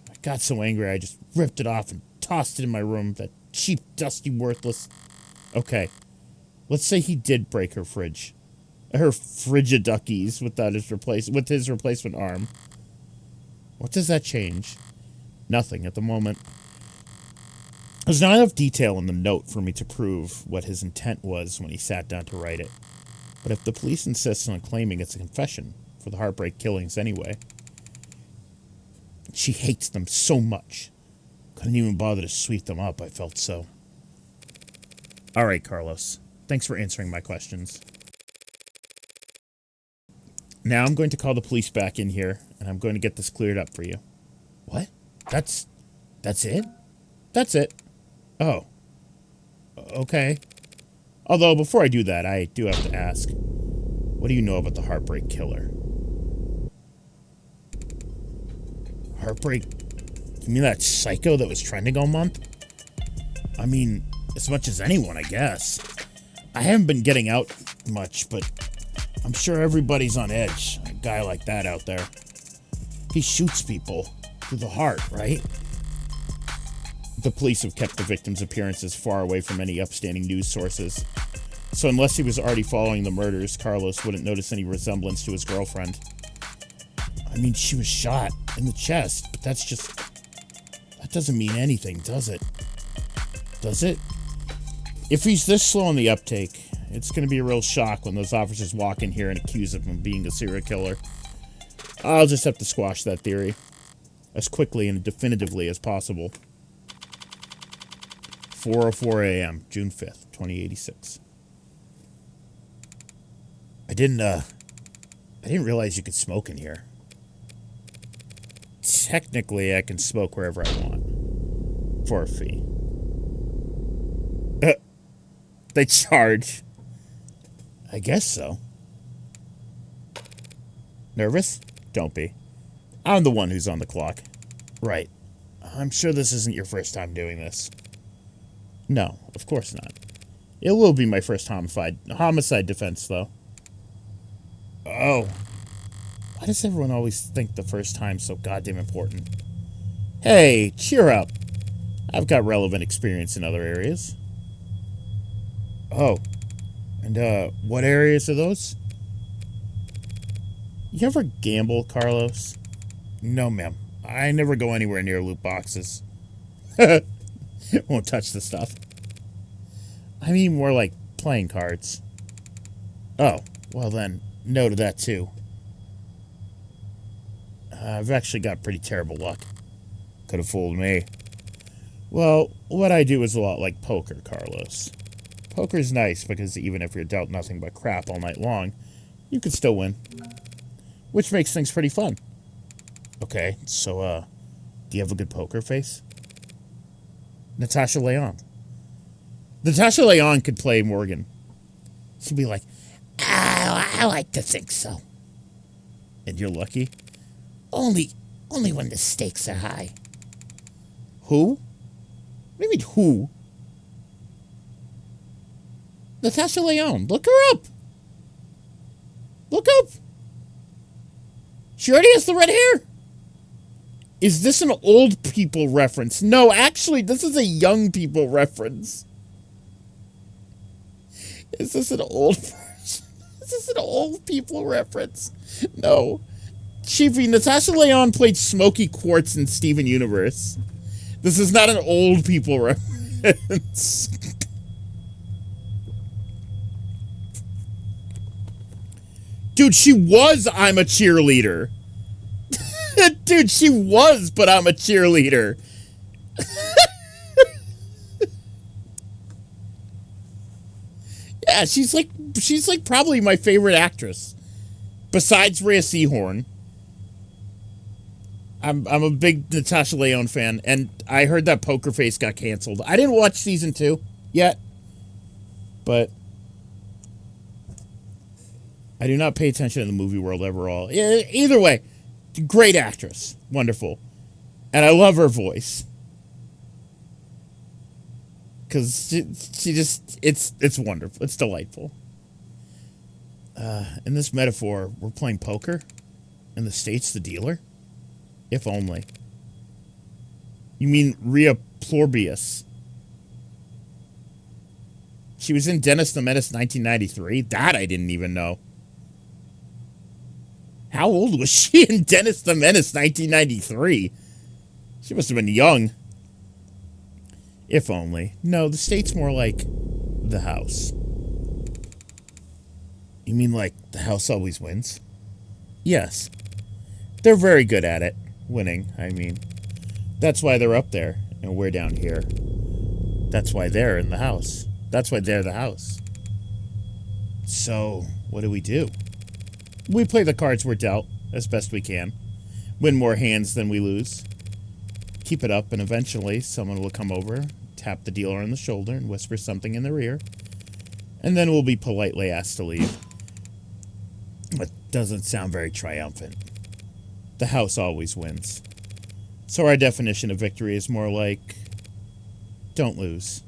I got so angry I just ripped it off and tossed it in my room, that cheap, dusty, worthless. Okay, let's say he did break her fridge. Her frigiduckies with his replacement arm. What does that change? Nothing at the moment. There's not enough detail in the note for me to prove what his intent was when he sat down to write it. But if the police insist on claiming it's a confession for the Heartbreak killings anyway, she hates them so much. Couldn't even bother to sweep them up, I felt so. All right, Carlos. Thanks for answering my questions. Now I'm going to call the police back in here, and I'm going to get this cleared up for you. What? That's it? That's it. Oh. Okay. Although, before I do that, I do have to ask, what do you know about the Heartbreak Killer? Heartbreak? You mean that psycho that was trending all month? I mean, as much as anyone, I guess. I haven't been getting out much, but I'm sure everybody's on edge. A guy like that out there. He shoots people through the heart, right? The police have kept the victim's appearances far away from any upstanding news sources. So unless he was already following the murders, Carlos wouldn't notice any resemblance to his girlfriend. I mean, she was shot in the chest, but that doesn't mean anything, does it? Does it? If he's this slow on the uptake, it's going to be a real shock when those officers walk in here and accuse him of being a serial killer. I'll just have to squash that theory as quickly and definitively as possible. 4:04 a.m., June 5th, 2086. I didn't realize you could smoke in here. Technically, I can smoke wherever I want. For a fee. They charge. I guess so. Nervous? Don't be. I'm the one who's on the clock. Right. I'm sure this isn't your first time doing this. No, of course not. It will be my first homicide defense, though. Oh. Why does everyone always think the first time's so goddamn important? Hey, cheer up. I've got relevant experience in other areas. Oh. And, what areas are those? You ever gamble, Carlos? No, ma'am. I never go anywhere near loot boxes. Won't touch the stuff. I mean more like playing cards. Oh, well then, no to that too. I've actually got pretty terrible luck. Could have fooled me. Well, what I do is a lot like poker, Carlos. Poker's nice because even if you're dealt nothing but crap all night long, you can still win. Which makes things pretty fun. Okay, so, do you have a good poker face? Natasha Leon. Natasha Leon could play Morgan. She'd be like, I like to think so. And you're lucky? Only when the stakes are high. Who? What do you mean, who? Natasha Leon. Look her up. Look up. She already has the red hair. Is this an old people reference? No, actually, this is a young people reference. Is this an old person? Is this an old people reference? No. Chiefy, Natasha Leon played Smokey Quartz in Steven Universe. This is not an old people reference. Dude, she was I'm a Cheerleader. Dude, she was, but I'm a Cheerleader. Yeah, she's like probably my favorite actress. Besides Rhea Seehorn. I'm a big Natasha Leon fan, and I heard that Poker Face got canceled. I didn't watch season 2 yet, but I do not pay attention to the movie world overall. Either way, great actress. Wonderful. And I love her voice. Because she just, it's wonderful. It's delightful. In this metaphor, we're playing poker, and the state's the dealer? If only. You mean Rhea Plorbius? She was in Dennis the Menace 1993? That I didn't even know. How old was she in Dennis the Menace 1993? She must have been young. If only. No, the state's more like the house. You mean like the house always wins? Yes. They're very good at it. Winning, I mean. That's why they're up there, and we're down here. That's why they're in the house. That's why they're the house. So, what do? We play the cards we're dealt, as best we can. Win more hands than we lose. Keep it up, and eventually someone will come over, tap the dealer on the shoulder, and whisper something in their ear. And then we'll be politely asked to leave. It doesn't sound very triumphant. The house always wins. So our definition of victory is more like, don't lose.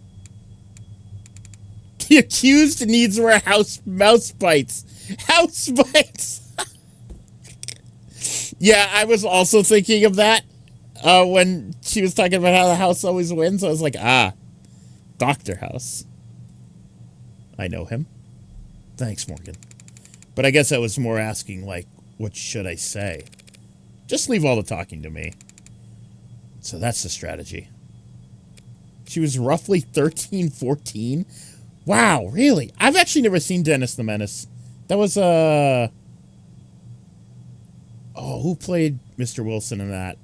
The accused needs were mouse bites. House bites! Yeah, I was also thinking of that when she was talking about how the house always wins. I was like, Dr. House. I know him. Thanks, Morgan. But I guess I was more asking, like, what should I say? Just leave all the talking to me. So that's the strategy. She was roughly 13, 14? Wow, really? I've actually never seen Dennis the Menace. That was, oh, who played Mr. Wilson in that?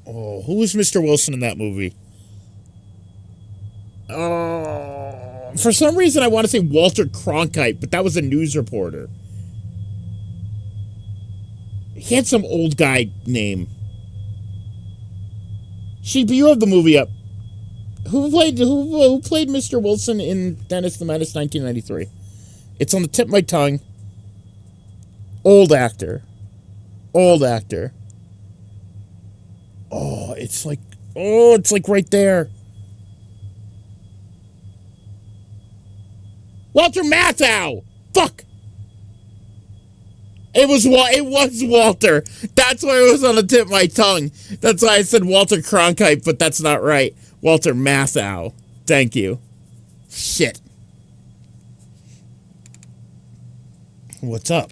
Oh, who was Mr. Wilson in that movie? Oh, for some reason I want to say Walter Cronkite, but that was a news reporter. He had some old guy name. Sheep, you have the movie up. Who played Mr. Wilson in Dennis the Menace 1993? It's on the tip of my tongue. Old actor. Old actor. Oh, it's like right there. Walter Matthau! Fuck! It was Walter. That's why it was on the tip of my tongue. That's why I said Walter Cronkite, but that's not right. Walter Matthau. Thank you. Shit. What's up?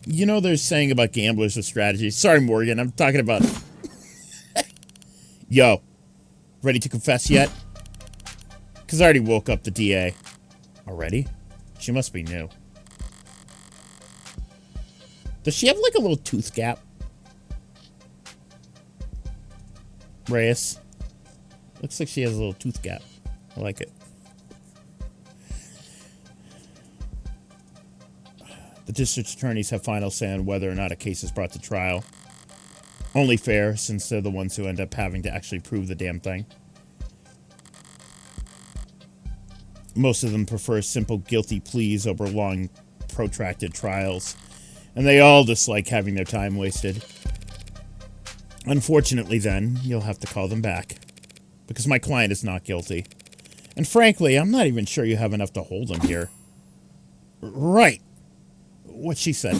You know there's saying about gamblers with strategy. Sorry, Morgan. I'm talking about... Yo. Ready to confess yet? Because I already woke up the DA. Already? She must be new. Does she have like a little tooth gap? Reyes. Looks like she has a little tooth gap. I like it. The district attorneys have final say on whether or not a case is brought to trial. Only fair, since they're the ones who end up having to actually prove the damn thing. Most of them prefer simple guilty pleas over long, protracted trials. And they all dislike having their time wasted. Unfortunately, then, you'll have to call them back. Because my client is not guilty. And frankly, I'm not even sure you have enough to hold him here. Right. What she said.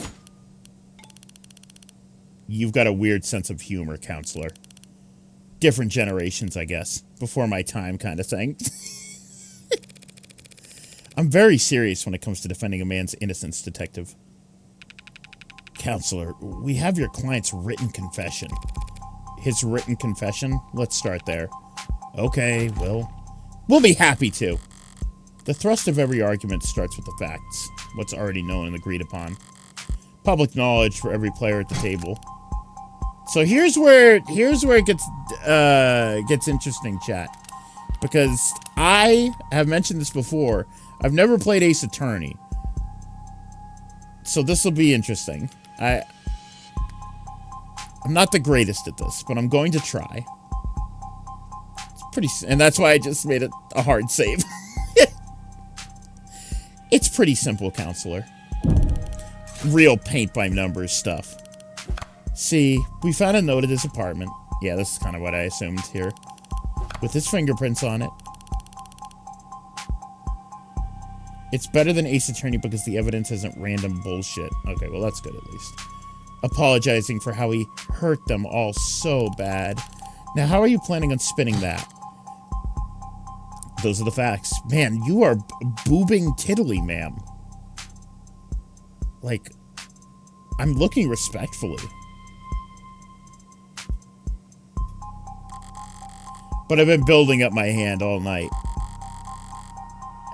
You've got a weird sense of humor, counselor. Different generations, I guess. Before my time kind of thing. I'm very serious when it comes to defending a man's innocence, detective. Counselor, we have your client's written confession. His written confession? Let's start there. Okay, we'll be happy to. The thrust of every argument starts with the facts. What's already known and agreed upon. Public knowledge for every player at the table. So here's where it gets interesting, chat. Because I have mentioned this before. I've never played Ace Attorney. So this will be interesting. I'm not the greatest at this, but I'm going to try. And that's why I just made it a hard save. It's pretty simple, counselor. Real paint-by-numbers stuff. See, we found a note at his apartment. Yeah, this is kind of what I assumed here. With his fingerprints on it. It's better than Ace Attorney because the evidence isn't random bullshit. Okay, well, that's good at least. Apologizing for how he hurt them all so bad. Now, how are you planning on spinning that? Those are the facts. Man, you are boobing tiddly, ma'am. Like, I'm looking respectfully. But I've been building up my hand all night.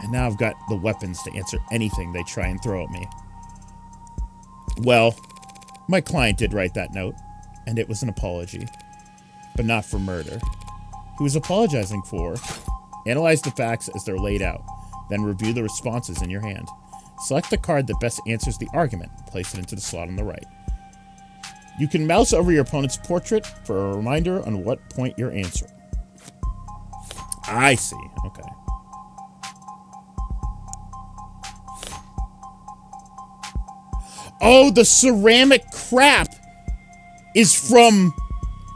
And now I've got the weapons to answer anything they try and throw at me. Well, my client did write that note, and it was an apology. But not for murder. He was apologizing for: analyze the facts as they're laid out, then review the responses in your hand. Select the card that best answers the argument, place it into the slot on the right. You can mouse over your opponent's portrait for a reminder on what point you're answering. I see, okay. Oh, the ceramic crap is from...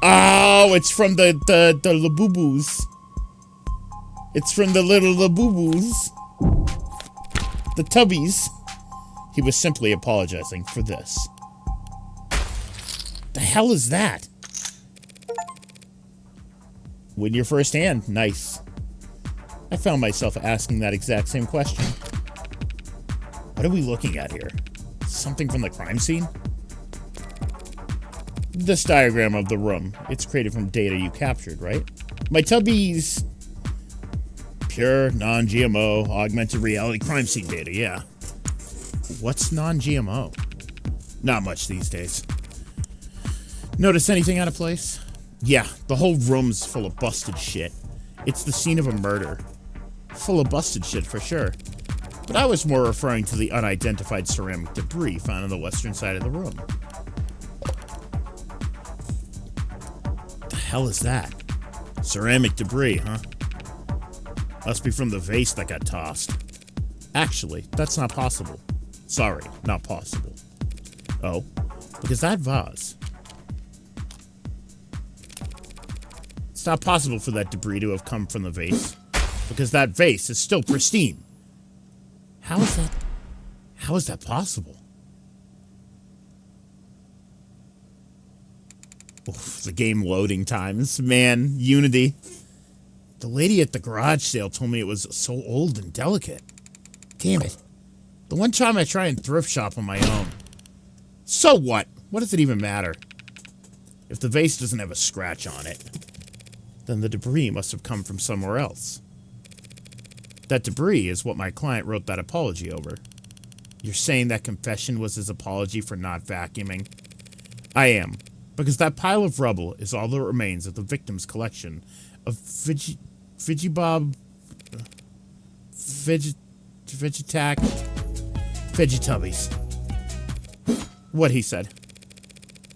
Oh, it's from the Labubus. It's from the little Labubus. The Tubbies. He was simply apologizing for this. The hell is that? Win your first hand. Nice. I found myself asking that exact same question. What are we looking at here? Something from the crime scene? This diagram of the room. It's created from data you captured, right? My Tubbies... Pure, non-GMO, augmented reality crime scene data, yeah. What's non-GMO? Not much these days. Notice anything out of place? Yeah, the whole room's full of busted shit. It's the scene of a murder. Full of busted shit for sure. But I was more referring to the unidentified ceramic debris found on the western side of the room. The hell is that? Ceramic debris, huh? Must be from the vase that got tossed. Actually, that's not possible. Sorry, not possible. Oh, because that vase... It's not possible for that debris to have come from the vase, because that vase is still pristine. How is that possible? Oof, the game loading times. Man, Unity. The lady at the garage sale told me it was so old and delicate. Damn it. The one time I try and thrift shop on my own. So what? What does it even matter? If the vase doesn't have a scratch on it, then the debris must have come from somewhere else. That debris is what my client wrote that apology over. You're saying that confession was his apology for not vacuuming? I am, because that pile of rubble is all that remains of the victim's collection of Vegetubbies. What he said.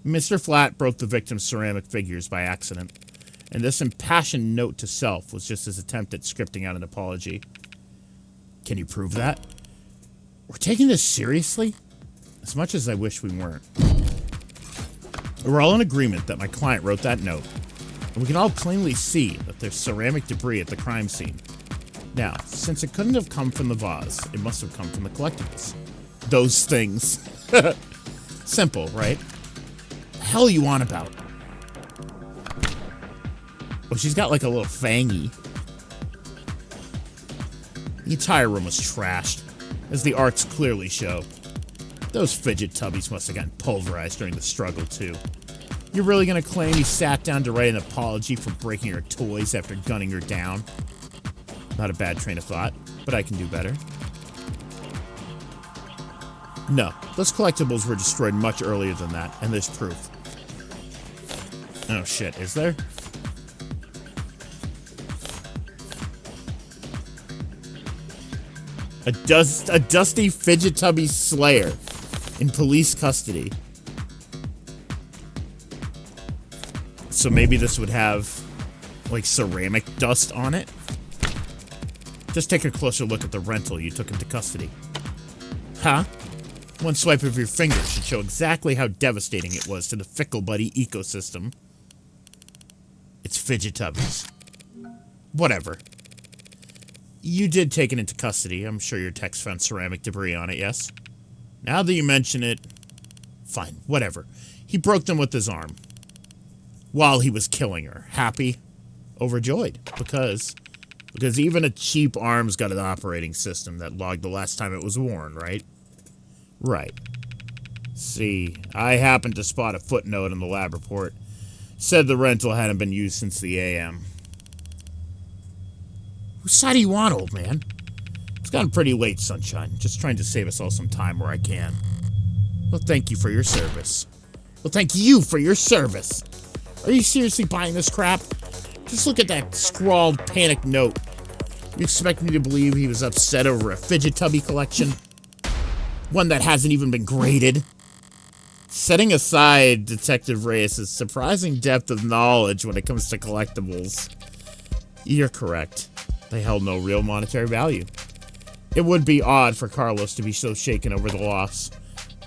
Mr. Flat broke the victim's ceramic figures by accident, and this impassioned note to self was just his attempt at scripting out an apology. Can you prove that? We're taking this seriously? As much as I wish we weren't. We're all in agreement that my client wrote that note, and we can all plainly see that there's ceramic debris at the crime scene. Now, since it couldn't have come from the vase, it must have come from the collectibles. Those things. Simple, right? The hell are you on about? Oh, she's got like a little fangy. The entire room was trashed, as the arts clearly show. Those fidget tubbies must have gotten pulverized during the struggle, too. You're really gonna claim he sat down to write an apology for breaking her toys after gunning her down? Not a bad train of thought, but I can do better. No, those collectibles were destroyed much earlier than that, and there's proof. Oh shit, is there? A dusty fidget tubby slayer in police custody. So maybe this would have, like, ceramic dust on it? Just take a closer look at the rental you took into custody. Huh? One swipe of your finger should show exactly how devastating it was to the Fickle Buddy ecosystem. It's fidget tubbies. Whatever. You did take it into custody. I'm sure your text found ceramic debris on it, yes? Now that you mention it... Fine, whatever. He broke them with his arm. While he was killing her. Happy? Overjoyed. Because it Because even a cheap arm's got an operating system that logged the last time it was worn, right? Right. See, I happened to spot a footnote in the lab report. Said the rental hadn't been used since the AM. Whose side do you want, old man? It's gotten pretty late, Sunshine. Just trying to save us all some time where I can. Well, thank you for your service. Well, thank you for your service. Are you seriously buying this crap? Just look at that scrawled panic note. You expect me to believe he was upset over a fidget tubby collection? One that hasn't even been graded? Setting aside Detective Reyes' surprising depth of knowledge when it comes to collectibles, you're correct. They held no real monetary value. It would be odd for Carlos to be so shaken over the loss.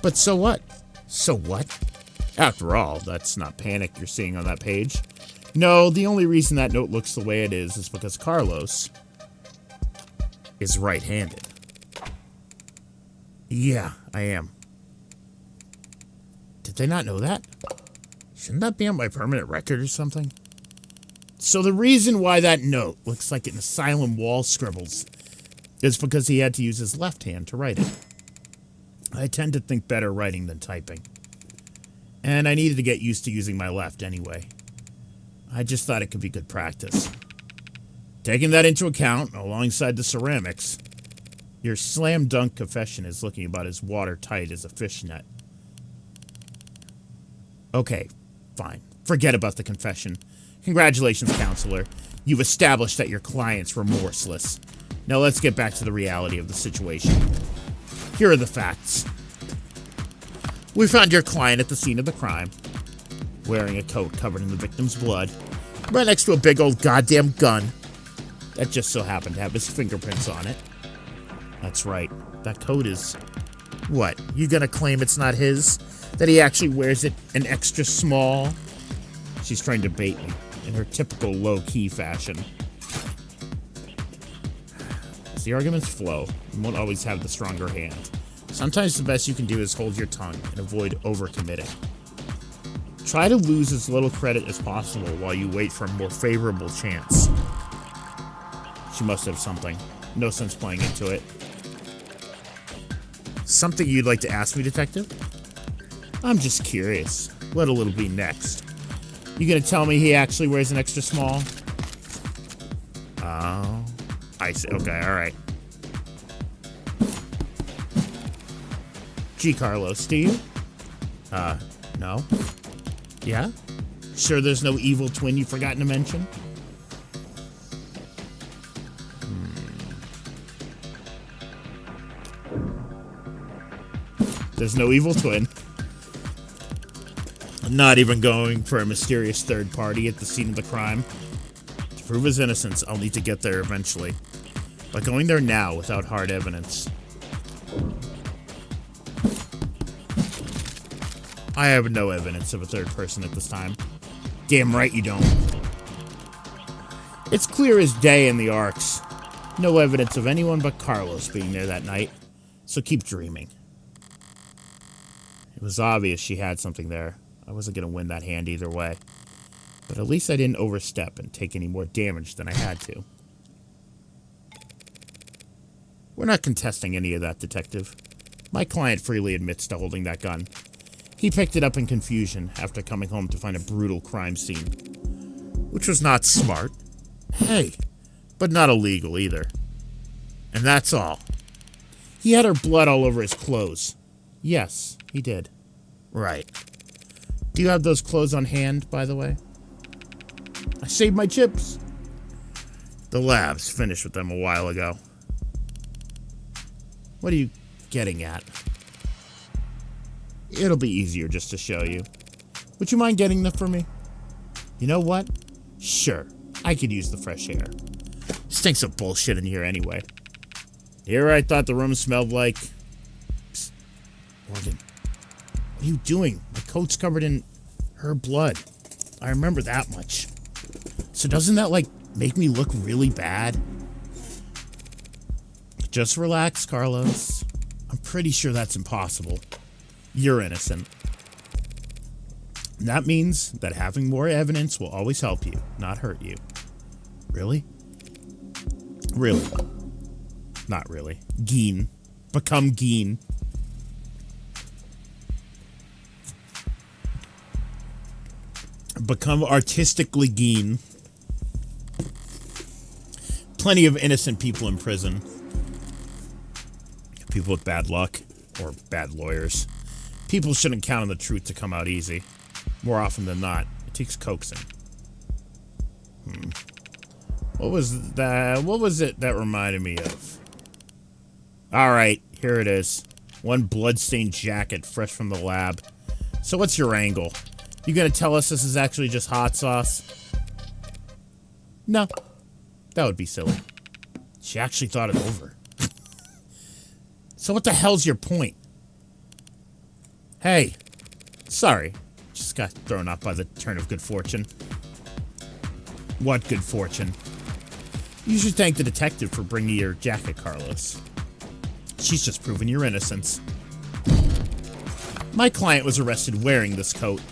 But so what? So what? After all, that's not panic you're seeing on that page. No, the only reason that note looks the way it is because Carlos is right-handed. Yeah, I am. Did they not know that? Shouldn't that be on my permanent record or something? So the reason why that note looks like an asylum wall scribbles is because he had to use his left hand to write it. I tend to think better writing than typing. And I needed to get used to using my left anyway. I just thought it could be good practice. Taking that into account, alongside the ceramics, your slam dunk confession is looking about as watertight as a fishnet. Okay, fine. Forget about the confession. Congratulations, counselor. You've established that your client's remorseless. Now let's get back to the reality of the situation. Here are the facts. We found your client at the scene of the crime, wearing a coat covered in the victim's blood, right next to a big old goddamn gun that just so happened to have his fingerprints on it. That's right. That coat is... What? You gonna claim it's not his? That he actually wears it an extra small? She's trying to bait me in her typical low-key fashion. As the arguments flow, you won't always have the stronger hand. Sometimes the best you can do is hold your tongue and avoid overcommitting. Try to lose as little credit as possible while you wait for a more favorable chance. She must have something. No sense playing into it. Something you'd like to ask me, Detective? I'm just curious. What'll it be next? You gonna tell me he actually wears an extra small? Oh, I see. Okay, alright. Gee, Carlos, do you? No? Yeah? Sure there's no evil twin you've forgotten to mention? There's no evil twin. I'm not even going for a mysterious third party at the scene of the crime. To prove his innocence, I'll need to get there eventually. But going there now without hard evidence... I have no evidence of a third person at this time. Damn right you don't. It's clear as day in the arcs. No evidence of anyone but Carlos being there that night. So keep dreaming. It was obvious she had something there. I wasn't going to win that hand either way. But at least I didn't overstep and take any more damage than I had to. We're not contesting any of that, Detective. My client freely admits to holding that gun. He picked it up in confusion after coming home to find a brutal crime scene. Which was not smart. Hey, but not illegal either. And that's all. He had her blood all over his clothes. Yes, he did. Right. Do you have those clothes on hand, by the way? I saved my chips. The lab's finished with them a while ago. What are you getting at? It'll be easier just to show you. Would you mind getting them for me? You know what? Sure, I could use the fresh air. Stinks of bullshit in here anyway. Here I thought the room smelled like... Psst. Morgan, what are you doing? The coat's covered in her blood. I remember that much. So doesn't that, like, make me look really bad? Just relax, Carlos. I'm pretty sure that's impossible. You're innocent. And that means that having more evidence will always help you, not hurt you. Really? Really. Not really. Geen. Become Geen. Become artistically Geen. Plenty of innocent people in prison. People with bad luck. Or bad lawyers. People shouldn't count on the truth to come out easy. More often than not, it takes coaxing. What was that? What was it that reminded me of? Alright, here it is. One bloodstained jacket fresh from the lab. So what's your angle? You gonna tell us this is actually just hot sauce? No. That would be silly. She actually thought it over. So what the hell's your point? Hey. Sorry. Just got thrown off by the turn of good fortune. What good fortune? You should thank the detective for bringing your jacket, Carlos. She's just proven your innocence. My client was arrested wearing this coat.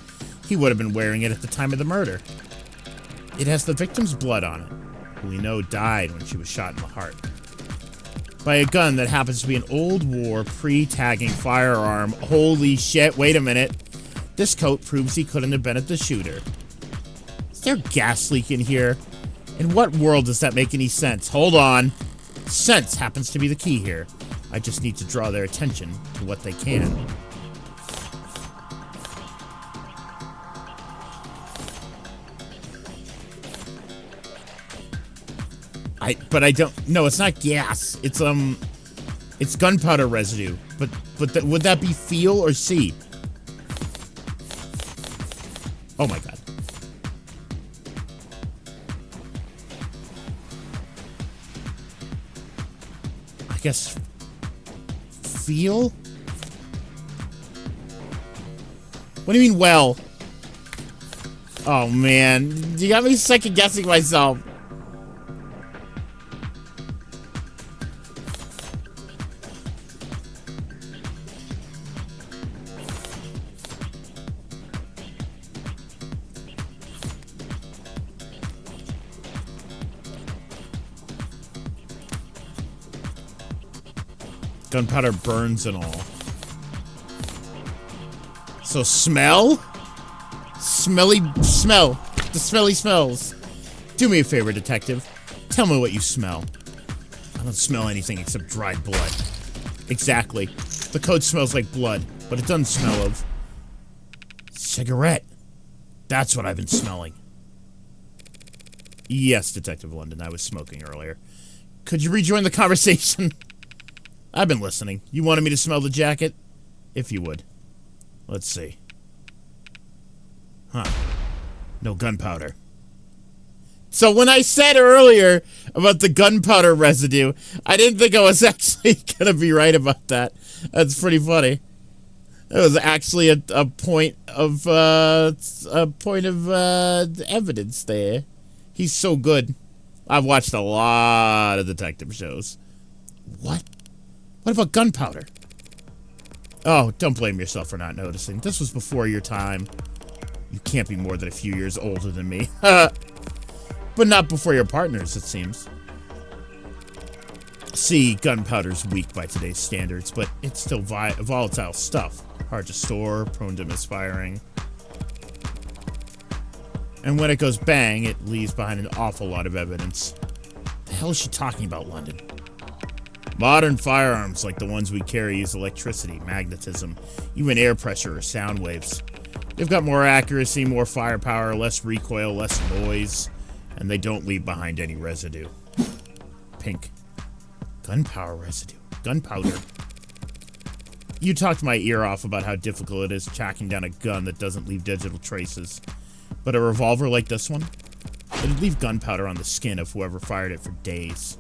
He would have been wearing it at the time of the murder. It has the victim's blood on it, who we know died when she was shot in the heart. By a gun that happens to be an old war pre-tagging firearm. Holy shit, wait a minute. This coat proves he couldn't have been at the shooter. Is there gas leak in here? In what world does that make any sense? Hold on. Sense happens to be the key here. I just need to draw their attention to what they can. But I don't. No, it's not gas. It's gunpowder residue. But would that be feel or see? Oh my god. I guess feel? What do you mean, well? Oh man, you got me second guessing myself. Gunpowder burns and all. So smell? Smelly smell. The smelly smells. Do me a favor, detective. Tell me what you smell. I don't smell anything except dried blood. Exactly. The coat smells like blood, but it doesn't smell of... cigarette. That's what I've been smelling. Yes, Detective London, I was smoking earlier. Could you rejoin the conversation? I've been listening. You wanted me to smell the jacket? If you would. Let's see. Huh. No gunpowder. So when I said earlier about the gunpowder residue, I didn't think I was actually gonna be right about that. That's pretty funny. That was actually a point of evidence there. He's so good. I've watched a lot of detective shows. What? What about gunpowder? Oh, don't blame yourself for not noticing. This was before your time. You can't be more than a few years older than me. But not before your partners, it seems. See, gunpowder's weak by today's standards, but it's still volatile stuff. Hard to store, prone to misfiring. And when it goes bang, it leaves behind an awful lot of evidence. The hell is she talking about, London? Modern firearms, like the ones we carry, use electricity, magnetism, even air pressure or sound waves. They've got more accuracy, more firepower, less recoil, less noise, and they don't leave behind any residue. Pink. Gunpowder residue. Gunpowder. You talked my ear off about how difficult it is tracking down a gun that doesn't leave digital traces. But a revolver like this one? It'd leave gunpowder on the skin of whoever fired it for days.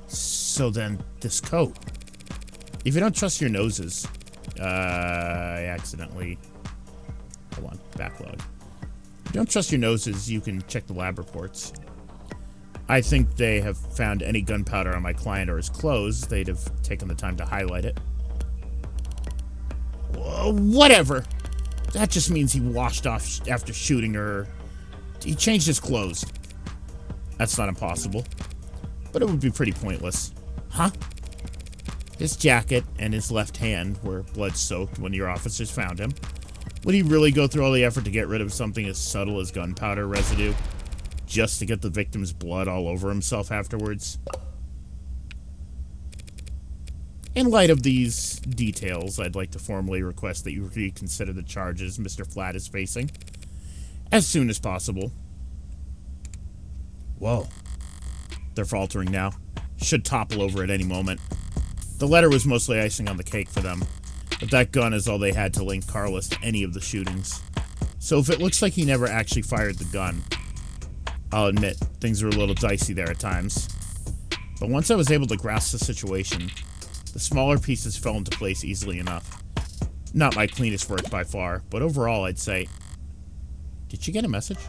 So then, this coat. If you don't trust your noses, I accidentally... Hold on, backlog. If you don't trust your noses, you can check the lab reports. I think they have found any gunpowder on my client or his clothes. They'd have taken the time to highlight it. Whatever. That just means he washed off after shooting her. He changed his clothes. That's not impossible. but it would be pretty pointless. Huh? His jacket and his left hand were blood-soaked when your officers found him. Would he really go through all the effort to get rid of something as subtle as gunpowder residue, just to get the victim's blood all over himself afterwards? In light of these details, I'd like to formally request that you reconsider the charges Mr. Flatt is facing as soon as possible. Whoa. They're faltering now. Should topple over at any moment. The letter was mostly icing on the cake for them, but that gun is all they had to link Carlos to any of the shootings. So if it looks like he never actually fired the gun, I'll admit, things were a little dicey there at times. But once I was able to grasp the situation, the smaller pieces fell into place easily enough. Not my cleanest work by far, but overall I'd say... Did she get a message?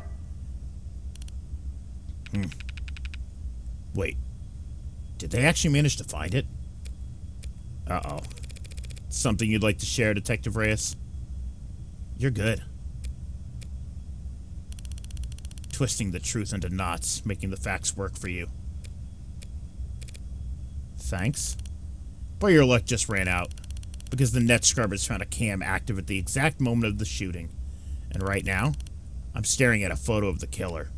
Wait. Did they actually manage to find it? Uh-oh. Something you'd like to share, Detective Reyes? You're good. Twisting the truth into knots, making the facts work for you. Thanks. But your luck just ran out, because the net scrubbers found a cam active at the exact moment of the shooting. And right now, I'm staring at a photo of the killer.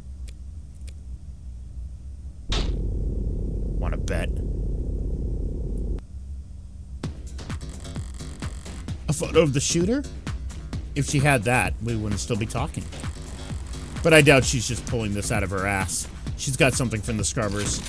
Want to bet? A photo of the shooter? If she had that, we wouldn't still be talking. But I doubt she's just pulling this out of her ass. She's got something from the scrubbers.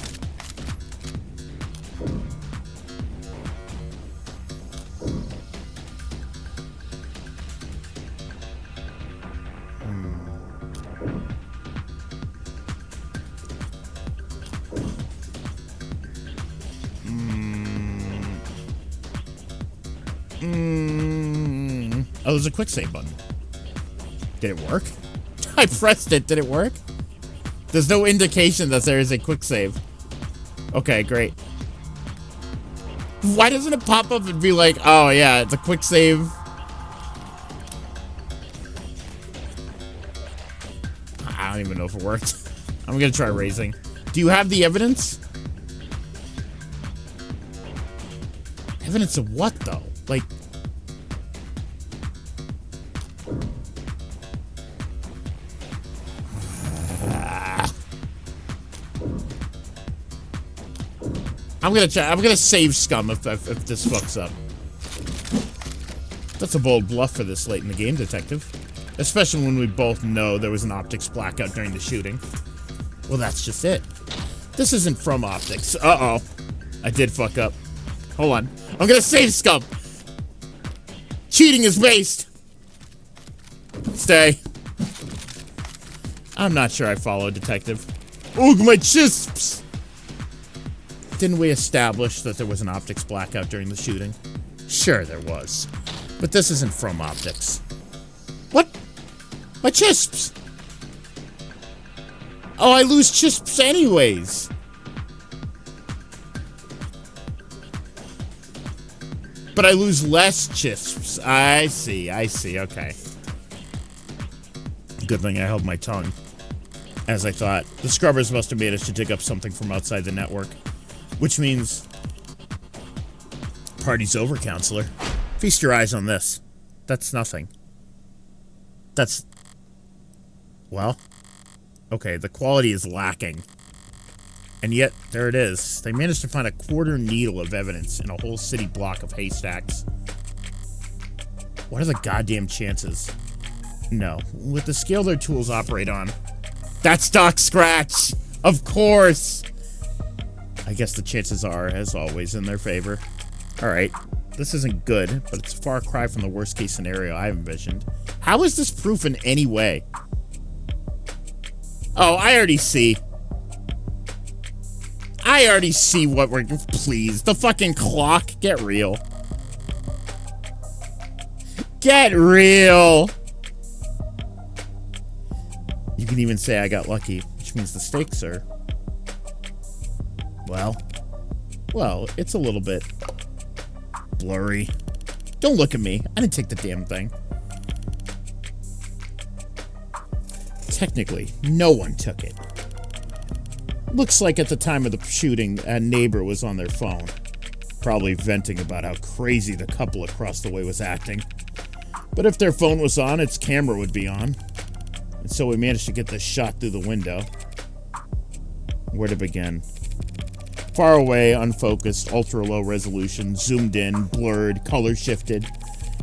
Oh, there's a quick save button. Did it work? I pressed it. Did it work? There's no indication that there is a quick save. Okay, great. Why doesn't it pop up and be like, oh yeah, it's a quick save? I don't even know if it worked. I'm gonna try raising. Do you have the evidence? Evidence of what, though? Like... I'm gonna save scum if this fucks up. That's a bold bluff for this late in the game, Detective. Especially when we both know there was an optics blackout during the shooting. Well, that's just it. This isn't from optics. Uh-oh. I did fuck up. Hold on. I'm gonna save scum! Cheating is based! Stay. I'm not sure I follow, Detective. Ugh, my chisps! Didn't we establish that there was an optics blackout during the shooting? Sure there was. But this isn't from optics. What? My chisps! Oh, I lose chisps anyways! But I lose less chisps. I see, okay. Good thing I held my tongue. As I thought, the scrubbers must have managed to dig up something from outside the network. Which means... Party's over, counselor. Feast your eyes on this. That's nothing. That's... Well... Okay, the quality is lacking. And yet, there it is. They managed to find a quarter needle of evidence in a whole city block of haystacks. What are the goddamn chances? No. With the scale their tools operate on... That's Doc Scratch! Of course! I guess the chances are, as always, in their favor. Alright, this isn't good, but it's a far cry from the worst case scenario I've envisioned. How is this proof in any way? Oh, I already see. I already see what we're... Please, the fucking clock. Get real. Get real! You can even say I got lucky, which means the stakes are... Well, it's a little bit blurry. Don't look at me. I didn't take the damn thing. Technically, no one took it. Looks like at the time of the shooting, a neighbor was on their phone, probably venting about how crazy the couple across the way was acting. But if their phone was on, its camera would be on. And so we managed to get this shot through the window. Where to begin? Far away, unfocused, ultra-low resolution, zoomed in, blurred, color shifted,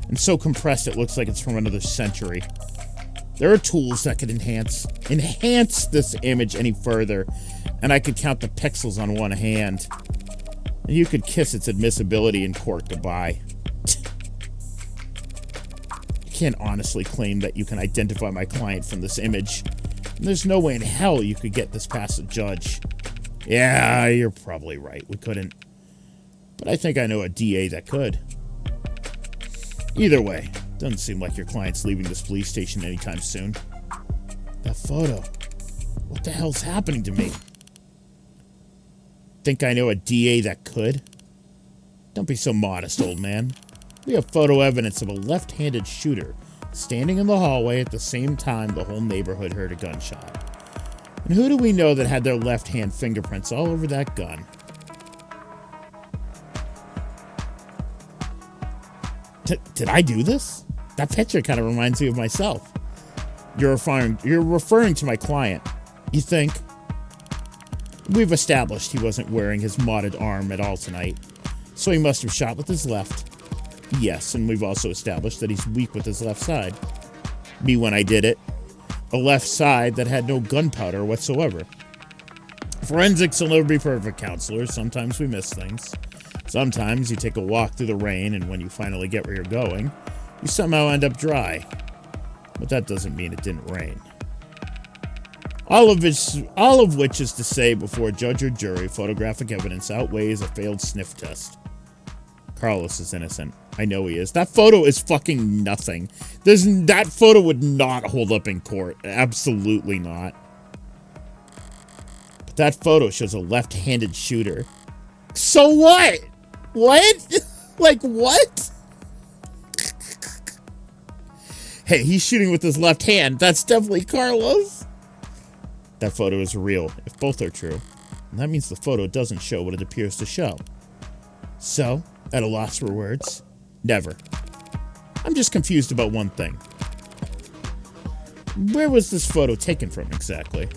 and so compressed it looks like it's from another century. There are tools that could enhance this image any further, and I could count the pixels on one hand. And you could kiss its admissibility in court goodbye. You can't honestly claim that you can identify my client from this image. And there's no way in hell you could get this past a judge. Yeah, you're probably right. We couldn't. But I think I know a DA that could. Either way, doesn't seem like your client's leaving this police station anytime soon. That photo. What the hell's happening to me? Think I know a DA that could? Don't be so modest, old man. We have photo evidence of a left-handed shooter standing in the hallway at the same time the whole neighborhood heard a gunshot. And who do we know that had their left-hand fingerprints all over that gun? Did I do this? That picture kind of reminds me of myself. You're referring to my client. You think? We've established he wasn't wearing his modded arm at all tonight, so he must have shot with his left. Yes, and we've also established that he's weak with his left side. Me when I did it. A left side that had no gunpowder whatsoever. Forensics will never be perfect, counselor. Sometimes we miss things. Sometimes you take a walk through the rain, and when you finally get where you're going, you somehow end up dry. But that doesn't mean it didn't rain. All of which is to say, before judge or jury, photographic evidence outweighs a failed sniff test. Carlos is innocent. I know he is. That photo is fucking nothing. That photo would not hold up in court. Absolutely not. But that photo shows a left-handed shooter. So what? What? Like what? Hey, he's shooting with his left hand. That's definitely Carlos. That photo is real, if both are true. And that means the photo doesn't show what it appears to show. So, at a loss for words, never. I'm just confused about one thing. Where was this photo taken from exactly?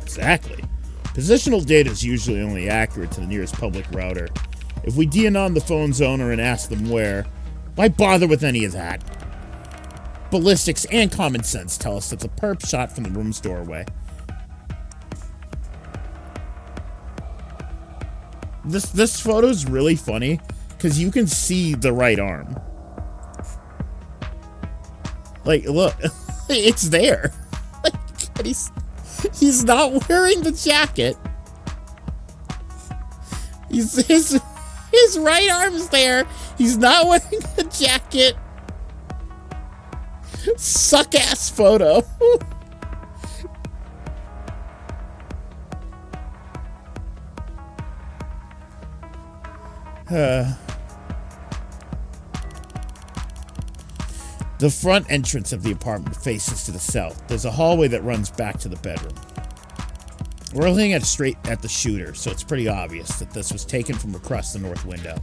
Exactly. Positional data is usually only accurate to the nearest public router. If we DNon the phone's owner and ask them where, why bother with any of that? Ballistics and common sense tell us it's a perp shot from the room's doorway. This photo's really funny because you can see the right arm. Like, look, it's there. And he's not wearing the jacket. His right arm's there. He's not wearing the jacket. Suck ass photo. The front entrance of the apartment faces to the south. There's a hallway that runs back to the bedroom. We're looking straight at the shooter, so it's pretty obvious that this was taken from across the north window.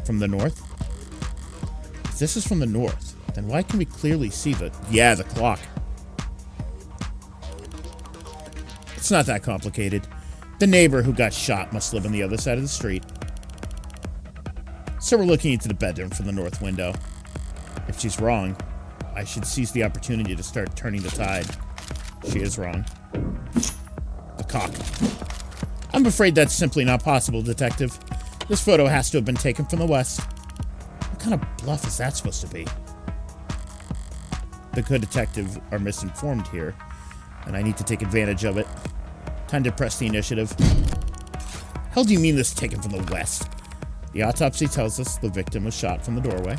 From the north? If this is from the north, then why can we clearly see the clock? It's not that complicated. The neighbor who got shot must live on the other side of the street. So we're looking into the bedroom from the north window. If she's wrong, I should seize the opportunity to start turning the tide. She is wrong. The cock. I'm afraid that's simply not possible, Detective. This photo has to have been taken from the west. What kind of bluff is that supposed to be? The good detectives are misinformed here, and I need to take advantage of it. Time to press the initiative. Hell do you mean this is taken from the west? The autopsy tells us the victim was shot from the doorway.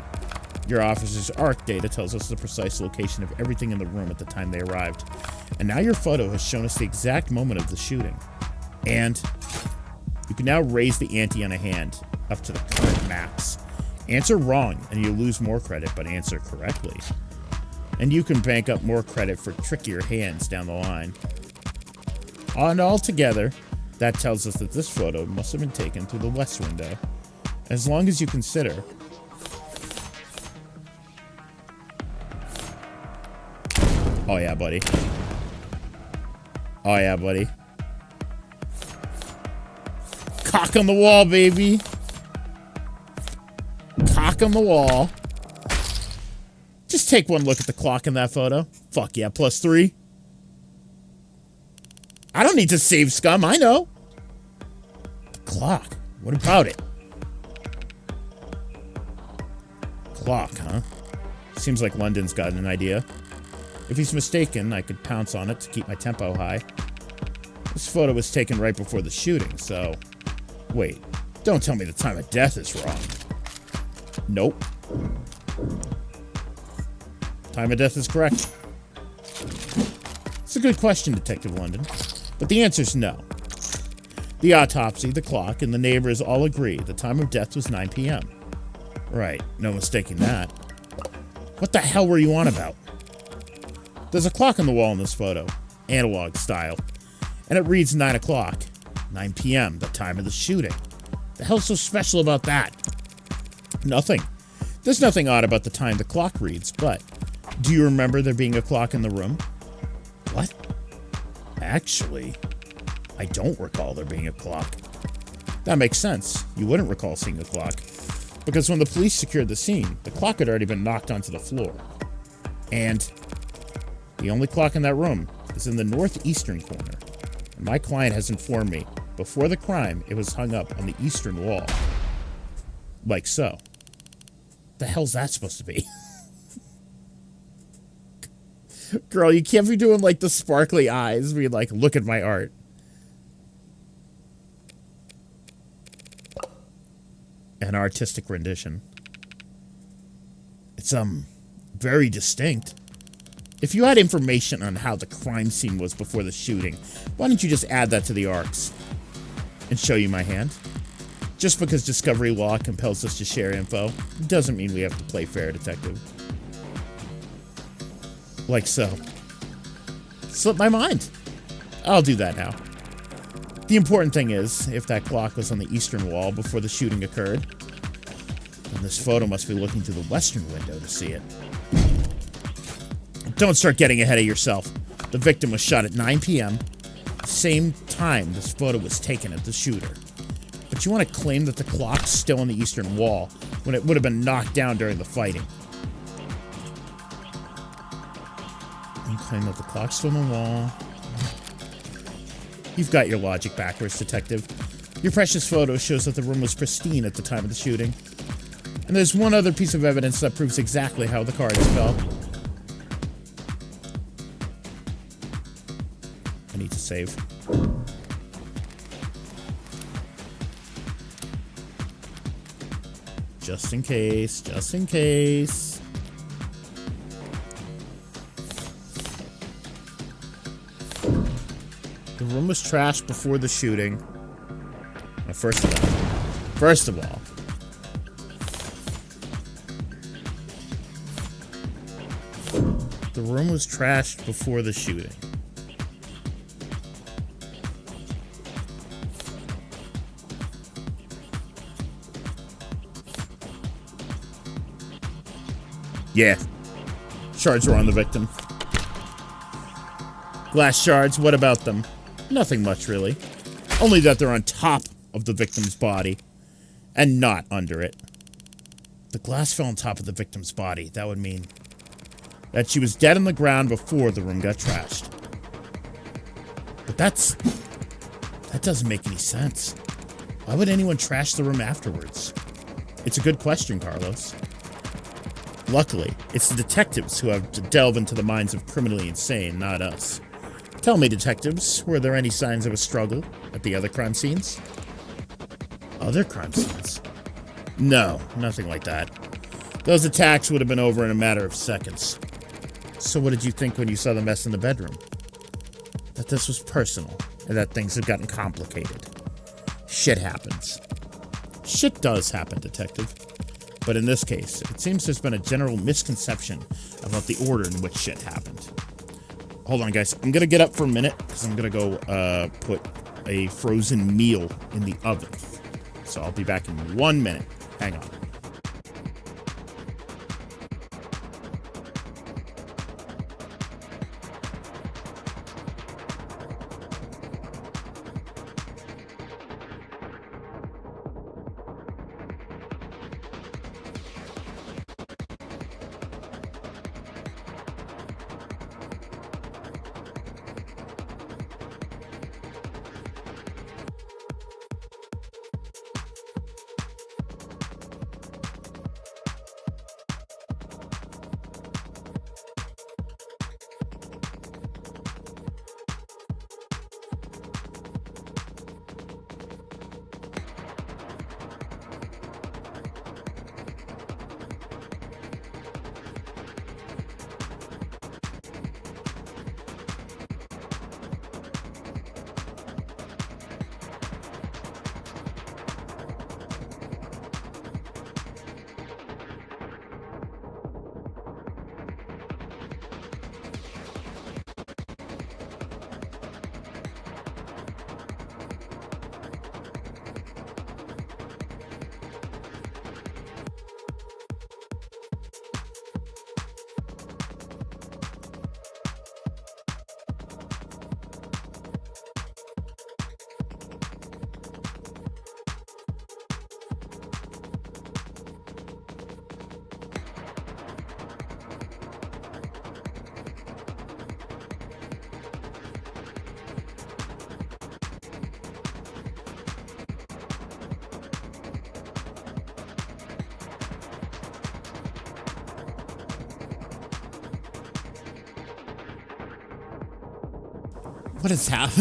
Your officer's ARC data tells us the precise location of everything in the room at the time they arrived. And now your photo has shown us the exact moment of the shooting. And you can now raise the ante on a hand up to the current max. Answer wrong, and you lose more credit, but answer correctly. And you can bank up more credit for trickier hands down the line. And altogether, That tells us that this photo must have been taken through the west window. As long as you consider... Oh yeah, buddy. Oh yeah, buddy. Cock on the wall, baby. Cock on the wall. Just take one look at the clock in that photo. Fuck yeah, +3. I don't need to save scum, I know. The clock. What about it? Clock, huh? Seems like London's got an idea. If he's mistaken, I could pounce on it to keep my tempo high. This photo was taken right before the shooting, so... Wait, don't tell me the time of death is wrong. Nope. Time of death is correct. It's a good question, Detective London. But the answer's no. The autopsy, the clock, and the neighbors all agree the time of death was 9 p.m. Right, no mistaking that. What the hell were you on about? There's a clock on the wall in this photo, analog style, and it reads 9 o'clock, 9 p.m., the time of the shooting. The hell's so special about that? Nothing. There's nothing odd about the time the clock reads, but do you remember there being a clock in the room? What? Actually, I don't recall there being a clock. That makes sense. You wouldn't recall seeing a clock, because when the police secured the scene, the clock had already been knocked onto the floor. And the only clock in that room is in the northeastern corner. And my client has informed me, before the crime, it was hung up on the eastern wall. Like so. The hell's that supposed to be? Girl, you can't be doing like the sparkly eyes where you like, look at my art. An artistic rendition. It's, very distinct. If you had information on how the crime scene was before the shooting, why don't you just add that to the arcs? And show you my hand? Just because discovery law compels us to share info, doesn't mean we have to play fair, Detective. Like so. Slipped my mind. I'll do that now. The important thing is, if that clock was on the eastern wall before the shooting occurred, then this photo must be looking through the western window to see it. Don't start getting ahead of yourself. The victim was shot at 9 p.m., the same time this photo was taken at the shooter. But you want to claim that the clock's still on the eastern wall when it would have been knocked down during the fighting. You claim that the clock's still on the wall. You've got your logic backwards, Detective. Your precious photo shows that the room was pristine at the time of the shooting. And there's one other piece of evidence that proves exactly how the cards fell. I need to save. Just in case, just in case. The room was trashed before the shooting. Now, first of all, the room was trashed before the shooting. Yeah. Shards were on the victim. Glass shards, what about them? Nothing much, really. Only that they're on top of the victim's body, and not under it. The glass fell on top of the victim's body. That would mean that she was dead on the ground before the room got trashed. But that doesn't make any sense. Why would anyone trash the room afterwards? It's a good question, Carlos. Luckily, it's the detectives who have to delve into the minds of criminally insane, not us. Tell me, detectives, were there any signs of a struggle at the other crime scenes? Other crime scenes? No, nothing like that. Those attacks would have been over in a matter of seconds. So what did you think when you saw the mess in the bedroom? That this was personal, and that things have gotten complicated. Shit happens. Shit does happen, Detective. But in this case, it seems there's been a general misconception about the order in which shit happened. Hold on, guys. I'm gonna get up for a minute, because I'm gonna go, put a frozen meal in the oven. So I'll be back in 1 minute. Hang on.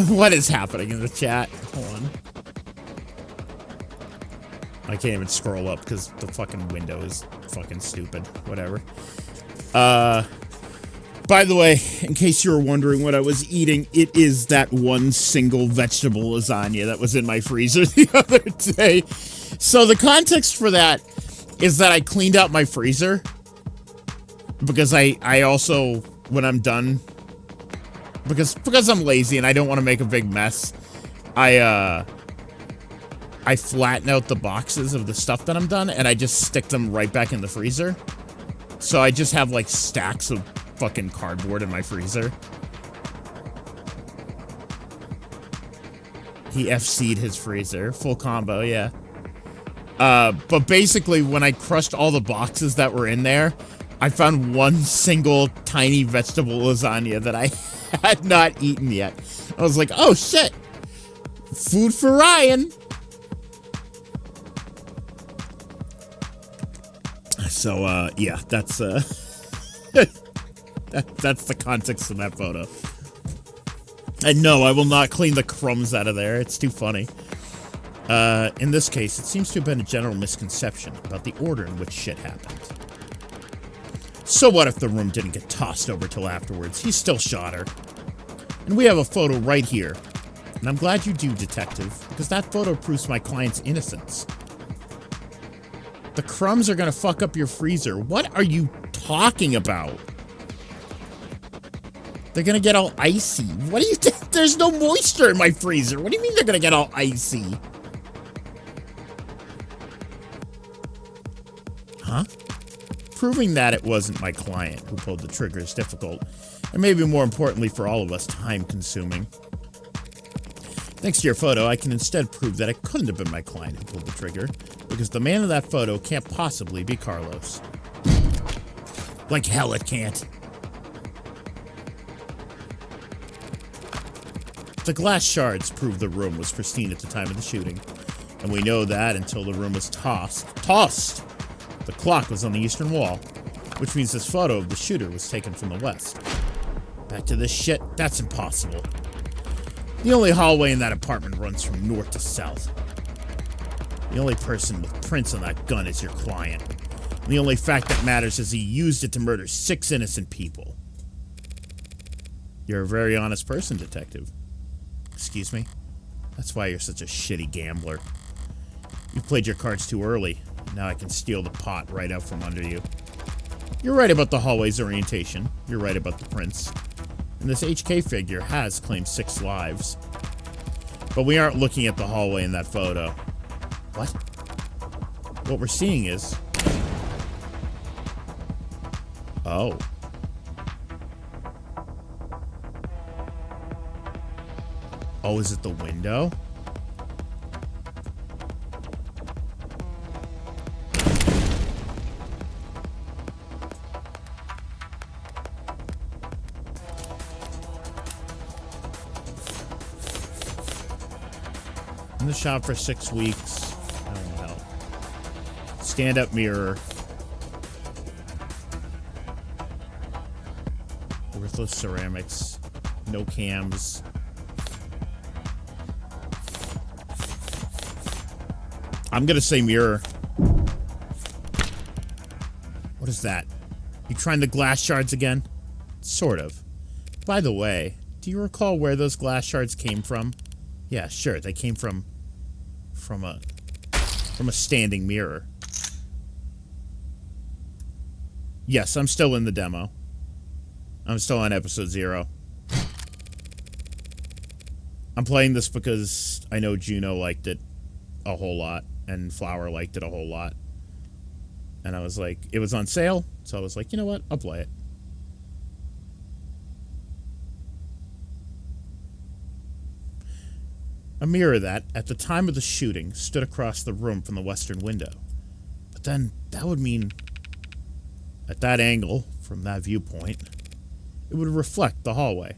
What is happening in the chat? Hold on. I can't even scroll up because the fucking window is fucking stupid. Whatever. By the way, in case you were wondering what I was eating, it is that one single vegetable lasagna that was in my freezer the other day. So the context for that is that I cleaned out my freezer because I also, when I'm done, because I'm lazy and I don't want to make a big mess, I flatten out the boxes of the stuff that I'm done and I just stick them right back in the freezer. So I just have like stacks of fucking cardboard in my freezer. He FC'd his freezer. Full combo, yeah. But basically when I crushed all the boxes that were in there, I found one single tiny vegetable lasagna that I had not eaten yet. I was like, oh shit, food for Ryan. So yeah, that's that's the context of that photo. And no, I will not clean the crumbs out of there. It's too funny. In this case, it seems to have been a general misconception about the order in which shit happened. So what if the room didn't get tossed over till afterwards? He still shot her. And we have a photo right here. And I'm glad you do, detective, because that photo proves my client's innocence. The crumbs are gonna fuck up your freezer. What are you talking about? They're gonna get all icy. What do you think? There's no moisture in my freezer. What do you mean they're gonna get all icy? Huh? Proving that it wasn't my client who pulled the trigger is difficult, and maybe more importantly for all of us, time-consuming. Thanks to your photo, I can instead prove that it couldn't have been my client who pulled the trigger, because the man in that photo can't possibly be Carlos. Like hell it can't. The glass shards prove the room was pristine at the time of the shooting, and we know that until the room was tossed! The clock was on the eastern wall, which means this photo of the shooter was taken from the west. Back to this shit? That's impossible. The only hallway in that apartment runs from north to south. The only person with prints on that gun is your client. And the only fact that matters is he used it to murder 6 innocent people. You're a very honest person, detective. Excuse me? That's why you're such a shitty gambler. You played your cards too early. Now I can steal the pot right out from under you. You're right about the hallway's orientation. You're right about the prints. And this HK figure has claimed 6 lives. But we aren't looking at the hallway in that photo. What? What we're seeing is... Oh. Oh, is it the window? In the shop for 6 weeks. Oh, hell. Stand-up mirror. Worthless ceramics. No cams. I'm gonna say mirror. What is that? You trying the glass shards again? Sort of. By the way, do you recall where those glass shards came from? Yeah, sure. They came from a standing mirror. Yes, I'm still in the demo. I'm still on episode 0. I'm playing this because I know Juno liked it a whole lot, and Flower liked it a whole lot. And I was like, it was on sale, so I was like, you know what? I'll play it. A mirror that, at the time of the shooting, stood across the room from the western window. But then, that would mean, at that angle, from that viewpoint, it would reflect the hallway.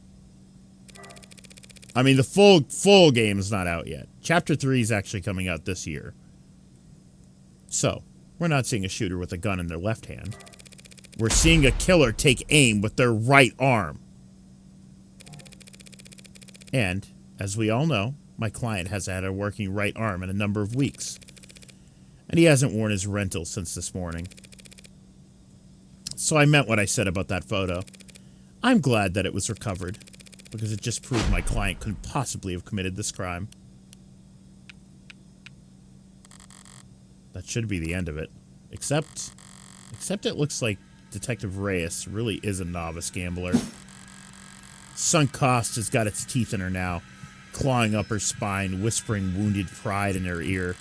I mean, the full game is not out yet. Chapter 3 is actually coming out this year. So, we're not seeing a shooter with a gun in their left hand. We're seeing a killer take aim with their right arm. And, as we all know, my client has had a working right arm in a number of weeks. And he hasn't worn his rental since this morning. So I meant what I said about that photo. I'm glad that it was recovered, because it just proved my client couldn't possibly have committed this crime. That should be the end of it. Except it looks like Detective Reyes really is a novice gambler. Sunk Cost has got its teeth in her now, clawing up her spine, whispering wounded pride in her ear.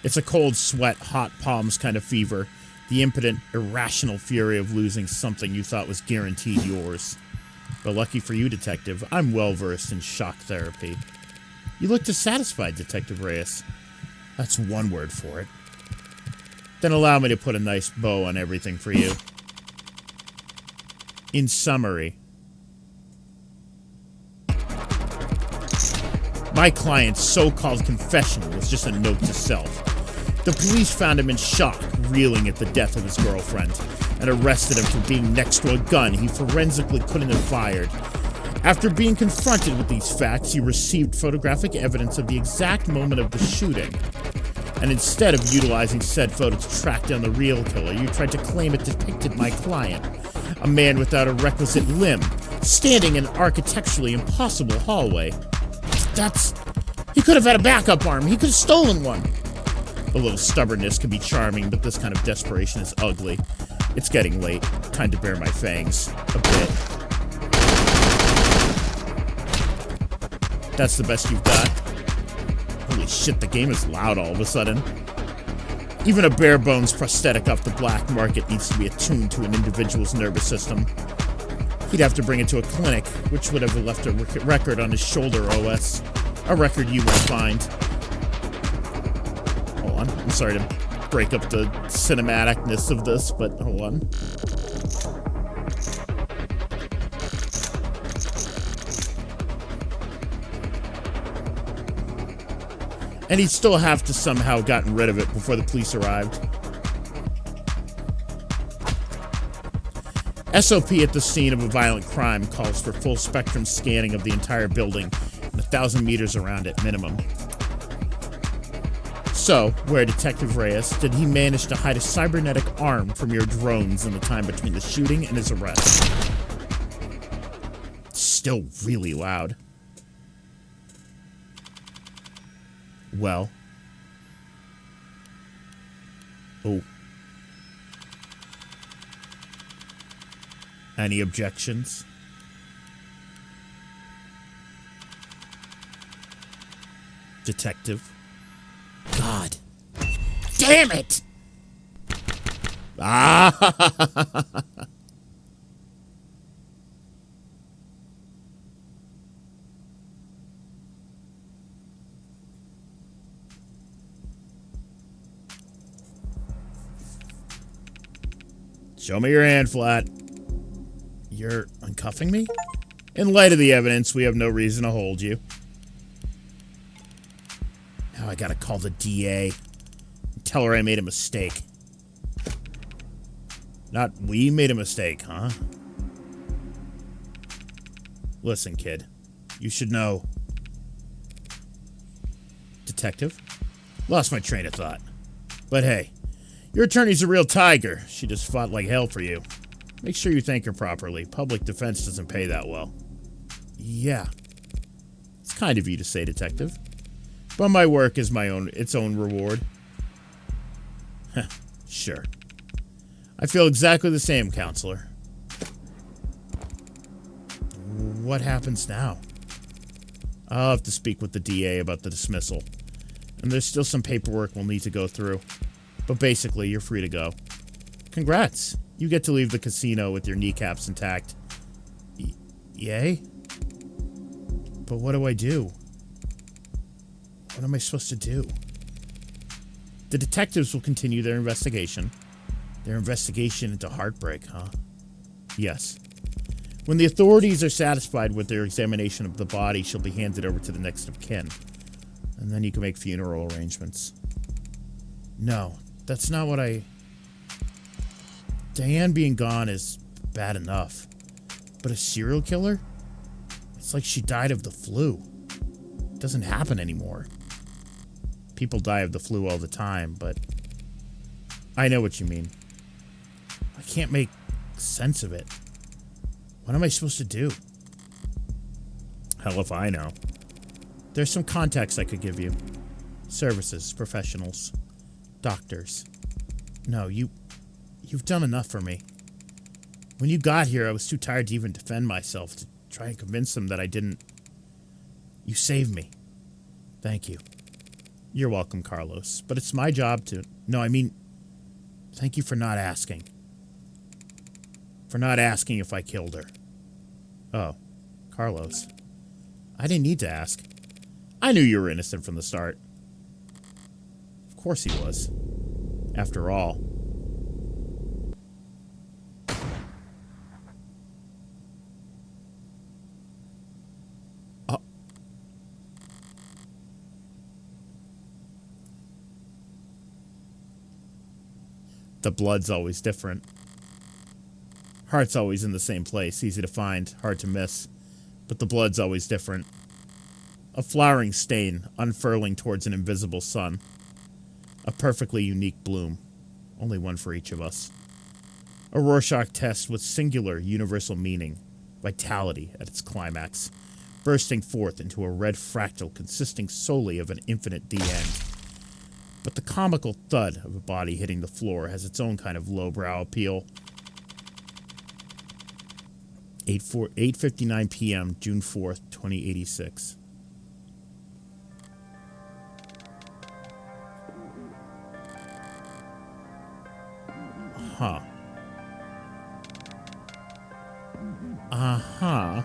It's a cold sweat, hot palms kind of fever, the impotent, irrational fury of losing something you thought was guaranteed yours. But lucky for you, Detective, I'm well-versed in shock therapy. You look dissatisfied, Detective Reyes. That's one word for it. Then allow me to put a nice bow on everything for you. In summary, my client's so-called confession was just a note to self. The police found him in shock, reeling at the death of his girlfriend, and arrested him for being next to a gun he forensically couldn't have fired. After being confronted with these facts, he received photographic evidence of the exact moment of the shooting. And instead of utilizing said photo to track down the real killer, you tried to claim it depicted my client, a man without a requisite limb, standing in an architecturally impossible hallway. He could have had a backup arm. He could have stolen one. A little stubbornness can be charming, but this kind of desperation is ugly. It's getting late. Time to bare my fangs. A bit. That's the best you've got? Holy shit, the game is loud all of a sudden. Even a bare-bones prosthetic off the black market needs to be attuned to an individual's nervous system. He'd have to bring it to a clinic, which would have left a record on his shoulder OS. A record you won't find. Hold on. I'm sorry to break up the cinematicness of this, but hold on. And he'd still have to somehow gotten rid of it before the police arrived. SOP at the scene of a violent crime calls for full spectrum scanning of the entire building and 1,000 meters around it minimum. So, where Detective Reyes, did he manage to hide a cybernetic arm from your drones in the time between the shooting and his arrest? It's still really loud. Well. Oh. Any objections? Detective. God. Damn it! Ah! Show me your hand, Flat. You're uncuffing me? In light of the evidence, we have no reason to hold you. Now I gotta call the DA and tell her I made a mistake. Not we made a mistake, huh? Listen, kid. You should know. Detective? Lost my train of thought. But hey, your attorney's a real tiger. She just fought like hell for you. Make sure you thank her properly. Public defense doesn't pay that well. Yeah. It's kind of you to say, Detective. But my work is its own reward. Sure. I feel exactly the same, Counselor. What happens now? I'll have to speak with the DA about the dismissal. And there's still some paperwork we'll need to go through. But basically, you're free to go. Congrats. You get to leave the casino with your kneecaps intact. Yay? But what do I do? What am I supposed to do? The detectives will continue their investigation. Their investigation into Heartbreak, huh? Yes. When the authorities are satisfied with their examination of the body, she'll be handed over to the next of kin. And then you can make funeral arrangements. No, that's not what I... Diane being gone is bad enough. But a serial killer? It's like she died of the flu. It doesn't happen anymore. People die of the flu all the time, but... I know what you mean. I can't make sense of it. What am I supposed to do? Hell if I know. There's some contacts I could give you. Services, professionals, doctors. No, you've done enough for me. When you got here, I was too tired to even defend myself, to try and convince them that I didn't. You saved me. Thank you. You're welcome, Carlos. But it's my job to... No, I mean... Thank you for not asking. For not asking if I killed her. Oh, Carlos. I didn't need to ask. I knew you were innocent from the start. Of course he was. After all. Oh. The blood's always different. Heart's always in the same place, easy to find, hard to miss. But the blood's always different. A flowering stain unfurling towards an invisible sun. A perfectly unique bloom. Only one for each of us. A Rorschach test with singular universal meaning. Vitality at its climax. Bursting forth into a red fractal consisting solely of an infinite the end. But the comical thud of a body hitting the floor has its own kind of lowbrow appeal. 8:59 p.m., June 4th, 2086. Huh. Uh-huh.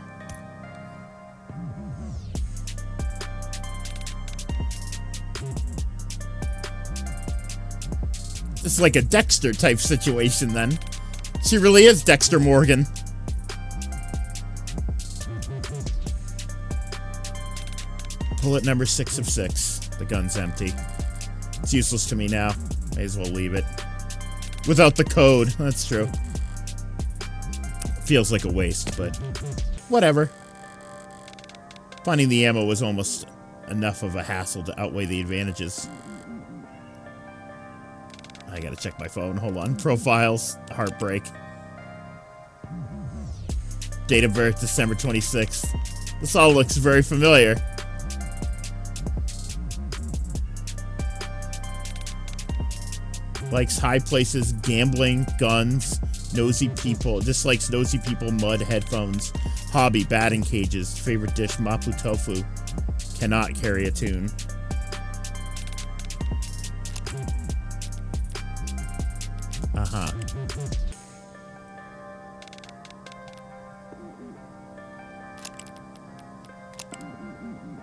This is like a Dexter type situation then. She really is Dexter Morgan. Bullet number 6 of 6. The gun's empty. It's useless to me now. May as well leave it. Without the code. That's true. Feels like a waste, but whatever. Finding the ammo was almost enough of a hassle to outweigh the advantages. I gotta check my phone. Hold on. Profiles. Heartbreak. Date of birth, December 26th. This all looks very familiar. Likes high places, gambling, guns, nosy people. Dislikes nosy people, mud, headphones. Hobby, batting cages. Favorite dish, mapo tofu. Cannot carry a tune.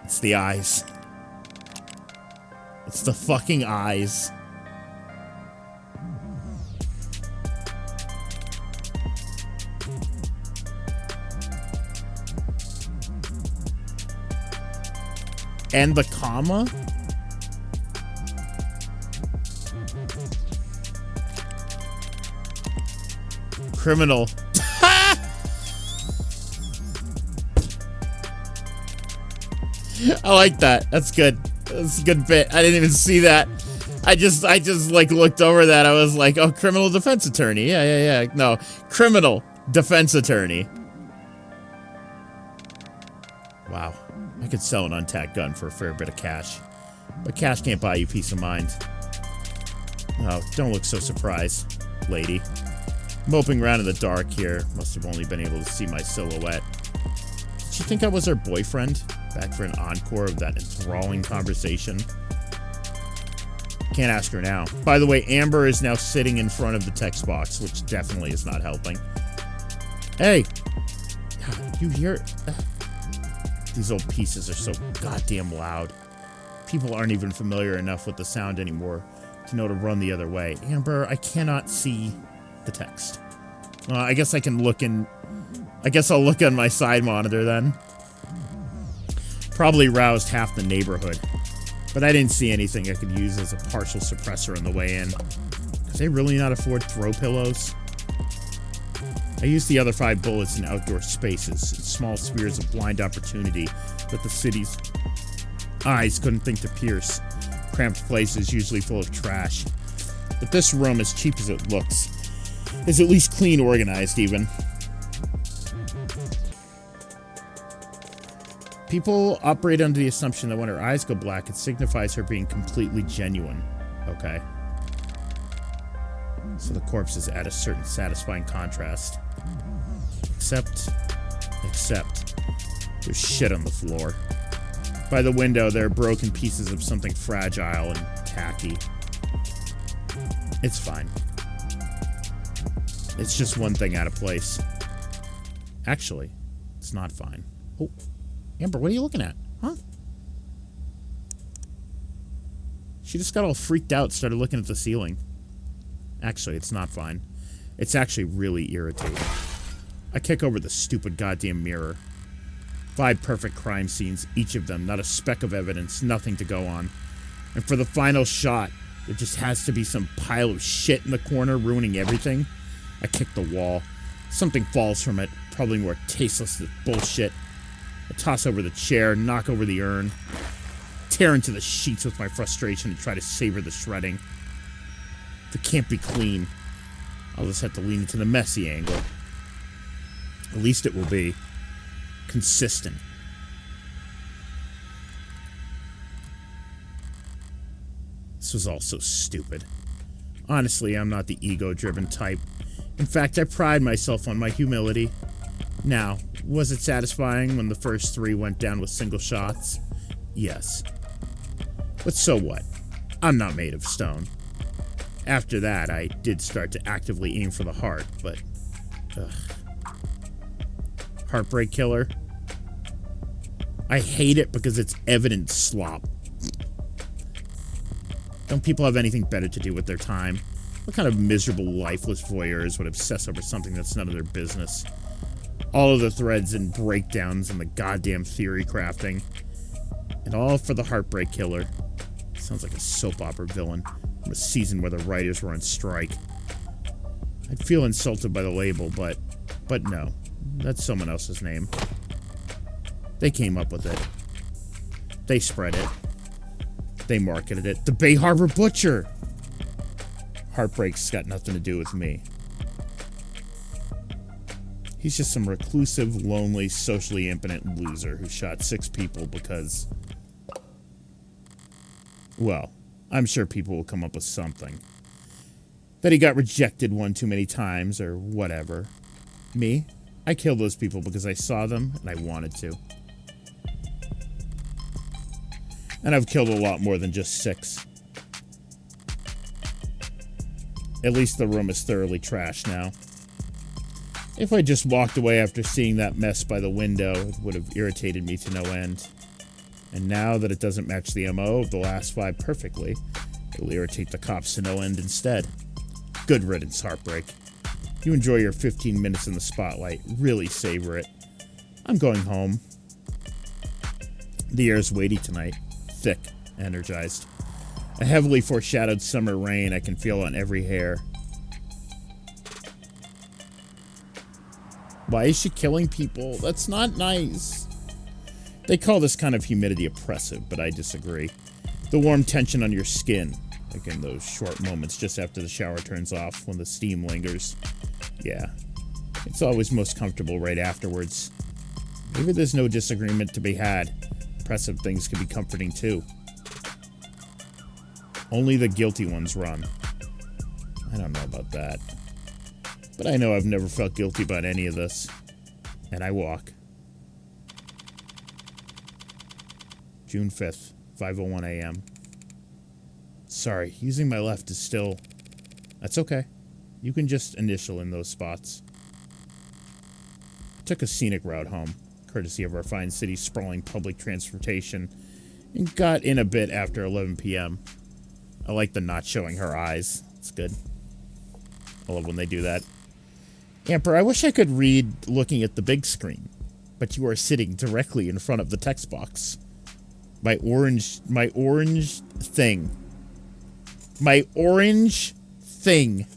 It's the eyes. It's the fucking eyes. And the comma? Criminal. I like that. That's good. That's a good bit. I didn't even see that. I just like looked over that. I was like, oh, criminal defense attorney. Yeah. No, criminal defense attorney. Wow. I could sell an untacked gun for a fair bit of cash. But cash can't buy you peace of mind. Oh, don't look so surprised, lady. Moping around in the dark here. Must have only been able to see my silhouette. Did she think I was her boyfriend? Back for an encore of that enthralling conversation? Can't ask her now. By the way, Amber is now sitting in front of the text box, which definitely is not helping. Hey! You hear... These old pieces are so goddamn loud. People aren't even familiar enough with the sound anymore to know to run the other way. Amber, I cannot see the text. I guess I can look in... I guess I'll look on my side monitor then. Probably roused half the neighborhood. But I didn't see anything I could use as a partial suppressor on the way in. Could they really not afford throw pillows? I used the other 5 bullets in outdoor spaces, in small spheres of blind opportunity that the city's eyes couldn't think to pierce. Cramped places usually full of trash. But this room, as cheap as it looks, is at least clean organized even. People operate under the assumption that when her eyes go black, it signifies her being completely genuine. Okay. So the corpses add a certain satisfying contrast. Except, there's shit on the floor. By the window, there are broken pieces of something fragile and tacky. It's fine. It's just one thing out of place. Actually, it's not fine. Oh, Amber, what are you looking at? Huh? She just got all freaked out, started looking at the ceiling. Actually, it's not fine. It's actually really irritating. I kick over the stupid goddamn mirror. 5 perfect crime scenes, each of them, not a speck of evidence, nothing to go on. And for the final shot, there just has to be some pile of shit in the corner ruining everything. I kick the wall. Something falls from it, probably more tasteless than bullshit. I toss over the chair, knock over the urn, tear into the sheets with my frustration and try to savor the shredding. If it can't be clean, I'll just have to lean into the messy angle. At least it will be consistent. This was all so stupid. Honestly, I'm not the ego-driven type. In fact, I pride myself on my humility. Now, was it satisfying when the first 3 went down with single shots? Yes. But so what? I'm not made of stone. After that, I did start to actively aim for the heart, but... Ugh. Heartbreak Killer? I hate it because it's evident slop. Don't people have anything better to do with their time? What kind of miserable, lifeless voyeurs would obsess over something that's none of their business? All of the threads and breakdowns and the goddamn theory crafting. And all for the Heartbreak Killer. Sounds like a soap opera villain from a season where the writers were on strike. I'd feel insulted by the label, but no. That's someone else's name. They came up with it. They spread it. They marketed it. The Bay Harbor Butcher! Heartbreak's got nothing to do with me. He's just some reclusive, lonely, socially impotent loser who shot 6 people because... Well, I'm sure people will come up with something. That he got rejected one too many times, or whatever. Me? I killed those people because I saw them and I wanted to. And I've killed a lot more than just 6. At least the room is thoroughly trashed now. If I just walked away after seeing that mess by the window, it would have irritated me to no end. And now that it doesn't match the MO of the last 5 perfectly, it'll irritate the cops to no end instead. Good riddance, Heartbreak. You enjoy your 15 minutes in the spotlight. Really savor it. I'm going home. The air's weighty tonight. Thick. Energized. A heavily foreshadowed summer rain I can feel on every hair. Why is she killing people? That's not nice. They call this kind of humidity oppressive, but I disagree. The warm tension on your skin, like in those short moments just after the shower turns off when the steam lingers. Yeah, it's always most comfortable right afterwards. Maybe there's no disagreement to be had. Oppressive things can be comforting too. Only the guilty ones run. I don't know about that. But I know I've never felt guilty about any of this. And I walk. June 5th, 5:01 a.m. Sorry, using my left is still... That's okay. You can just initial in those spots. Took a scenic route home, courtesy of our fine city's sprawling public transportation, and got in a bit after 11 p.m. I like the not showing her eyes. It's good. I love when they do that. Amper, I wish I could read looking at the big screen, but you are sitting directly in front of the text box. My orange thing. My orange thing.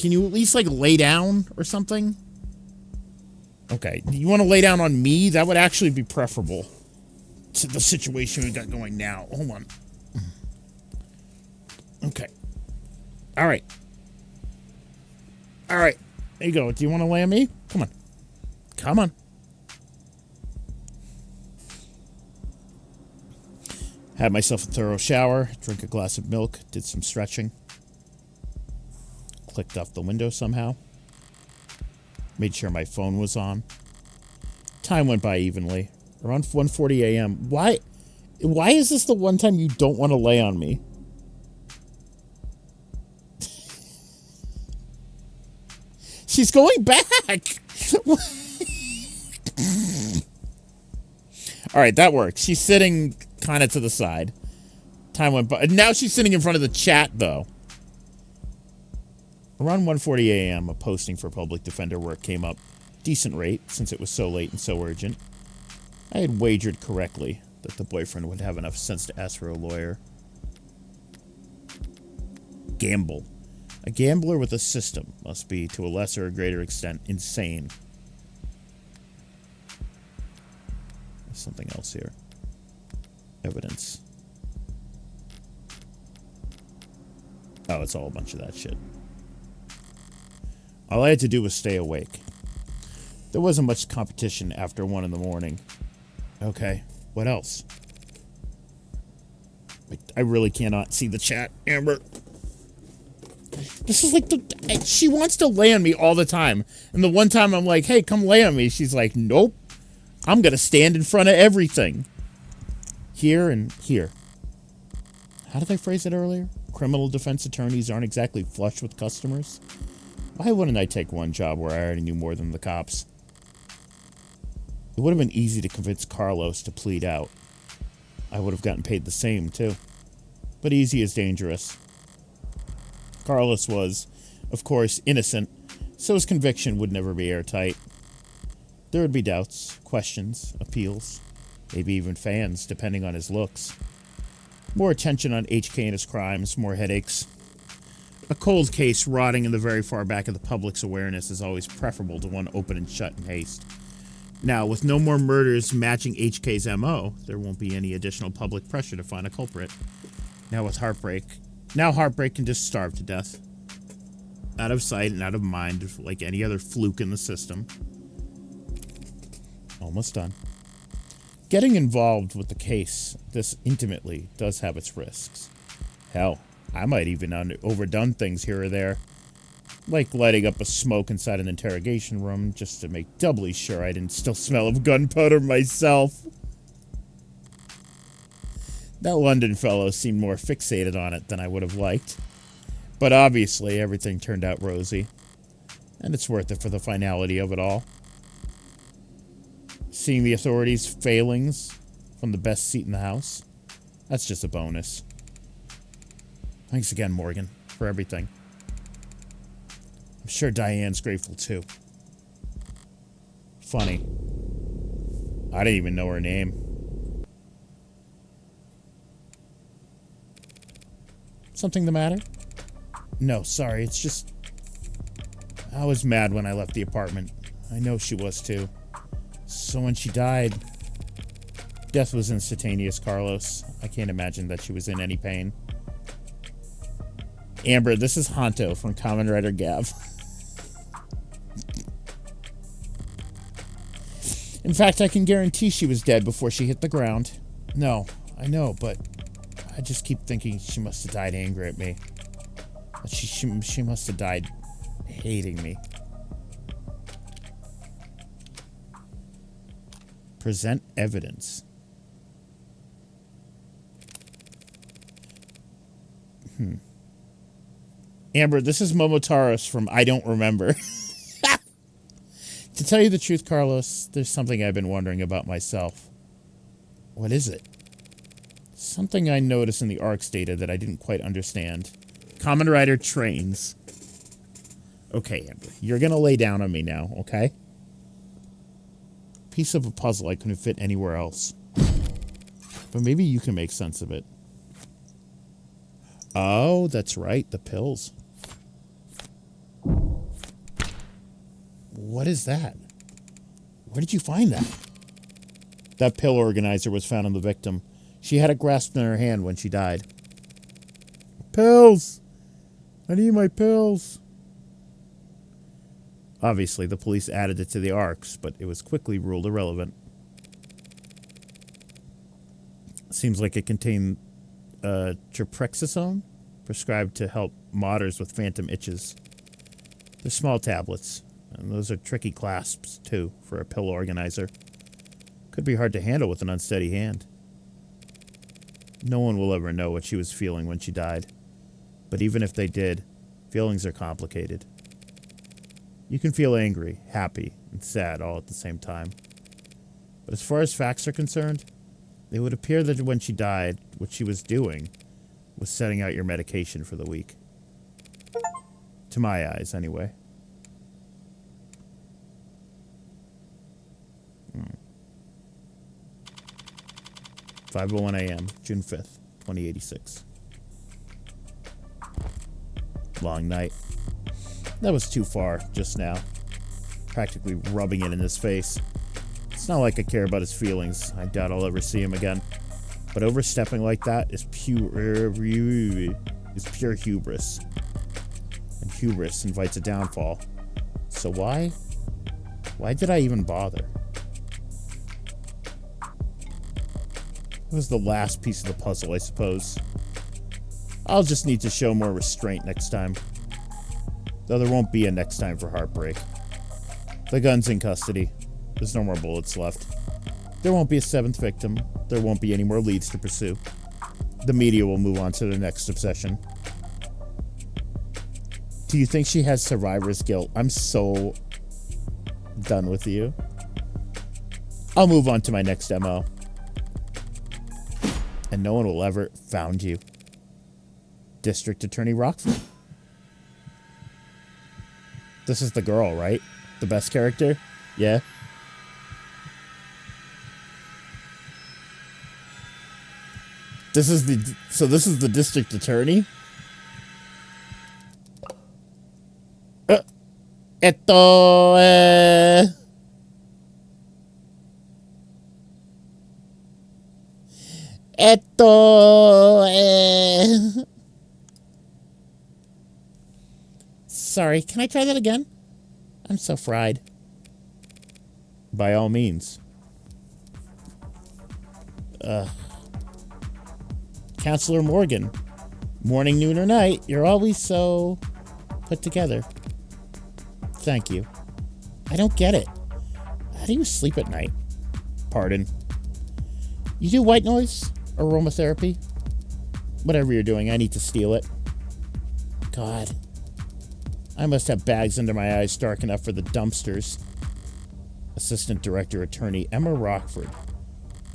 Can you at least, like, lay down or something? Okay, you want to lay down on me? That would actually be preferable to the situation we got going now. Hold on. Okay. All right. All right. There you go. Do you want to lay on me? Come on. Come on. Had myself a thorough shower, drank a glass of milk, did some stretching. Clicked off the window somehow. Made sure my phone was on. Time went by evenly. Around 1:40 a.m. Why is this the one time you don't want to lay on me? She's going back! Alright, that worked. She's sitting kind of to the side. Time went by. Now she's sitting in front of the chat, though. Around 1:40 a.m., a posting for public defender work came up. Decent rate, since it was so late and so urgent. I had wagered correctly that the boyfriend would have enough sense to ask for a lawyer. Gamble. A gambler with a system must be, to a lesser or greater extent, insane. There's something else here. Evidence. Oh, it's all a bunch of that shit. All I had to do was stay awake. There wasn't much competition after 1 in the morning. Okay, what else? Wait, I really cannot see the chat, Amber. This is like she wants to lay on me all the time. And the one time I'm like, hey, come lay on me. She's like, nope. I'm going to stand in front of everything. Here and here. How did I phrase it earlier? Criminal defense attorneys aren't exactly flush with customers. Why wouldn't I take one job where I already knew more than the cops? It would have been easy to convince Carlos to plead out. I would have gotten paid the same, too. But easy is dangerous. Carlos was, of course, innocent, so his conviction would never be airtight. There would be doubts, questions, appeals, maybe even fans, depending on his looks. More attention on HK and his crimes, more headaches. A cold case rotting in the very far back of the public's awareness is always preferable to one open and shut in haste. Now, with no more murders matching HK's MO, there won't be any additional public pressure to find a culprit. Now Heartbreak can just starve to death. Out of sight and out of mind, like any other fluke in the system. Almost done. Getting involved with the case this intimately does have its risks. Hell, I might even overdone things here or there. Like lighting up a smoke inside an interrogation room just to make doubly sure I didn't still smell of gunpowder myself. That London fellow seemed more fixated on it than I would have liked. But obviously, everything turned out rosy. And it's worth it for the finality of it all. Seeing the authorities' failings from the best seat in the house. That's just a bonus. Thanks again, Morgan, for everything. I'm sure Diane's grateful too. Funny. I didn't even know her name. Something the matter? No, sorry, it's just... I was mad when I left the apartment. I know she was too. So when she died... Death was instantaneous, Carlos. I can't imagine that she was in any pain. Amber, this is Honto from Kamen Rider Gav. In fact, I can guarantee she was dead before she hit the ground. No, I know, but I just keep thinking she must have died angry at me. She must have died hating me. Present evidence. Amber, this is Momotaros from I Don't Remember. To tell you the truth, Carlos, there's something I've been wondering about myself. What is it? Something I noticed in the ARCS data that I didn't quite understand. Kamen Rider trains. Okay, Amber, you're gonna lay down on me now, okay? Piece of a puzzle I couldn't fit anywhere else. But maybe you can make sense of it. Oh, that's right, the pills. What is that? Where did you find that? That pill organizer was found on the victim. She had it grasped in her hand when she died. Pills! I need my pills. Obviously, the police added it to the ARCS, but it was quickly ruled irrelevant. Seems like it contained Traprexazone, prescribed to help modders with phantom itches. They're small tablets, and those are tricky clasps, too, for a pill organizer. Could be hard to handle with an unsteady hand. No one will ever know what she was feeling when she died. But even if they did, feelings are complicated. You can feel angry, happy, and sad all at the same time. But as far as facts are concerned, it would appear that when she died, what she was doing was setting out your medication for the week. To my eyes, anyway. 5:01 a.m., June 5th, 2086. Long night. That was too far, just now. Practically rubbing it in his face. It's not like I care about his feelings. I doubt I'll ever see him again. But overstepping like that is pure hubris. And hubris invites a downfall. So why did I even bother? It was the last piece of the puzzle, I suppose. I'll just need to show more restraint next time. Though there won't be a next time for Heartbreak. The gun's in custody. There's no more bullets left. There won't be a seventh victim. There won't be any more leads to pursue. The media will move on to the next obsession. Do you think she has survivor's guilt? I'm so done with you. I'll move on to my next MO. And no one will ever found you. District Attorney Rockford. This is the girl, right? The best character? Yeah. This is the district attorney? Sorry, can I try that again? I'm so fried. By all means. Counselor Morgan. Morning, noon, or night, you're always so put together. Thank you. I don't get it. How do you sleep at night? Pardon. You do white noise? Aromatherapy? Whatever you're doing, I need to steal it. God. I must have bags under my eyes dark enough for the dumpsters. Assistant Director Attorney Emma Rockford.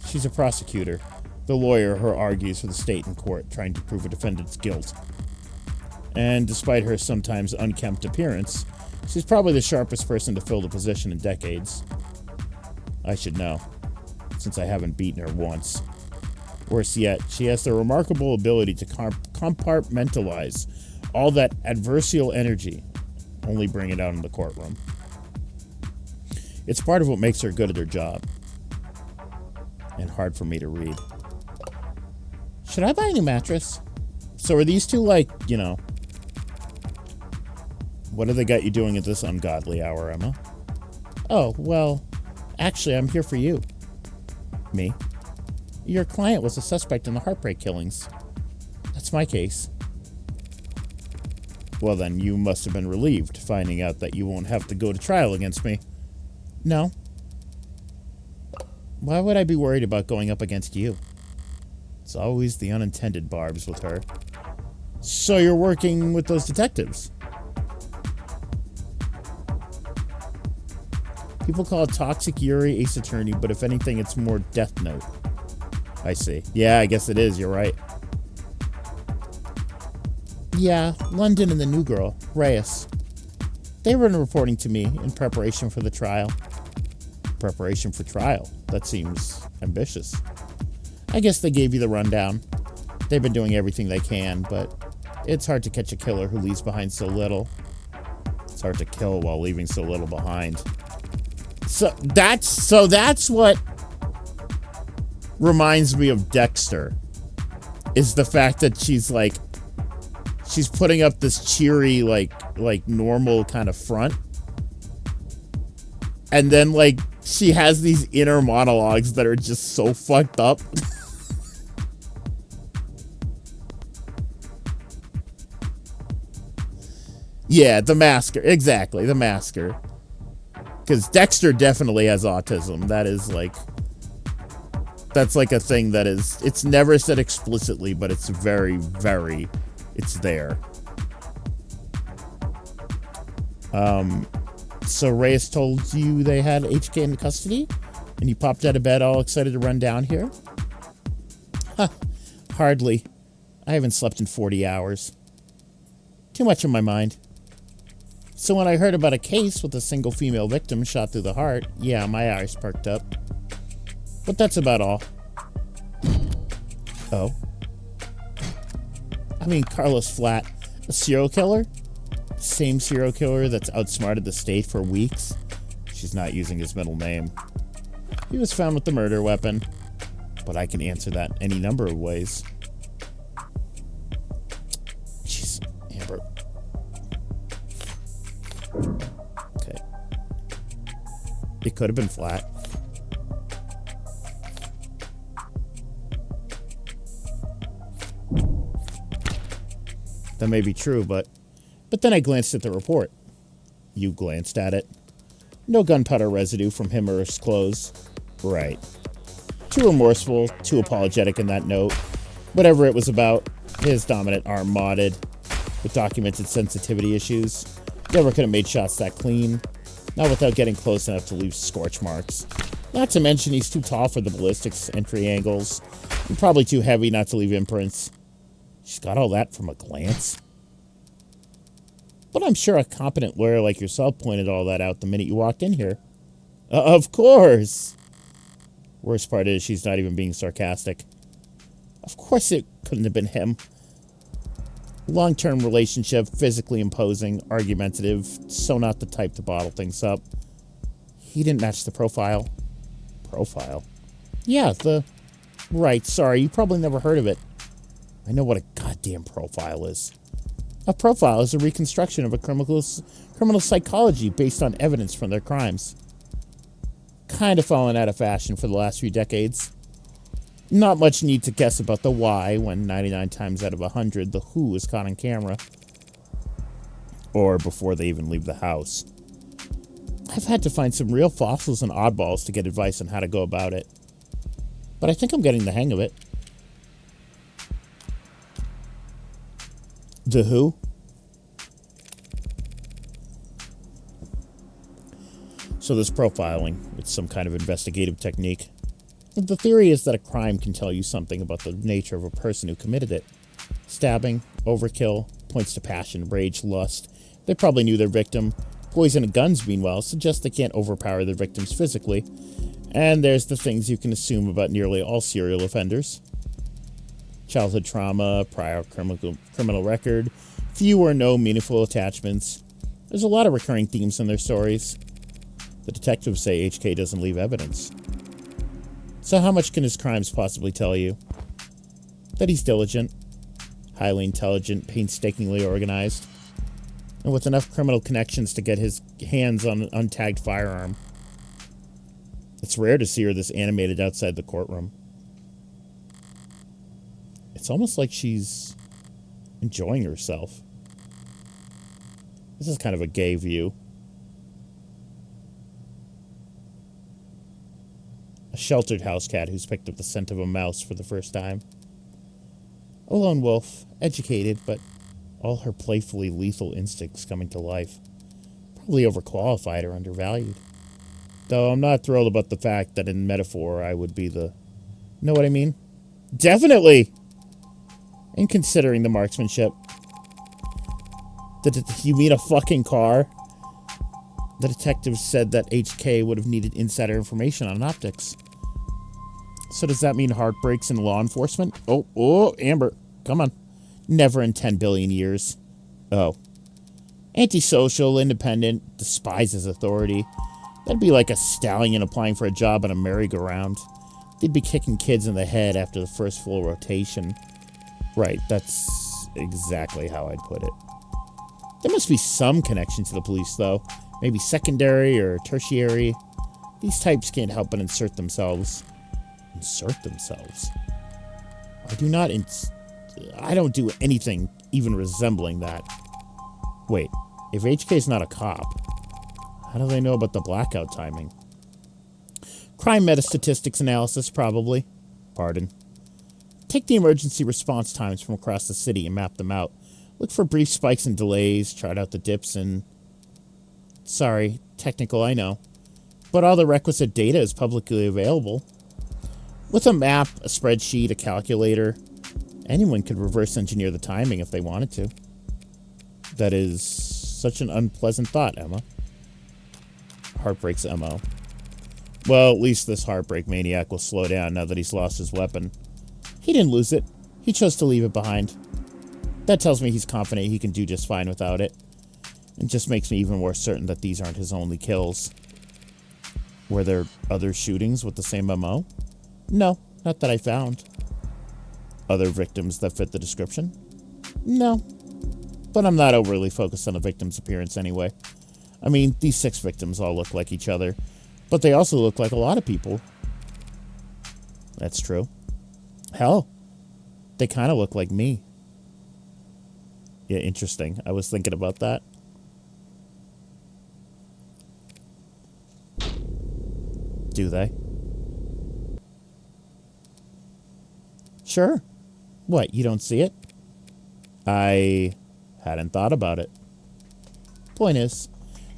She's a prosecutor, the lawyer who argues for the state in court, trying to prove a defendant's guilt. And despite her sometimes unkempt appearance, she's probably the sharpest person to fill the position in decades. I should know, since I haven't beaten her once. Worse yet, she has the remarkable ability to compartmentalize all that adversarial energy, only bring it out in the courtroom. It's part of what makes her good at her job. And hard for me to read. Should I buy a new mattress? So are these two like, what have they got you doing at this ungodly hour, Emma? Oh, well, actually, I'm here for you. Me? Your client was a suspect in the Heartbreak killings. That's my case. Well then, you must have been relieved, finding out that you won't have to go to trial against me. No. Why would I be worried about going up against you? It's always the unintended barbs with her. So you're working with those detectives? People call it Toxic Yuri, Ace Attorney, but if anything, it's more Death Note. I see. Yeah, I guess it is. You're right. Yeah, London and the new girl, Reyes. They were reporting to me in preparation for the trial. Preparation for trial? That seems ambitious. I guess they gave you the rundown. They've been doing everything they can, but it's hard to catch a killer who leaves behind so little. It's hard to kill while leaving so little behind. So that's what reminds me of Dexter, is the fact that she's putting up this cheery, like normal kind of front. And then she has these inner monologues that are just so fucked up. Yeah, the Masker. Exactly, the Masker. Because Dexter definitely has autism. That is that's a thing that is, it's never said explicitly, but it's very, very, it's there. So Reyes told you they had HK in custody, and you popped out of bed all excited to run down here? Huh, hardly. I haven't slept in 40 hours. Too much on my mind. So when I heard about a case with a single female victim shot through the heart, yeah, my eyes perked up. But that's about all. Oh. I mean, Carlos Flat, a serial killer? Same serial killer that's outsmarted the state for weeks? She's not using his middle name. He was found with the murder weapon, but I can answer that any number of ways. Jeez, Amber. Okay. It could have been Flat. That may be true, but then I glanced at the report. You glanced at it. No gunpowder residue from him or his clothes. Right. Too remorseful, too apologetic in that note. Whatever it was about, his dominant arm modded, with documented sensitivity issues. Never could have made shots that clean. Not without getting close enough to leave scorch marks. Not to mention he's too tall for the ballistics entry angles, and probably too heavy not to leave imprints. She's got all that from a glance. But I'm sure a competent lawyer like yourself pointed all that out the minute you walked in here. Of course! Worst part is she's not even being sarcastic. Of course it couldn't have been him. Long-term relationship, physically imposing, argumentative, so not the type to bottle things up. He didn't match the profile. Profile? Yeah, Right, sorry, you probably never heard of it. I know what a goddamn profile is. A profile is a reconstruction of a criminal psychology based on evidence from their crimes. Kind of fallen out of fashion for the last few decades. Not much need to guess about the why when 99 times out of 100 the who is caught on camera. Or before they even leave the house. I've had to find some real fossils and oddballs to get advice on how to go about it. But I think I'm getting the hang of it. The who? So there's profiling. It's some kind of investigative technique. The theory is that a crime can tell you something about the nature of a person who committed it. Stabbing, overkill, points to passion, rage, lust. They probably knew their victim. Poison and guns, meanwhile, suggest they can't overpower their victims physically. And there's the things you can assume about nearly all serial offenders. Childhood trauma, prior criminal record, few or no meaningful attachments. There's a lot of recurring themes in their stories. The detectives say HK doesn't leave evidence. So how much can his crimes possibly tell you? That he's diligent, highly intelligent, painstakingly organized, and with enough criminal connections to get his hands on an untagged firearm. It's rare to see her this animated outside the courtroom. It's almost like she's enjoying herself. This is kind of a gay view. A sheltered house cat who's picked up the scent of a mouse for the first time. A lone wolf, educated, but all her playfully lethal instincts coming to life. Probably overqualified or undervalued. Though I'm not thrilled about the fact that in metaphor I would be the... Know what I mean? Definitely! And considering the marksmanship. You mean a fucking car? The detective said that HK would have needed insider information on optics. So does that mean heartbreaks in law enforcement? Oh, Amber, come on. Never in 10 billion years. Oh. Antisocial, independent, despises authority. That'd be like a stallion applying for a job on a merry-go-round. They'd be kicking kids in the head after the first full rotation. Right, that's exactly how I'd put it. There must be some connection to the police, though. Maybe secondary or tertiary. These types can't help but insert themselves. Insert themselves? I don't do anything even resembling that. Wait, if HK's not a cop, how do they know about the blackout timing? Crime metastatistics analysis, probably. Pardon. Take the emergency response times from across the city and map them out. Look for brief spikes and delays, chart out the dips and... Sorry, technical, I know. But all the requisite data is publicly available. With a map, a spreadsheet, a calculator, anyone could reverse engineer the timing if they wanted to. That is such an unpleasant thought, Emma. Heartbreak's MO. Well, at least this heartbreak maniac will slow down now that he's lost his weapon. He didn't lose it. He chose to leave it behind. That tells me he's confident he can do just fine without it. It just makes me even more certain that these aren't his only kills. Were there other shootings with the same MO? No, not that I found. Other victims that fit the description? No. But I'm not overly focused on the victim's appearance anyway. I mean, these 6 victims all look like each other, but they also look like a lot of people. That's true. Hell, they kind of look like me. Yeah, interesting. I was thinking about that. Do they? Sure. What, you don't see it? I hadn't thought about it. Point is,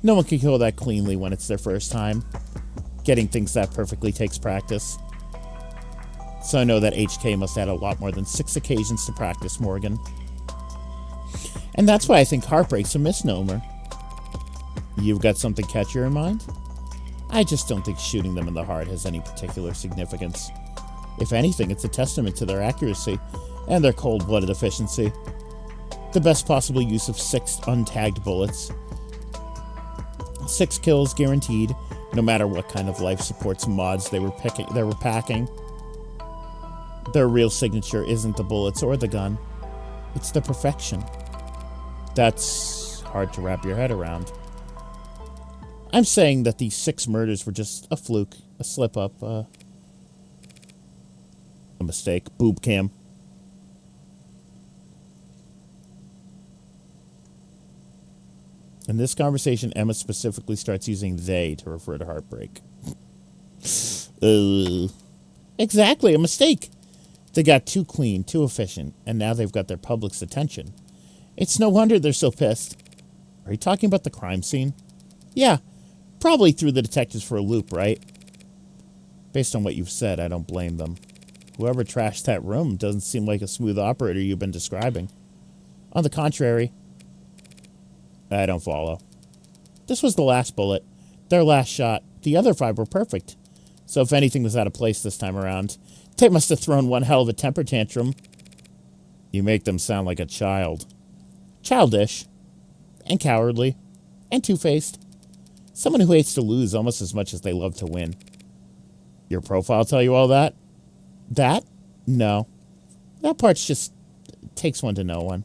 no one can kill that cleanly when it's their first time. Getting things that perfectly takes practice. So I know that HK must have had a lot more than 6 occasions to practice, Morgan. And that's why I think heartbreak's a misnomer. You've got something catchier in mind? I just don't think shooting them in the heart has any particular significance. If anything, it's a testament to their accuracy and their cold-blooded efficiency. The best possible use of 6 untagged bullets. 6 kills guaranteed, no matter what kind of life supports mods they were packing. Their real signature isn't the bullets or the gun. It's the perfection. That's hard to wrap your head around. I'm saying that these 6 murders were just a fluke, a slip-up, a mistake. Boob cam. In this conversation, Emma specifically starts using they to refer to heartbreak. Exactly, a mistake. They got too clean, too efficient, and now they've got their public's attention. It's no wonder they're so pissed. Are you talking about the crime scene? Yeah. Probably threw the detectives for a loop, right? Based on what you've said, I don't blame them. Whoever trashed that room doesn't seem like a smooth operator you've been describing. On the contrary, I don't follow. This was the last bullet, their last shot. The other 5 were perfect. So if anything was out of place this time around, they must have thrown one hell of a temper tantrum. You make them sound like a child. Childish. And cowardly. And two-faced. Someone who hates to lose almost as much as they love to win. Your profile tell you all that? That? No. That part's just takes one to know one.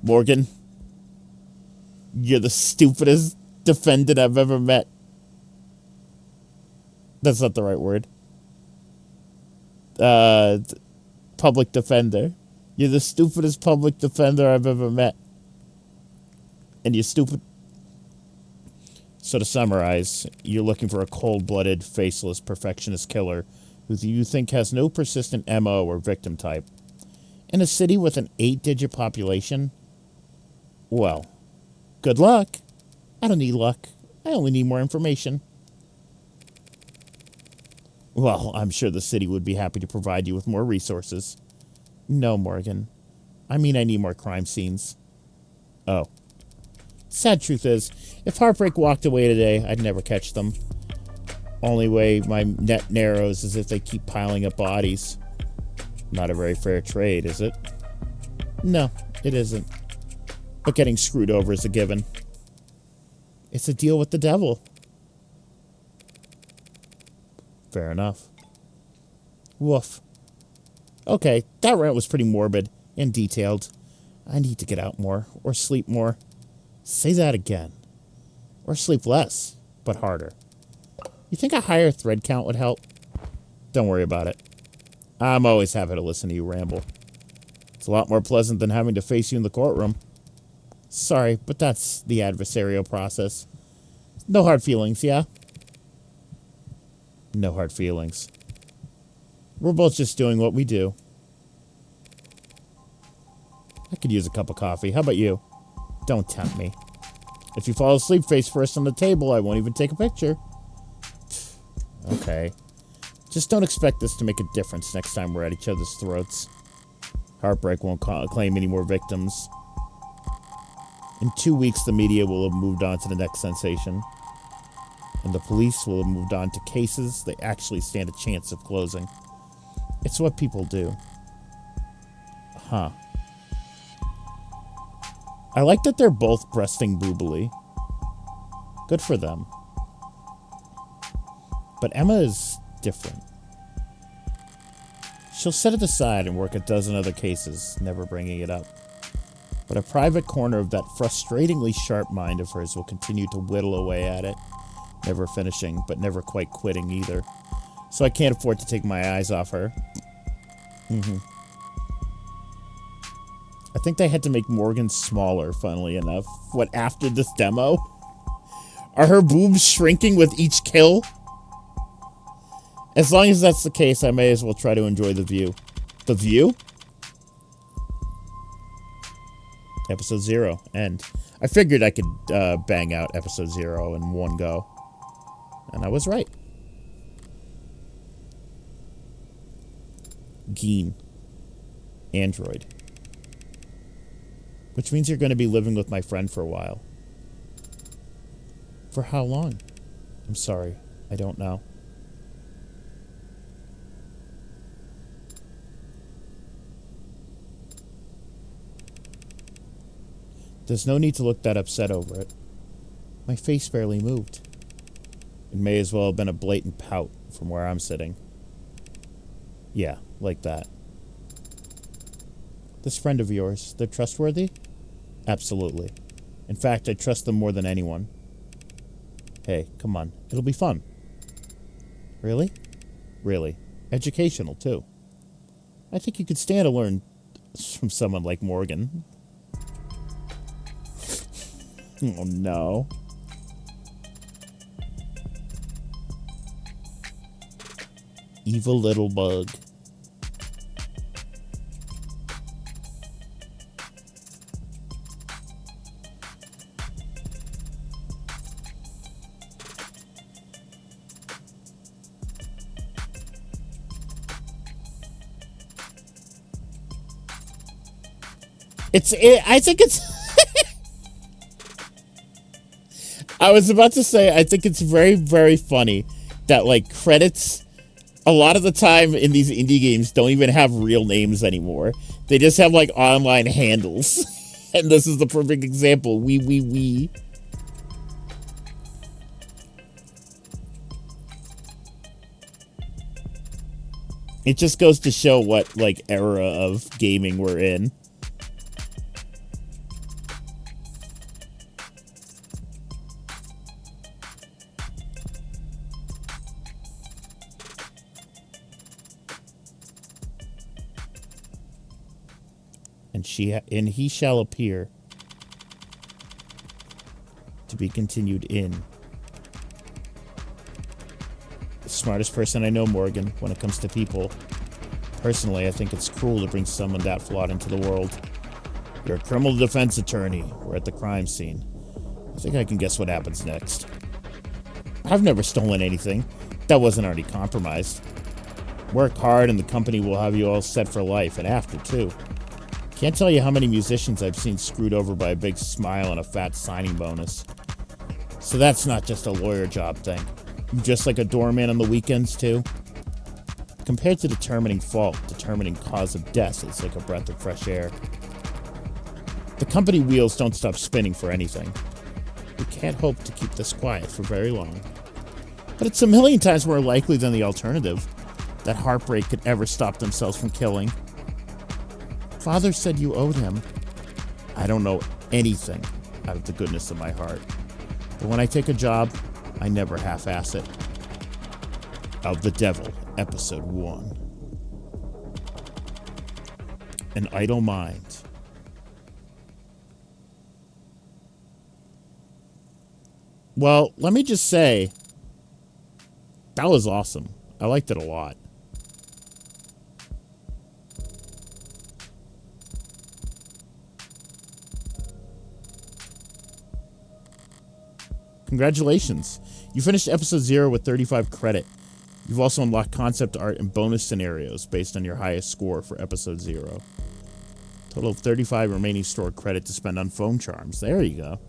Morgan, you're the stupidest defendant I've ever met. That's not the right word. Public defender. You're the stupidest public defender I've ever met. And you're stupid. So to summarize, you're looking for a cold-blooded, faceless, perfectionist killer who you think has no persistent MO or victim type. In a city with an 8-digit population? Well, good luck. I don't need luck. I only need more information. Well, I'm sure the city would be happy to provide you with more resources. No, Morgan. I mean, I need more crime scenes. Oh. Sad truth is, if Heartbreak walked away today, I'd never catch them. Only way my net narrows is if they keep piling up bodies. Not a very fair trade, is it? No, it isn't. But getting screwed over is a given. It's a deal with the devil. Fair enough. Woof. Okay, that rant was pretty morbid and detailed. I need to get out more, or sleep more. Say that again. Or sleep less, but harder. You think a higher thread count would help? Don't worry about it. I'm always happy to listen to you ramble. It's a lot more pleasant than having to face you in the courtroom. Sorry, but that's the adversarial process. No hard feelings, yeah? No hard feelings. We're both just doing what we do. I could use a cup of coffee. How about you? Don't tempt me. If you fall asleep face first on the table, I won't even take a picture. Okay. Just don't expect this to make a difference next time we're at each other's throats. Heartbreak won't claim any more victims. In 2 weeks, the media will have moved on to the next sensation. And the police will have moved on to cases they actually stand a chance of closing. It's what people do. Huh. I like that they're both breasting boobily. Good for them. But Emma is different. She'll set it aside and work a dozen other cases, never bringing it up. But a private corner of that frustratingly sharp mind of hers will continue to whittle away at it, never finishing, but never quite quitting either. So I can't afford to take my eyes off her. I think they had to make Morgan smaller, funnily enough. What, after this demo? Are her boobs shrinking with each kill? As long as that's the case, I may as well try to enjoy the view. The view? Episode 0. End. I figured I could bang out episode 0 in one go. And I was right. Geen. Android. Which means you're going to be living with my friend for a while. For how long? I'm sorry. I don't know. There's no need to look that upset over it. My face barely moved. It may as well have been a blatant pout from where I'm sitting. Yeah, like that. This friend of yours, they're trustworthy? Absolutely. In fact, I trust them more than anyone. Hey, come on. It'll be fun. Really? Really. Educational, too. I think you could stand to learn from someone like Morgan. Oh, no. Evil little bug. I think it's. I was about to say, I think it's very, very funny that, like, credits, a lot of the time in these indie games, don't even have real names anymore. They just have, like, online handles. And this is the perfect example. We. It just goes to show what, like, era of gaming we're in. And he shall appear to be continued in. The smartest person I know, Morgan, when it comes to people. Personally, I think it's cruel to bring someone that flawed into the world. You're a criminal defense attorney. We're at the crime scene. I think I can guess what happens next. I've never stolen anything that wasn't already compromised. Work hard and the company will have you all set for life, and after, too. Can't tell you how many musicians I've seen screwed over by a big smile and a fat signing bonus. So that's not just a lawyer job thing. You just like a doorman on the weekends, too? Compared to determining fault, determining cause of death is like a breath of fresh air. The company wheels don't stop spinning for anything. We can't hope to keep this quiet for very long. But it's a million times more likely than the alternative, that Heartbreak could ever stop themselves from killing. Father said you owed him. I don't know anything out of the goodness of my heart. But when I take a job, I never half-ass it. Of the Devil, Episode 1. An Idle Mind. Well, let me just say, that was awesome. I liked it a lot. Congratulations. You finished episode 0 with 35 credit. You've also unlocked concept art and bonus scenarios based on your highest score for episode 0. Total of 35 remaining stored credit to spend on phone charms. There you go.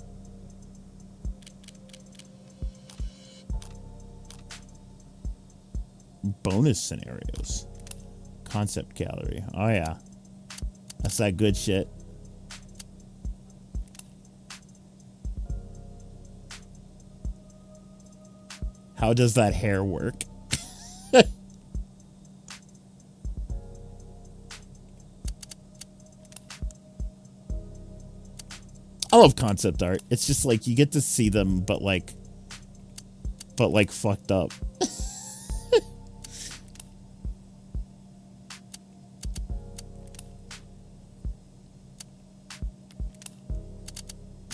Bonus scenarios. Concept gallery. Oh yeah. That's that good shit. How does that hair work? I love concept art. It's just like you get to see them, but like fucked up.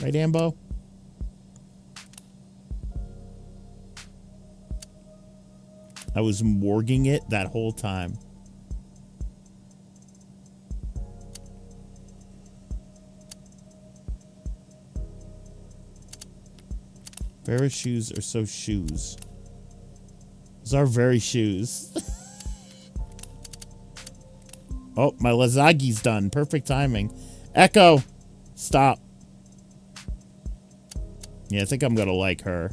Right, Ambo? I was morging it that whole time. Very shoes are so shoes. Those are very shoes. Oh, my Lazagi's done. Perfect timing. Echo, stop. Yeah, I think I'm gonna like her.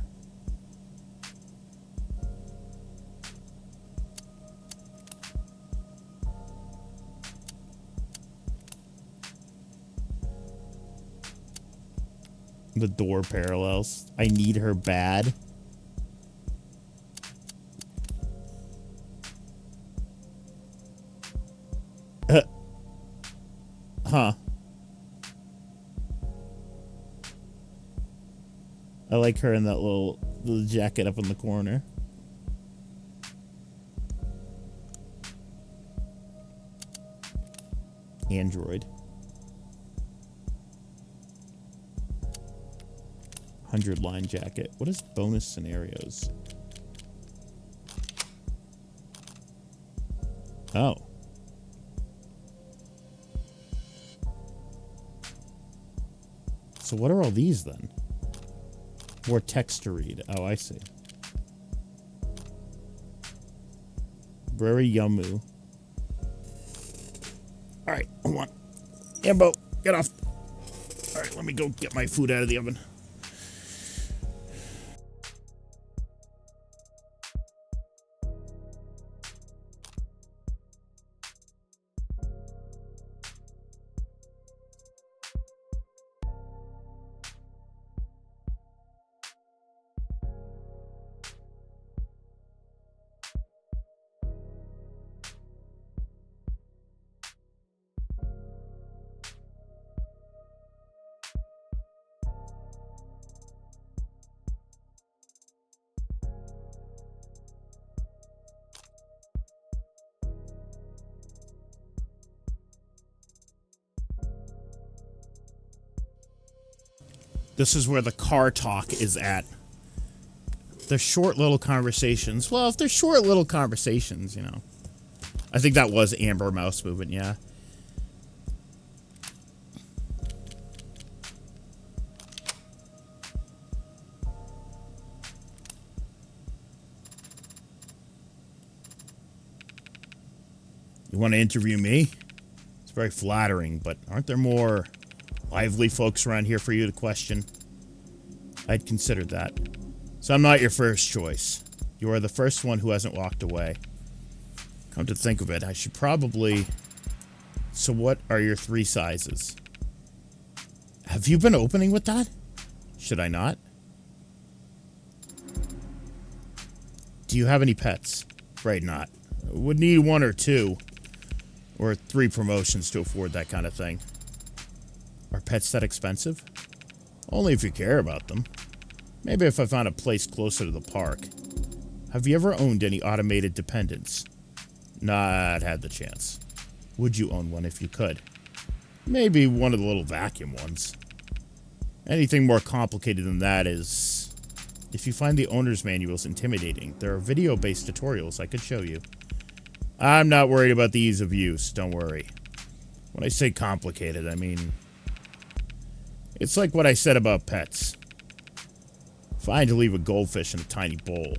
The door parallels. I need her bad. Huh. I like her in that little jacket up in the corner. Android. 100-line jacket. What is bonus scenarios? Oh. So what are all these then? More text to read. Oh, I see. Very Yamu. Alright, hold on. Ambo, Get off. All right, let me go get my food out of the oven. This is where the car talk is at. The short little conversations. Well, if they're short little conversations, you know. I think that was Amber mouse movement, yeah. You want to interview me? It's very flattering, but aren't there more lively folks around here for you to question? I'd consider that. So I'm not your first choice. You are the first one who hasn't walked away. Come to think of it, I should probably... So what are your 3 sizes? Have you been opening with that? Should I not? Do you have any pets? Right, not. Would need 1 or 2. Or 3 promotions to afford that kind of thing. Are pets that expensive? Only if you care about them. Maybe if I found a place closer to the park. Have you ever owned any automated dependents? Not had the chance. Would you own one if you could? Maybe one of the little vacuum ones. Anything more complicated than that is... If you find the owner's manuals intimidating, there are video-based tutorials I could show you. I'm not worried about the ease of use, don't worry. When I say complicated, I mean... It's like what I said about pets. Fine to leave a goldfish in a tiny bowl.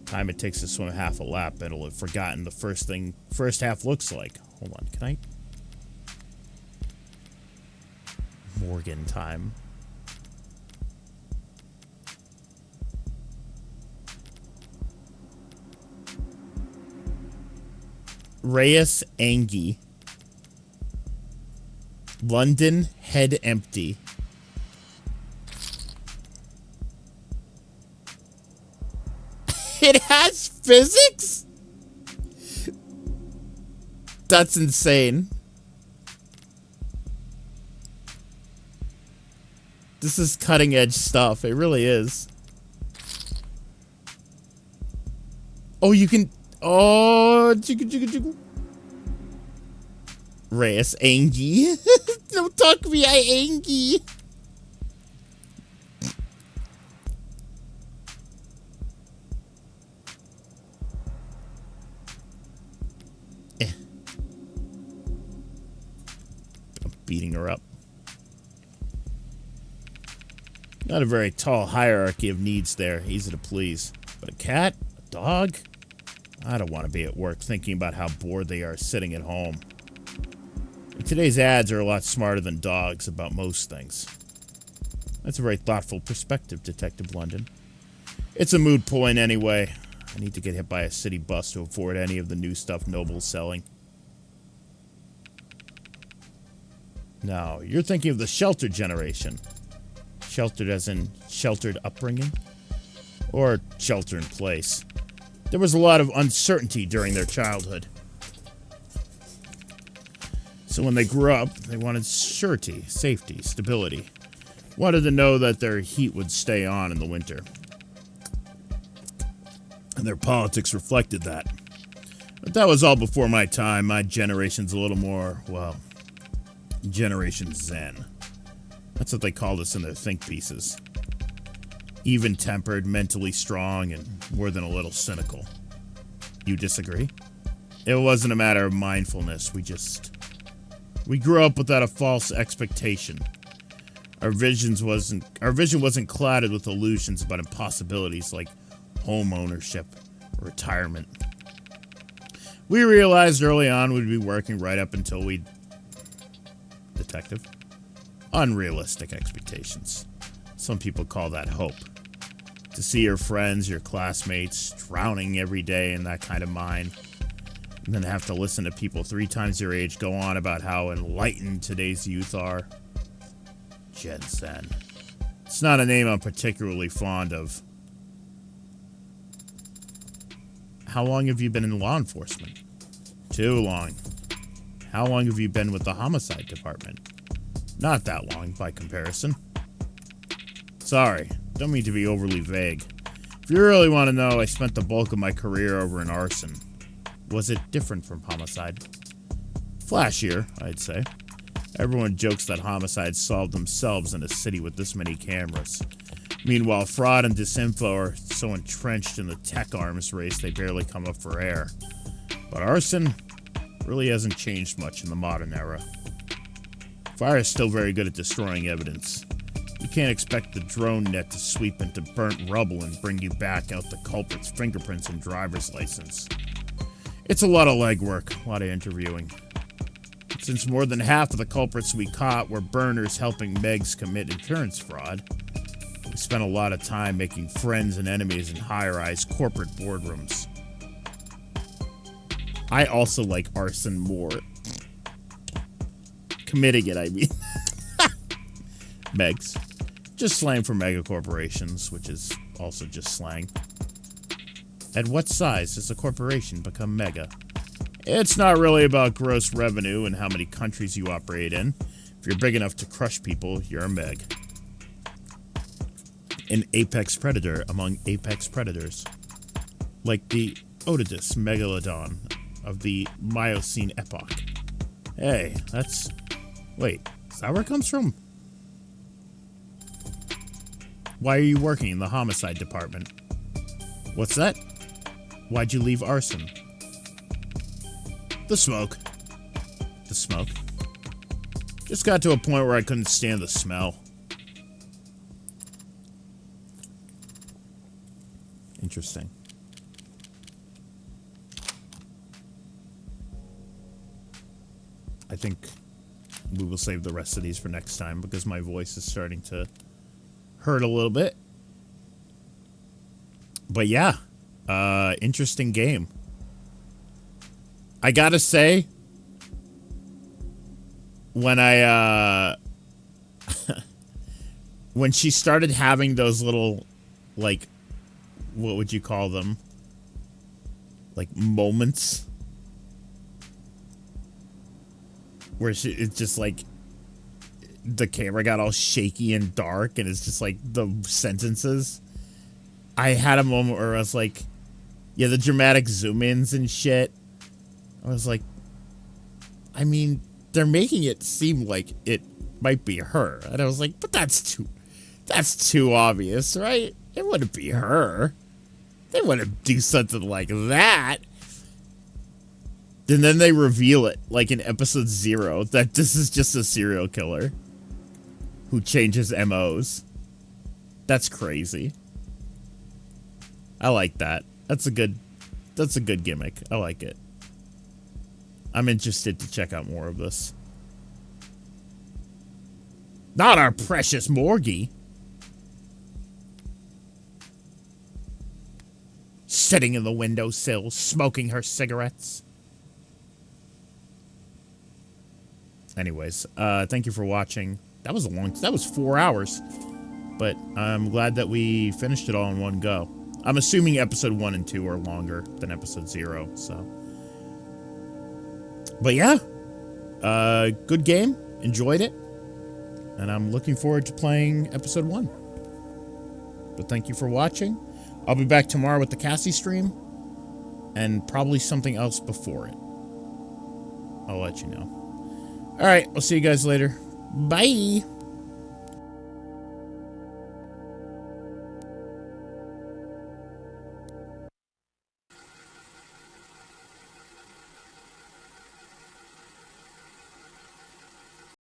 Time it takes to swim half a lap, it'll have forgotten the first half looks like. Hold on, can I? Morgan time. Reyes Angie. London head empty. It has physics? That's insane. This is cutting edge stuff. It really is. Oh, you can... Oh, Reyes Angie. Don't talk to me, I Angie. I'm beating her up. Not a very tall hierarchy of needs there. Easy to please. But a cat? A dog? I don't want to be at work thinking about how bored they are sitting at home. And today's ads are a lot smarter than dogs about most things. That's a very thoughtful perspective, Detective London. It's a moot point anyway. I need to get hit by a city bus to afford any of the new stuff Noble's selling. Now, you're thinking of the sheltered generation. Sheltered as in sheltered upbringing? Or shelter in place. There was a lot of uncertainty during their childhood. So when they grew up, they wanted surety, safety, stability. Wanted to know that their heat would stay on in the winter. And their politics reflected that. But that was all before my time. My generation's a little more, well, Generation Zen. That's what they called us in their think pieces. Even-tempered, mentally strong, and more than a little cynical. You disagree? It wasn't a matter of mindfulness. We grew up without a false expectation. Our vision wasn't clouded with illusions about impossibilities like home ownership or retirement. We realized early on we'd be working right up until detective. Unrealistic expectations. Some people call that hope. To see your friends, your classmates, drowning every day in that kind of mind, and then have to listen to people 3 times your age go on about how enlightened today's youth are. Gen Zen. It's not a name I'm particularly fond of. How long have you been in law enforcement? Too long. How long have you been with the homicide department? Not that long, by comparison. Sorry, don't mean to be overly vague. If you really want to know, I spent the bulk of my career over in arson. Was it different from homicide? Flashier, I'd say. Everyone jokes that homicides solve themselves in a city with this many cameras. Meanwhile, fraud and disinfo are so entrenched in the tech arms race they barely come up for air. But arson really hasn't changed much in the modern era. Fire is still very good at destroying evidence. You can't expect the drone net to sweep into burnt rubble and bring you back out the culprit's fingerprints and driver's license. It's a lot of legwork, a lot of interviewing. Since more than half of the culprits we caught were burners helping Megs commit insurance fraud, we spent a lot of time making friends and enemies in high-rise corporate boardrooms. I also like arson more. Committing it, I mean. Megs. Just slang for mega corporations, which is also just slang. At what size does a corporation become mega? It's not really about gross revenue and how many countries you operate in. If you're big enough to crush people, you're a meg. An apex predator among apex predators. Like the Otodus megalodon of the Miocene epoch. Hey, that's... Wait, is that where it comes from? Why are you working in the homicide department? What's that? Why'd you leave arson? The smoke. The smoke? Just got to a point where I couldn't stand the smell. Interesting. I think we will save the rest of these for next time because my voice is starting to hurt a little bit. But yeah, interesting game. I gotta say, when when she started having those little, like, what would you call them? Like, moments. Where it's just like, the camera got all shaky and dark, and it's just like the sentences. I had a moment where I was like, yeah, the dramatic zoom-ins and shit. I was like, I mean, they're making it seem like it might be her. And I was like, but that's too obvious, right? It wouldn't be her. They wouldn't do something like that. And then they reveal it, like in episode 0, that this is just a serial killer who changes MOs. That's crazy. I like that. That's a good gimmick. I like it. I'm interested to check out more of this. Not our precious Morgie. Sitting in the windowsill, smoking her cigarettes. Anyways, thank you for watching. That was 4 hours. But I'm glad that we finished it all in one go. I'm assuming episode 1 and 2 are longer than episode 0, so. But yeah, good game. Enjoyed it. And I'm looking forward to playing episode 1. But thank you for watching. I'll be back tomorrow with the Cassie stream. And probably something else before it. I'll let you know. Alright, I'll see you guys later. Bye!